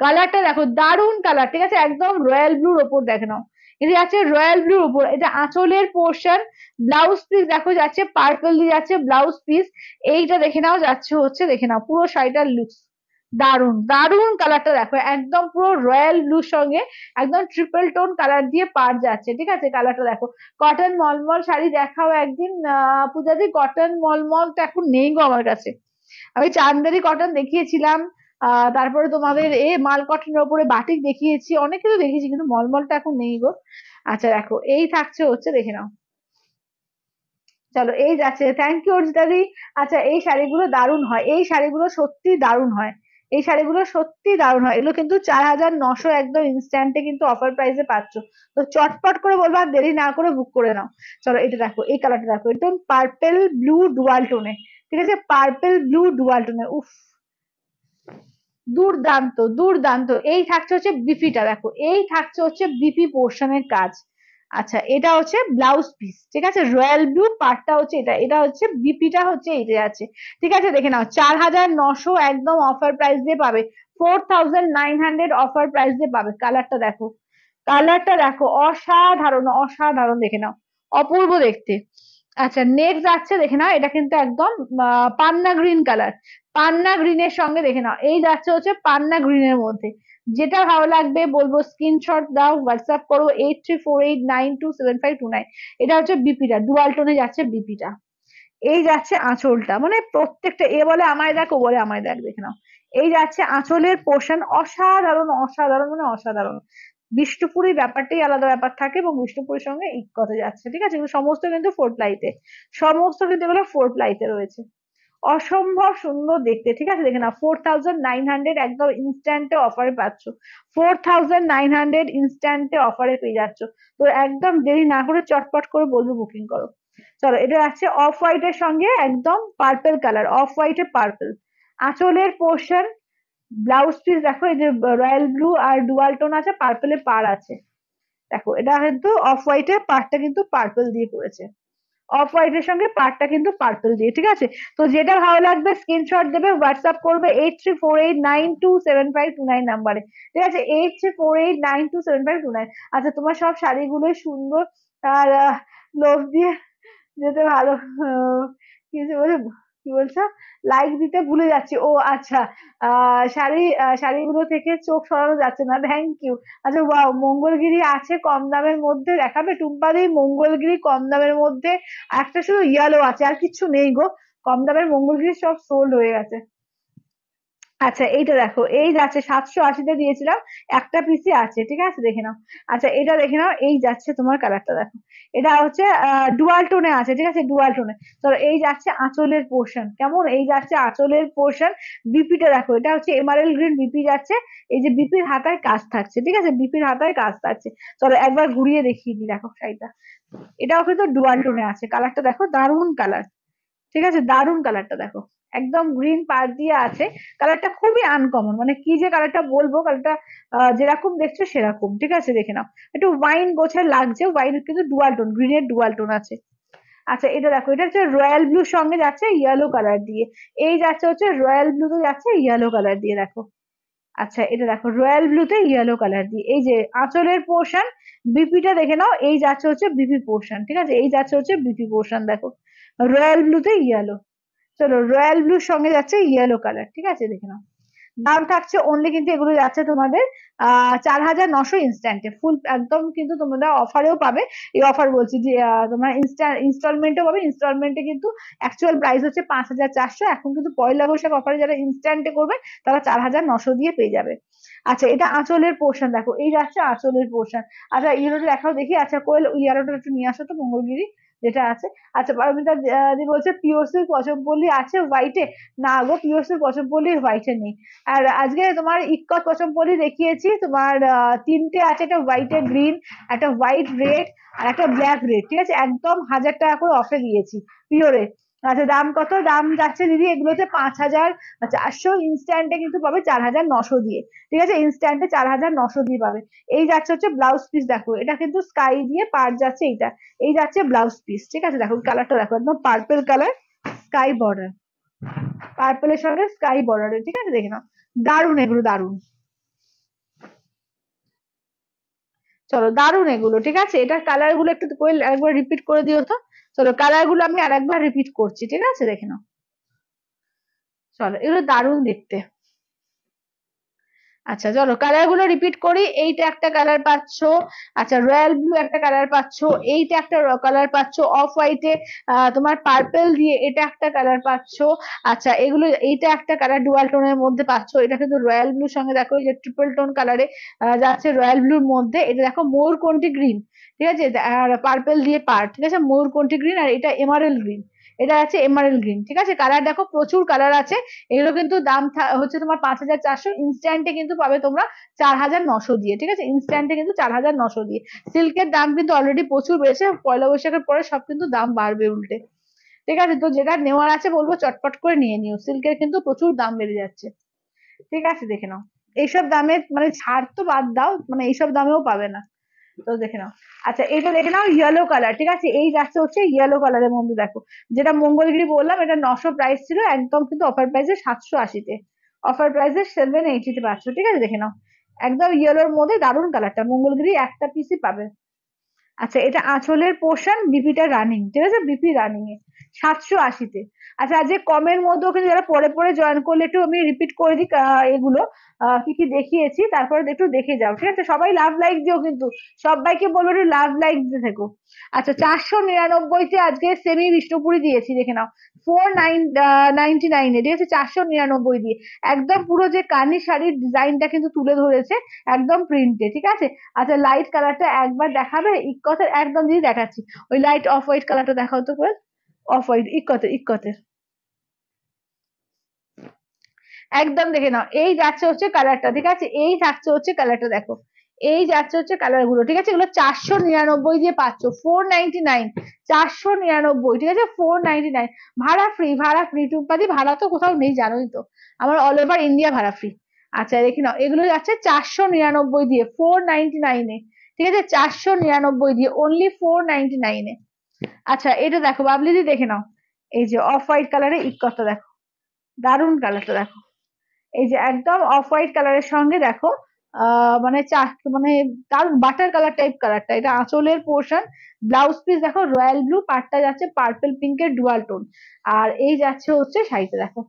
কালারটা দেখো দারুন কালার, ঠিক আছে, একদম রয়্যাল ব্লুর ওপর দেখে নাও। এটা যাচ্ছে রয়্যাল ব্লুর উপর, এটা আঁচলের পোর্শন, ব্লাউজ পিস দেখো যাচ্ছে পার্পল দিয়ে যাচ্ছে ব্লাউজ পিস। এইটা দেখে নাও যাচ্ছে হচ্ছে, দেখে নাও পুরো শাড়িটার লুকস, দারুন দারুন কালারটা দেখো, একদম পুরো রয়্যাল ব্লুর সঙ্গে একদম ট্রিপল টোন কালার দিয়ে পার যাচ্ছে, ঠিক আছে, কালারটা দেখো। কটন মলমল শাড়ি দেখাও একদিন, পূজাদি কটন মলমল তো এখন নেই গো আমার কাছে। আমি চান্দেরি কটন দেখিয়েছিলাম, তারপরে তোমাদের মাল কটনের ওপরে বাটিক দেখিয়েছি, অনেক কিছু দেখিয়েছি, কিন্তু মলমলটা এখন নেই গো। আচ্ছা দেখো, এই থাকছে হচ্ছে, দেখে নাও। চলো, এই যাচ্ছে, থ্যাংক ইউ অর্জিতাদি। আচ্ছা, এই শাড়িগুলো দারুণ হয়, এই শাড়িগুলো সত্যি দারুণ হয়, এই শাড়িগুলো সত্যি দারুণ হয়, এগুলো কিন্তু 4,900 একদম ইনস্ট্যান্টে কিন্তু অফার প্রাইসে পাচ্ছ। তো চটপট করে বলবো, আর দেরি না করে বুক করে নাও। চলো, এটা দেখো, এই কালারটা দেখো, একদম পার্পেল ব্লু ডুয়াল টোনে, ঠিক আছে, পার্পেল ব্লু ডুয়াল টোনে, উফ দুর্দান্ত দুর্দান্ত। এই থাকছে হচ্ছে বিপিটা দেখো, এই থাকছে হচ্ছে বিপি পোর্শনের কাজ। আচ্ছা, এটা হচ্ছে ব্লাউজ পিস, ঠিক আছে, রয়্যাল ব্লু পার্টটা হচ্ছে এটা, এটা হচ্ছে বিপিটা হচ্ছে এইটা আছে, ঠিক আছে, দেখে নাও। 4,900 একদম অফার প্রাইস দিয়ে পাবে, 4,900 অফার প্রাইস দিয়ে পাবে। কালারটা দেখো, কালারটা দেখো অসাধারণ অসাধারণ, দেখে নাও অপূর্ব দেখতে। আচ্ছা, নেক্সট যাচ্ছে, দেখে নাও, এটা কিন্তু একদম পান্না গ্রিন কালার, পান্না গ্রিনের সঙ্গে দেখে নাও, এই যাচ্ছে হচ্ছে পান্না গ্রিনের মধ্যে। যেটা ভালো লাগবে বলবো স্ক্রিনশট দাও, হোয়াটসঅ্যাপ করো 8348927529। এটা হচ্ছে বিপিটা, ডুয়াল টোনে যাচ্ছে বিপিটা। এই যাচ্ছে আঁচলটা, মানে প্রত্যেকটা, এ বলে আমায় দেখ, ও বলে আমায় দেখ, দেখে নাও। এই যাচ্ছে আঁচলের পোর্শন, অসাধারণ অসাধারণ মানে অসাধারণ। বিষ্ণুপুরি ব্যাপারটাই আলাদা ব্যাপার থাকে, এবং বিষ্ণুপুরের সঙ্গে ইক্কতে যাচ্ছে, ঠিক আছে, এগুলো সমস্ত কিন্তু ফোর প্লাইতে, সমস্ত কিন্তু এগুলো ফোর প্লাইতে রয়েছে। অসম্ভব সুন্দর দেখতে, ঠিক আছে, দেখে না, 4,900 একদম ইনস্ট্যান্টে অফারে পাচ্ছ, 4,900 ইনস্ট্যান্টে অফারে পেয়ে যাচ্ছ। তো একদম দেরি না করে চটপট করে বলবো বুকিং করো। চলো, এটা আছে অফ হোয়াইট এর সঙ্গে একদম পার্পল কালার, অফ হোয়াইট এ পার্পল, আঁচলের পোর্শন, ব্লাউজ পিস দেখো, এই যে রয়্যাল ব্লু আর ডুয়াল টোন আছে, পার্পেলের পার আছে, দেখো এটা কিন্তু অফ হোয়াইট এর পার্টটা কিন্তু পার্পল দিয়ে করেছে, অফ হোয়াইট এর সঙ্গে পার্টটা কিন্তু পার্পল দিয়ে, ঠিক আছে। তো যেটা ভালো লাগবে স্ক্রিনশট দেবে, হোয়াটসঅ্যাপ করবে 8348927529 নাম্বারে, ঠিক আছে, 8348927529। আচ্ছা, তোমার সব শাড়িগুলোই সুন্দর, আর লোভ দিয়ে যেতে ভালো, কিছু বলে, কি বলছো, লাইক দিতে ভুলে যাচ্ছি, ও আচ্ছা, শাড়িগুলো থেকে চোখ সরানো যাচ্ছে না, থ্যাংক ইউ। আচ্ছা, ওয়াও, মঙ্গলগিরি আছে কম দামের মধ্যে, দেখাবে টুম্পাদি মঙ্গলগিরি কম দামের মধ্যে? একটা শুধু ইয়েলো আছে, আর কিছু নেই গো, কম দামের মঙ্গলগিরি সব সোল্ড হয়ে গেছে। আচ্ছা, এইটা দেখো, এই যাচ্ছে 780-তে দিয়েছিলাম, একটা পিসি আছে, ঠিক আছে, দেখে নাও। আচ্ছা, এটা দেখে নাও, এই যাচ্ছে তোমার কালারটা দেখো, এটা হচ্ছে ডুয়াল টোনে আছে, ঠিক আছে, ডুয়াল টোনে। তো এই যাচ্ছে আঁচলের পোর্শন, কেমন, এই যাচ্ছে আঁচলের পোর্শন। বিপিটা দেখো, এটা হচ্ছে এমারেল গ্রিন বিপি যাচ্ছে, এই যে বিপির হাতায় কাজ থাকছে, ঠিক আছে, বিপির হাতায় কাজ থাকছে। চলো একবার ঘুরিয়ে দেখিয়ে দিই, দেখো শাড়িটা, এটাও কিন্তু ডুয়াল টোনে আছে, কালারটা দেখো দারুণ কালার, ঠিক আছে, দারুন কালারটা দেখো, একদম গ্রিন পাড় দিয়ে আছে, কালারটা খুবই আনকমন, মানে কি যে কালারটা বলবো, কালারটা যেরকম দেখছো সেরকম, ঠিক আছে, দেখে নাও। একটু ওয়াইন গোছের লাগছে, ওয়াইন কিন্তু ডুয়াল টোন, গ্রিনের ডুয়াল টোন আছে। আচ্ছা, এটা দেখো, এটা হচ্ছে রয়্যাল ব্লুর সঙ্গে যাচ্ছে ইয়েলো কালার দিয়ে, এই যাচ্ছে হচ্ছে রয়্যাল ব্লুতে যাচ্ছে ইয়েলো কালার দিয়ে, দেখো। আচ্ছা, এটা দেখো রয়্যাল ব্লুতে ইয়েলো কালার দিয়ে, এই যে আঁচলের পোর্শন, বিপিটা দেখে নাও, এই যাচ্ছে হচ্ছে বিপি পোর্শন, ঠিক আছে, এই যাচ্ছে হচ্ছে বিপি পোর্শন, দেখো রয়্যাল ব্লুতে ইয়েলো। চলো, রয়্যাল ব্লুর সঙ্গে যাচ্ছে ইয়েলো কালার, ঠিক আছে, দেখে নাও। দাম থাকছে অনলি কিন্তু এগুলো যাচ্ছে তোমাদের 4,900 ইনস্ট্যান্টে, ফুল একদম কিন্তু তোমরা অফারেও পাবে। এই অফার বলছি যে তোমরা ইনস্টলমেন্টও পাবে, ইনস্টলমেন্টে কিন্তু অ্যাকচুয়াল প্রাইস হচ্ছে 5,400, এখন কিন্তু পয়লা বৈশাখ অফারে যারা ইনস্ট্যান্টে করবে তারা 4,900 দিয়ে পেয়ে যাবে। আচ্ছা এটা আঁচলের পোর্শন দেখো, এই যাচ্ছে আঁচলের পোর্শন। আচ্ছা ইয়েলোটা দেখাও দেখি, আচ্ছা কোয়েল ইয়েলোটা একটু নিয়ে আসো তো মঙ্গলগিরি যেটা আছে। আচ্ছা পারমিতা দি বলছে পিওর সিল্ক পছমপল্লি আছে হোয়াইটে, না গো পিওর সিল্ক পছমপল্লি হোয়াইটে নেই। আর আজকে তোমার ইক্কত পছমপল্লি দেখিয়েছি তোমার তিনটে আছে, একটা হোয়াইটে গ্রিন, একটা হোয়াইট রেড, আর একটা ব্ল্যাক রেড, ঠিক আছে, একদম 1,000 টাকা করে অফে দিয়েছি পিওরে। আচ্ছা দাম কত, দাম যাচ্ছে দিদি এগুলোতে 5,400, ইনস্ট্যান্টে কিন্তু পাবে 4,900 দিয়ে, ঠিক আছে, ইনস্ট্যান্টে 4,900 দিয়ে পাবে। এই যাচ্ছে হচ্ছে ব্লাউজ পিস, দেখো এটা কিন্তু স্কাই দিয়ে পার যাচ্ছে এইটা, এই যাচ্ছে ব্লাউজ পিস, ঠিক আছে, দেখো কালারটা দেখো একদম পার্পল কালার, স্কাই বর্ডার, পার্পলের সঙ্গে স্কাই বর্ডারে, ঠিক আছে, দেখে নাও দারুন এগুলো দারুন। চলো দারুন এগুলো, ঠিক আছে, এটার কালার গুলো একটু কোয়েল একবার রিপিট করে দিও তো। চলো কালার গুলো আমি আরেকবার রিপিট করছি, ঠিক আছে, দেখে নাও। চলো এগুলো দারুন দেখতে। আচ্ছা চলো কালার গুলো রিপিট করি, এইটা একটা কালার পাচ্ছো, আচ্ছা রয়্যাল ব্লু একটা কালার পাচ্ছো, এইটা একটা কালার পাচ্ছো অফ হোয়াইটে তোমার পার্পেল দিয়ে, এটা একটা কালার পাচ্ছো। আচ্ছা এগুলো এইটা একটা কালার ডুয়াল টোনের মধ্যে পাচ্ছো, এটা কিন্তু রয়্যাল ব্লুর সঙ্গে দেখো এই যে ট্রিপল টোন কালারে যাচ্ছে রয়্যাল ব্লুর মধ্যে, এটা দেখো ময়ূরকণ্ঠী গ্রিন, ঠিক আছে, আর পার্পেল দিয়ে পার, ঠিক আছে, ময়ূরকণ্ঠী গ্রিন, আর এটা এমারেল গ্রিন, এটা আছে এমারেল গ্রিন, ঠিক আছে, কালার দেখো প্রচুর কালার আছে। এগুলো কিন্তু দাম হচ্ছে তোমার 5,400, ইনস্ট্যান্টে কিন্তু পাবে তোমরা 4,900 দিয়ে, ঠিক আছে, ইনস্ট্যান্টে কিন্তু 4,900 দিয়ে। সিল্কের দাম কিন্তু অলরেডি প্রচুর বেড়েছে, পয়লা বৈশাখের পরে সব কিন্তু দাম বাড়বে উল্টে, ঠিক আছে, তো যেটা নেওয়ার আছে বলবো চটপট করে নিয়ে নিও, সিল্কের কিন্তু প্রচুর দাম বেড়ে যাচ্ছে, ঠিক আছে, দেখে নাও। এইসব দামে মানে ছাড় তো বাদ দাও, মানে এইসব দামেও পাবে না, তো দেখে নাও। আচ্ছা এটা দেখে নাও ইয়েলো কালার, ঠিক আছে, এই যাচ্ছে হচ্ছে ইয়েলো কালারের মধ্যে দেখো, যেটা মঙ্গলগিরি বললাম এটা 900 প্রাইস ছিল, একদম কিন্তু অফার প্রাইসে 780-তে, অফার প্রাইসে 780-তে পাচ্ছ, ঠিক আছে, দেখে নাও একদম ইয়েলোর মধ্যে দারুণ কালারটা, মঙ্গলগিরি একটা পিসই পাবে। আচ্ছা এটা আঁচলের পোর্শন, বিপিটা রানিং, ঠিক আছে, বিপি রানিং এ 780-তে। আচ্ছা আজকে কমের মধ্যেও কিন্তু যারা পরে পরে জয়েন করলে একটু আমি রিপিট করে দিই এগুলো কি কি দেখিয়েছি, তারপরে একটু দেখে যাও, ঠিক আছে, সবাই লাভ লাইক দিও কিন্তু, সবাইকে বলবো একটু লাভ লাইক দিতে থেকো। আচ্ছা 499-তে আজকে সেমি বিষ্ণুপুরি দিয়েছি, দেখে নাও 4,999-এ, ঠিক আছে, 499 দিয়ে একদম পুরো যে কানি শাড়ির ডিজাইনটা কিন্তু তুলে ধরেছে, একদম প্রিন্টে, ঠিক আছে। আচ্ছা লাইট কালারটা একবার দেখাবে, ইকতের একদম দিয়ে দেখাচ্ছি, ওই লাইট অফ হোয়াইট কালারটা দেখাও তো করে, অফ হোয়াইট ইকতের একদম দেখে নাও, এই যাচ্ছে হচ্ছে কালারটা, ঠিক আছে, এই থাকছে হচ্ছে কালারটা দেখো, এই যাচ্ছে হচ্ছে কালার গুলো, ঠিক আছে, এগুলো 499 দিয়ে পাচ্ছ, 499, 499, ঠিক আছে, 499, ভাড়া ফ্রি, ভাড়া ফ্রি টুম্পাদি, ভাড়া তো কোথাও নেই জানোই তো, আমার অল ওভার ইন্ডিয়া ভাড়া ফ্রি। আচ্ছা দেখে নাও এগুলো যাচ্ছে 499 দিয়ে, 499-এ, ঠিক আছে, 499 দিয়ে, অনলি 499-এ। আচ্ছা এটা দেখো বাবলিদি দেখে নাও, এই যে অফ হোয়াইট কালারে ইকতটা দেখো, দারুন কালারটা দেখো, এই যে একদম অফ হোয়াইট কালারের সঙ্গে দেখো মানে মানে দারুন বাটার কালার টাইপ কালারটা, এটা আঁচলের পোর্শন, ব্লাউজ পিস দেখো রয়্যাল ব্লু, পাড়টা যাচ্ছে পার্পল পিঙ্কের ডুয়াল টোন, আর এই যাচ্ছে হচ্ছে শাড়িতে দেখো।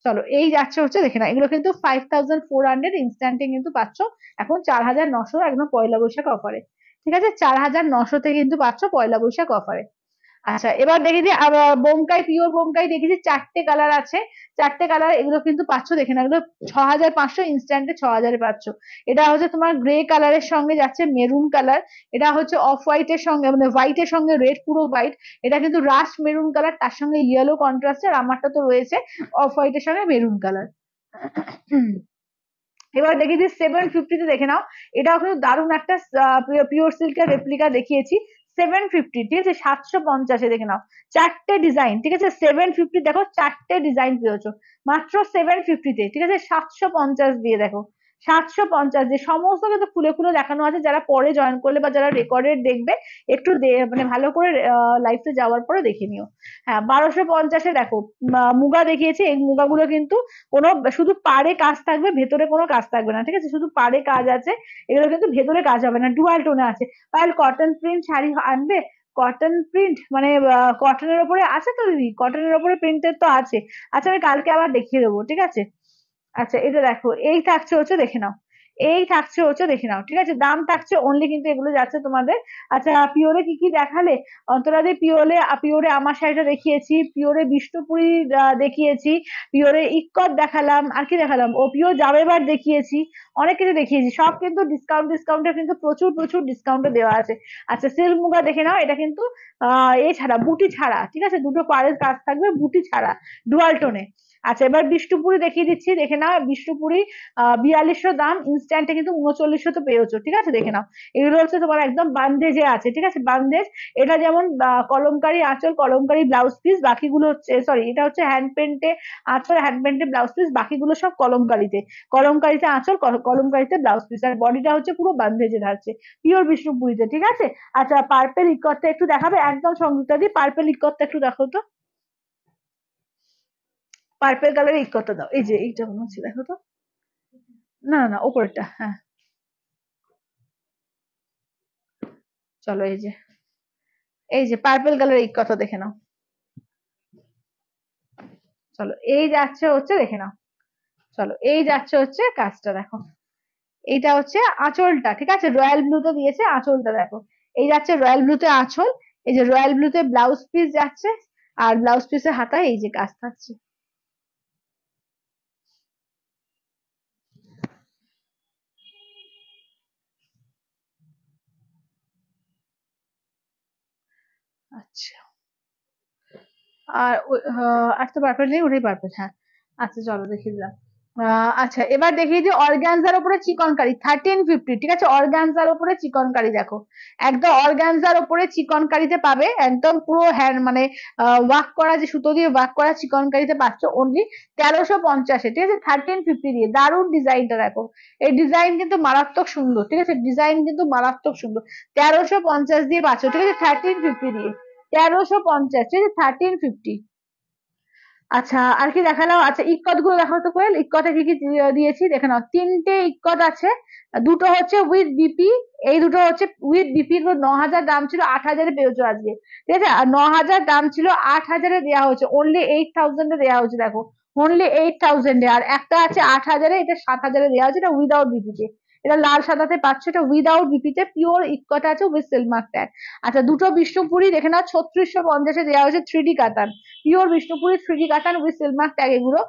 চলো এই যাচ্ছে হচ্ছে দেখে না, এগুলো কিন্তু 5,400 ইনস্ট্যান্টে কিন্তু পাচ্ছ এখন 4,900 একদম পয়লা বৈশাখ অফারে, ঠিক আছে, 4,900-তে কিন্তু পাচ্ছ পয়লা বৈশাখ অফারে। আচ্ছা এবার দেখে দিই আবার বোমকাই, পিওর বোমকাই দেখেছি, 4টে কালার আছে, 4টে কালার, এগুলো কিন্তু পাচ্ছ দেখে না, এগুলো 6,500 ইনস্ট্যান্টে 6,000-এ পাচ্ছ। এটা হচ্ছে তোমার গ্রে কালারের সঙ্গে যাচ্ছে মেরুন কালার, এটা হচ্ছে অফ হোয়াইটের সঙ্গে মানে হোয়াইটের সঙ্গে রেড, পুরো হোয়াইট, এটা কিন্তু রাস্ট মেরুন কালার, তার সঙ্গে ইয়েলো কন্ট্রাস্ট, আর আমারটা তো রয়েছে অফ হোয়াইটের সঙ্গে মেরুন কালার। এবার দেখি যে 750-তে দেখে নাও, এটাও কিন্তু দারুণ একটা পিওর সিল্কের রেপ্লিকা দেখিয়েছি, 750, ঠিক আছে, 750-এ দেখে নাও, 4টে ডিজাইন, ঠিক আছে, 750 দেখো 4টে ডিজাইন পেয়েছো মাত্র 750-তে, ঠিক আছে, 750 দিয়ে দেখো, 750 দিয়ে সমস্ত কিন্তু খুলে খুলে দেখানো আছে, যারা পরে জয়েন করলে বা যারা রেকর্ডেড দেখবে একটু মানে ভালো করে লাইফে যাওয়ার পরে দেখে নিও। হ্যাঁ 1,250-এ দেখো মুগা দেখিয়েছি, এই মুগাগুলো কিন্তু কোনো শুধু পাড়ে কাজ থাকবে, ভেতরে কোনো কাজ থাকবে না, ঠিক আছে, শুধু পাড়ে কাজ আছে, এগুলো কিন্তু ভেতরে কাজ হবে না, ডুয়াল টোনে আছে। পায়েল কটন প্রিন্ট শাড়ি আনবে, কটন প্রিন্ট মানে কটনের ওপরে আছে তো দিদি, কটনের ওপরে প্রিন্টের তো আছে, আচ্ছা আমি কালকে আবার দেখিয়ে দেবো, ঠিক আছে। আচ্ছা এটা দেখো, এই থাকছে হচ্ছে দেখে নাও, এই থাকছে হচ্ছে দেখে নাও, ঠিক আছে, দাম থাকছে অনলি কিন্তু এগুলো যাচ্ছে তোমাদের। আচ্ছা পিওরে কি কি দেখালে, অন্তরাদের পিওরে, পিওরে আমার শাড়িটা দেখিয়েছি, পিওরে বিষ্ণুপুরি দেখিয়েছি, পিওরে ইক্কত দেখালাম, আর কি দেখালাম, ও পিওর জাবেবার দেখিয়েছি, অনেক কিছু দেখিয়েছি, সব কিন্তু ডিসকাউন্টে কিন্তু প্রচুর প্রচুর ডিসকাউন্টে দেওয়া আছে। আচ্ছা সিল্ক মুগা দেখে নাও, এটা কিন্তু এ ছাড়া, বুটি ছাড়া, ঠিক আছে, দুটো পাড়ের কাজ থাকবে, বুটি ছাড়া, ডুয়াল টোনে। আচ্ছা এবার বিষ্ণুপুরি দেখিয়ে দিচ্ছি, দেখে নাও বিষ্ণুপুরি 4200 দাম, ইনস্ট্যান্টে কিন্তু 3900 তো পেয়েছো, ঠিক আছে দেখে নাও। এগুলো হচ্ছে তোমার একদম বান্দেজে আছে, ঠিক আছে, বান্দেজ। এটা যেমন কলমকারি আঁচল, কলমকারি ব্লাউজ পিস, বাকিগুলো হচ্ছে, সরি এটা হচ্ছে হ্যান্ড পেন্টে আঁচল, হ্যান্ড পেন্টে ব্লাউজ পিস, বাকিগুলো সব কলমকারিতে, কলমকারিতে আঁচল, কলমকারিতে ব্লাউজ পিস, আর বডিটা হচ্ছে পুরো বান্দেজে থাকছে, পিওর বিষ্ণুপুরিতে, ঠিক আছে। আচ্ছা পার্পেল ইকটটা একটু দেখাবে একদম সংযুক্তা দি, পার্পেল ইকটটা একটু দেখো তো, পার্পেল কালারের ইকটটা দাও, এই যে এইটা মনে হচ্ছে, দেখো তো, না না না ওপরেরটা, হ্যাঁ, চলো এই যে, এই যে পার্পল কালারের ইকটটা দেখে নাও, চলো এই যাচ্ছে হচ্ছে দেখে নাও, চলো এই যাচ্ছে হচ্ছে কাজটা দেখো, এইটা হচ্ছে আঁচলটা, ঠিক আছে, রয়্যাল ব্লুতে দিয়েছে আঁচলটা দেখো, এই যাচ্ছে রয়্যাল ব্লুতে আঁচল, এই যে রয়্যাল ব্লুতে ব্লাউজ পিস যাচ্ছে, আর ব্লাউজ পিসের হাতায় এই যে কাজ থাকছে। আচ্ছা আর আর তো পারপেল নেই, ওটাই পারপেল, হ্যাঁ। আচ্ছা চলো দেখিয়ে দিলাম। আচ্ছা এবার দেখিয়ে দিই অর্গানজার উপরে চিকনকারি 1350, ঠিক আছে, অর্গানজার উপরে চিকনকারি দেখো, একদম অর্গানজার উপরে চিকনকারিতে পাবে, একদম পুরো হ্যান্ড মানে ওয়ার্ক করা, যে সুতো দিয়ে ওয়ার্ক করা চিকনকারিতে পাচ্ছ অনলি 1350-এ, ঠিক আছে, 1350 দিয়ে, দারুণ ডিজাইনটা দেখো, এই ডিজাইন কিন্তু মারাত্মক সুন্দর, ঠিক আছে, ডিজাইন কিন্তু মারাত্মক সুন্দর, 1350 দিয়ে পাচ্ছ, ঠিক আছে, 1350 দিয়ে, 1350, ঠিক আছে, 1350। আচ্ছা আর কি দেখালাম, আচ্ছা ইক্কত গুলো দেখো তো কোয়েল, ইক্কতে কি কি দিয়েছি দেখে নাও, তিনটে ইক্কত আছে, দুটো হচ্ছে উইথ বিপি, এই দুটো হচ্ছে উইথ বিপি, 9,000 দাম ছিল, 8,000-এ পেয়েছো আজকে, ঠিক আছে, আর 9,000 দাম ছিল, 8,000-এ দেওয়া হচ্ছে, অনলি 8,000-এ দেওয়া হচ্ছে দেখো, অনলি 8,000-এ, আর একটা আছে 8,000-এ, এটা 7,000-এ দেওয়া হচ্ছে, এটা উইদাউট বিপিতে, এটা লাল সাদাতে পাচ্ছ, এটা উইদাউট বিপিতে পিওর ইক্কত আছে উইথ সিলমার্ক ট্যাগ। আচ্ছা দুটো বিষ্ণুপুরি দেখে নাও, 3650-এ দেওয়া হয়েছে 3D কাতান, পিওর বিষ্ণুপুরি 3D কাতান উইথ সিলমার্ক ট্যাগ, এগুলো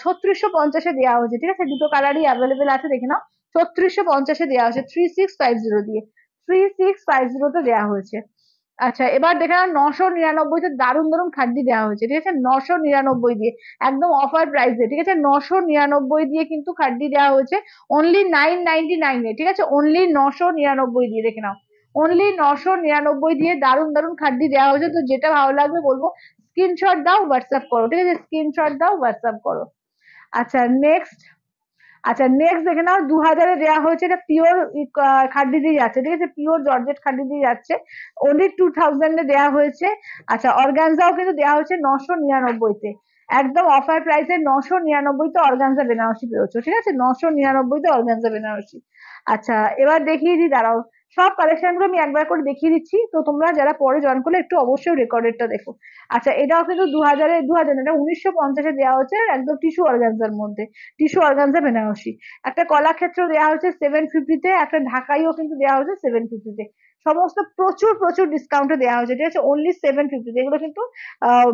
3650-এ দেওয়া হয়েছে, ঠিক আছে, দুটো কালারই অ্যাভেলেবেল আছে দেখে নাও, 3650-এ দেওয়া হয়েছে 3650 দিয়ে, 3650-তে দেওয়া হয়েছে। আচ্ছা এবার দেখে নাও 999-তে দারুণ দারুণ খাদ্য দেওয়া হয়েছে, ঠিক আছে, 999 দিয়ে, একদম অফার প্রাইসে, ঠিক আছে, 999 দিয়ে কিন্তু খাদ্য দেওয়া হয়েছে, অনলি 999-এ, ঠিক আছে, অনলি 999 দিয়ে দেখে নাও, অনলি 999 দিয়ে দারুণ দারুণ খাদ্য দেওয়া হয়েছে, তো যেটা ভালো লাগবে বলবো স্ক্রিনশট দাও হোয়াটসঅ্যাপ করো, ঠিক আছে, স্ক্রিনশট দাও হোয়াটসঅ্যাপ করো। আচ্ছা নেক্সট, আচ্ছা নেক্সট দেখে নাও 2,000-এ দেওয়া হয়েছে, এটা পিওর খাদ্য দিয়ে যাচ্ছে, ঠিক আছে, পিওর জর্জেট খাদ্য দিয়ে যাচ্ছে, অনলি 2,000-এ দেওয়া হয়েছে। আচ্ছা অর্গানজাও কিন্তু দেওয়া হয়েছে 999-তে, একদম অফার প্রাইসে 999-তে অর্গানজা বেনারসি পেয়েছো, ঠিক আছে, 999-তে অর্গানজা বেনারসি। আচ্ছা এবার দেখিয়ে দিই, দাঁড়াও, সব কালেকশন গুলো আমি একবার করে দেখিয়ে দিচ্ছি, তো তোমরা যারা পরে জয়েন করলে একটু অবশ্যই রেকর্ডেডটা দেখো। আচ্ছা এটাও কিন্তু 2,000 এটা 1950-এ দেওয়া হচ্ছে, একদম টিস্যু অর্গানজার মধ্যে, টিস্যু অর্গানজা বেনারসি। একটা কলাক্ষেত্র দেওয়া হচ্ছে 750-তে, একটা ঢাকাইও কিন্তু দেওয়া হচ্ছে 750-তে, সমস্ত প্রচুর প্রচুর ডিসকাউন্টে দেওয়া হয়েছে, ঠিক আছে, অনলি 750, এগুলো কিন্তু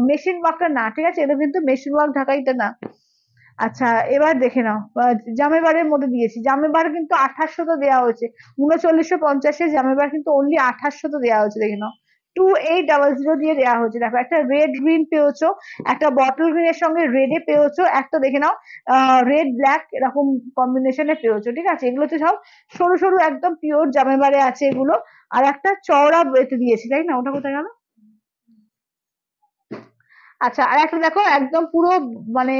মেশিন ওয়ার্কটা না, ঠিক আছে, এটা কিন্তু মেশিন ওয়ার্ক ঢাকাইটা না। আচ্ছা এবার দেখে নাও, জামেবারের মধ্যে দিয়েছি, জামেবার কিন্তু 2800 দেওয়া হয়েছে, 3950-এ জামেবার কিন্তু অনলি 2800 দেওয়া হয়েছে দেখে নাও, 2800 দিয়ে দেওয়া হয়েছে দেখো, একটা রেড গ্রিন পেয়েছো, একটা বটল গ্রিনের সঙ্গে রেডে পেয়েছো, একটা দেখে নাও রেড ব্ল্যাক এরকম কম্বিনেশনে পেয়েছো, ঠিক আছে, এগুলো তো সব সরু সরু একদম পিওর জামেবারে আছে এগুলো, আর একটা চওড়া এতে দিয়েছি, তাই না, ওটা কোথায় গেল। আচ্ছা আর একটা দেখো একদম পুরো মানে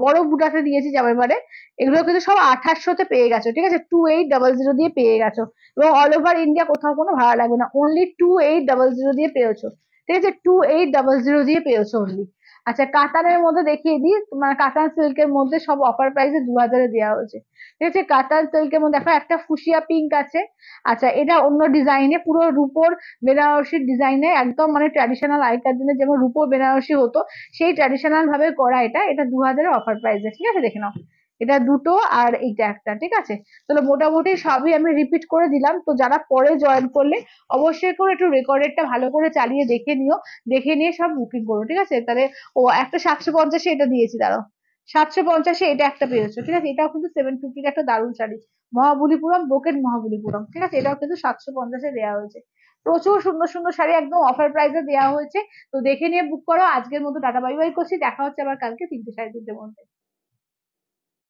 বড় বুটাতে দিয়েছি জামাইবারে, এগুলো কিন্তু সব 2800-তে পেয়ে গেছো, ঠিক আছে, 2800 দিয়ে পেয়ে গেছো, এবং অল ওভার ইন্ডিয়া কোথাও কোনো ভাড়া লাগবে না, অনলি 2800 দিয়ে পেয়েছো, ঠিক আছে, 2800 দিয়ে পেয়েছো অনলি। আচ্ছা কাতানের মধ্যে দেখিয়ে দিই, মানে কাতান সিল্কের মধ্যে সব অফার প্রাইসে 2,000-এ দেওয়া হয়েছে, ঠিক আছে, কাতান সিল্কের মধ্যে দেখো একটা ফুসিয়া পিঙ্ক আছে, আচ্ছা এটা অন্য ডিজাইনে, পুরো রূপোর বেনারসির ডিজাইনে, একদম মানে ট্র্যাডিশনাল আগেকার দিনে যেমন রূপোর বেনারসি হতো সেই ট্র্যাডিশনাল ভাবে করা, এটা এটা 2,000-এর অফার প্রাইসে, ঠিক আছে দেখে নাও, এটা দুটো আর এইটা একটা, ঠিক আছে? তাহলে মোটামুটি সবই আমি রিপিট করে দিলাম। তো যারা পরে জয়েন করলে অবশ্যই করে একটু রেকর্ডেডটা ভালো করে চালিয়ে দেখে নিও, দেখে নিয়ে সব বুকিং করো, ঠিক আছে? তাহলে ও একটা 750-এ এটা দিয়েছি, দাঁড়াও, 750-এ এটা একটা পেয়েছো, ঠিক আছে? এটাও কিন্তু 750-এর একটা দারুণ শাড়ি, মহাবলীপুরম, ব্রোকেট মহাবলীপুরম, ঠিক আছে? এটাও কিন্তু 750-এ দেওয়া হয়েছে। প্রচুর সুন্দর সুন্দর শাড়ি একদম অফার প্রাইসে দেওয়া হয়েছে। তো দেখে নিয়ে বুক করো। আজকের মতো টাটা বাই বাই করছি, দেখা হচ্ছে আবার কালকে 3টে 3:30-এর মধ্যে।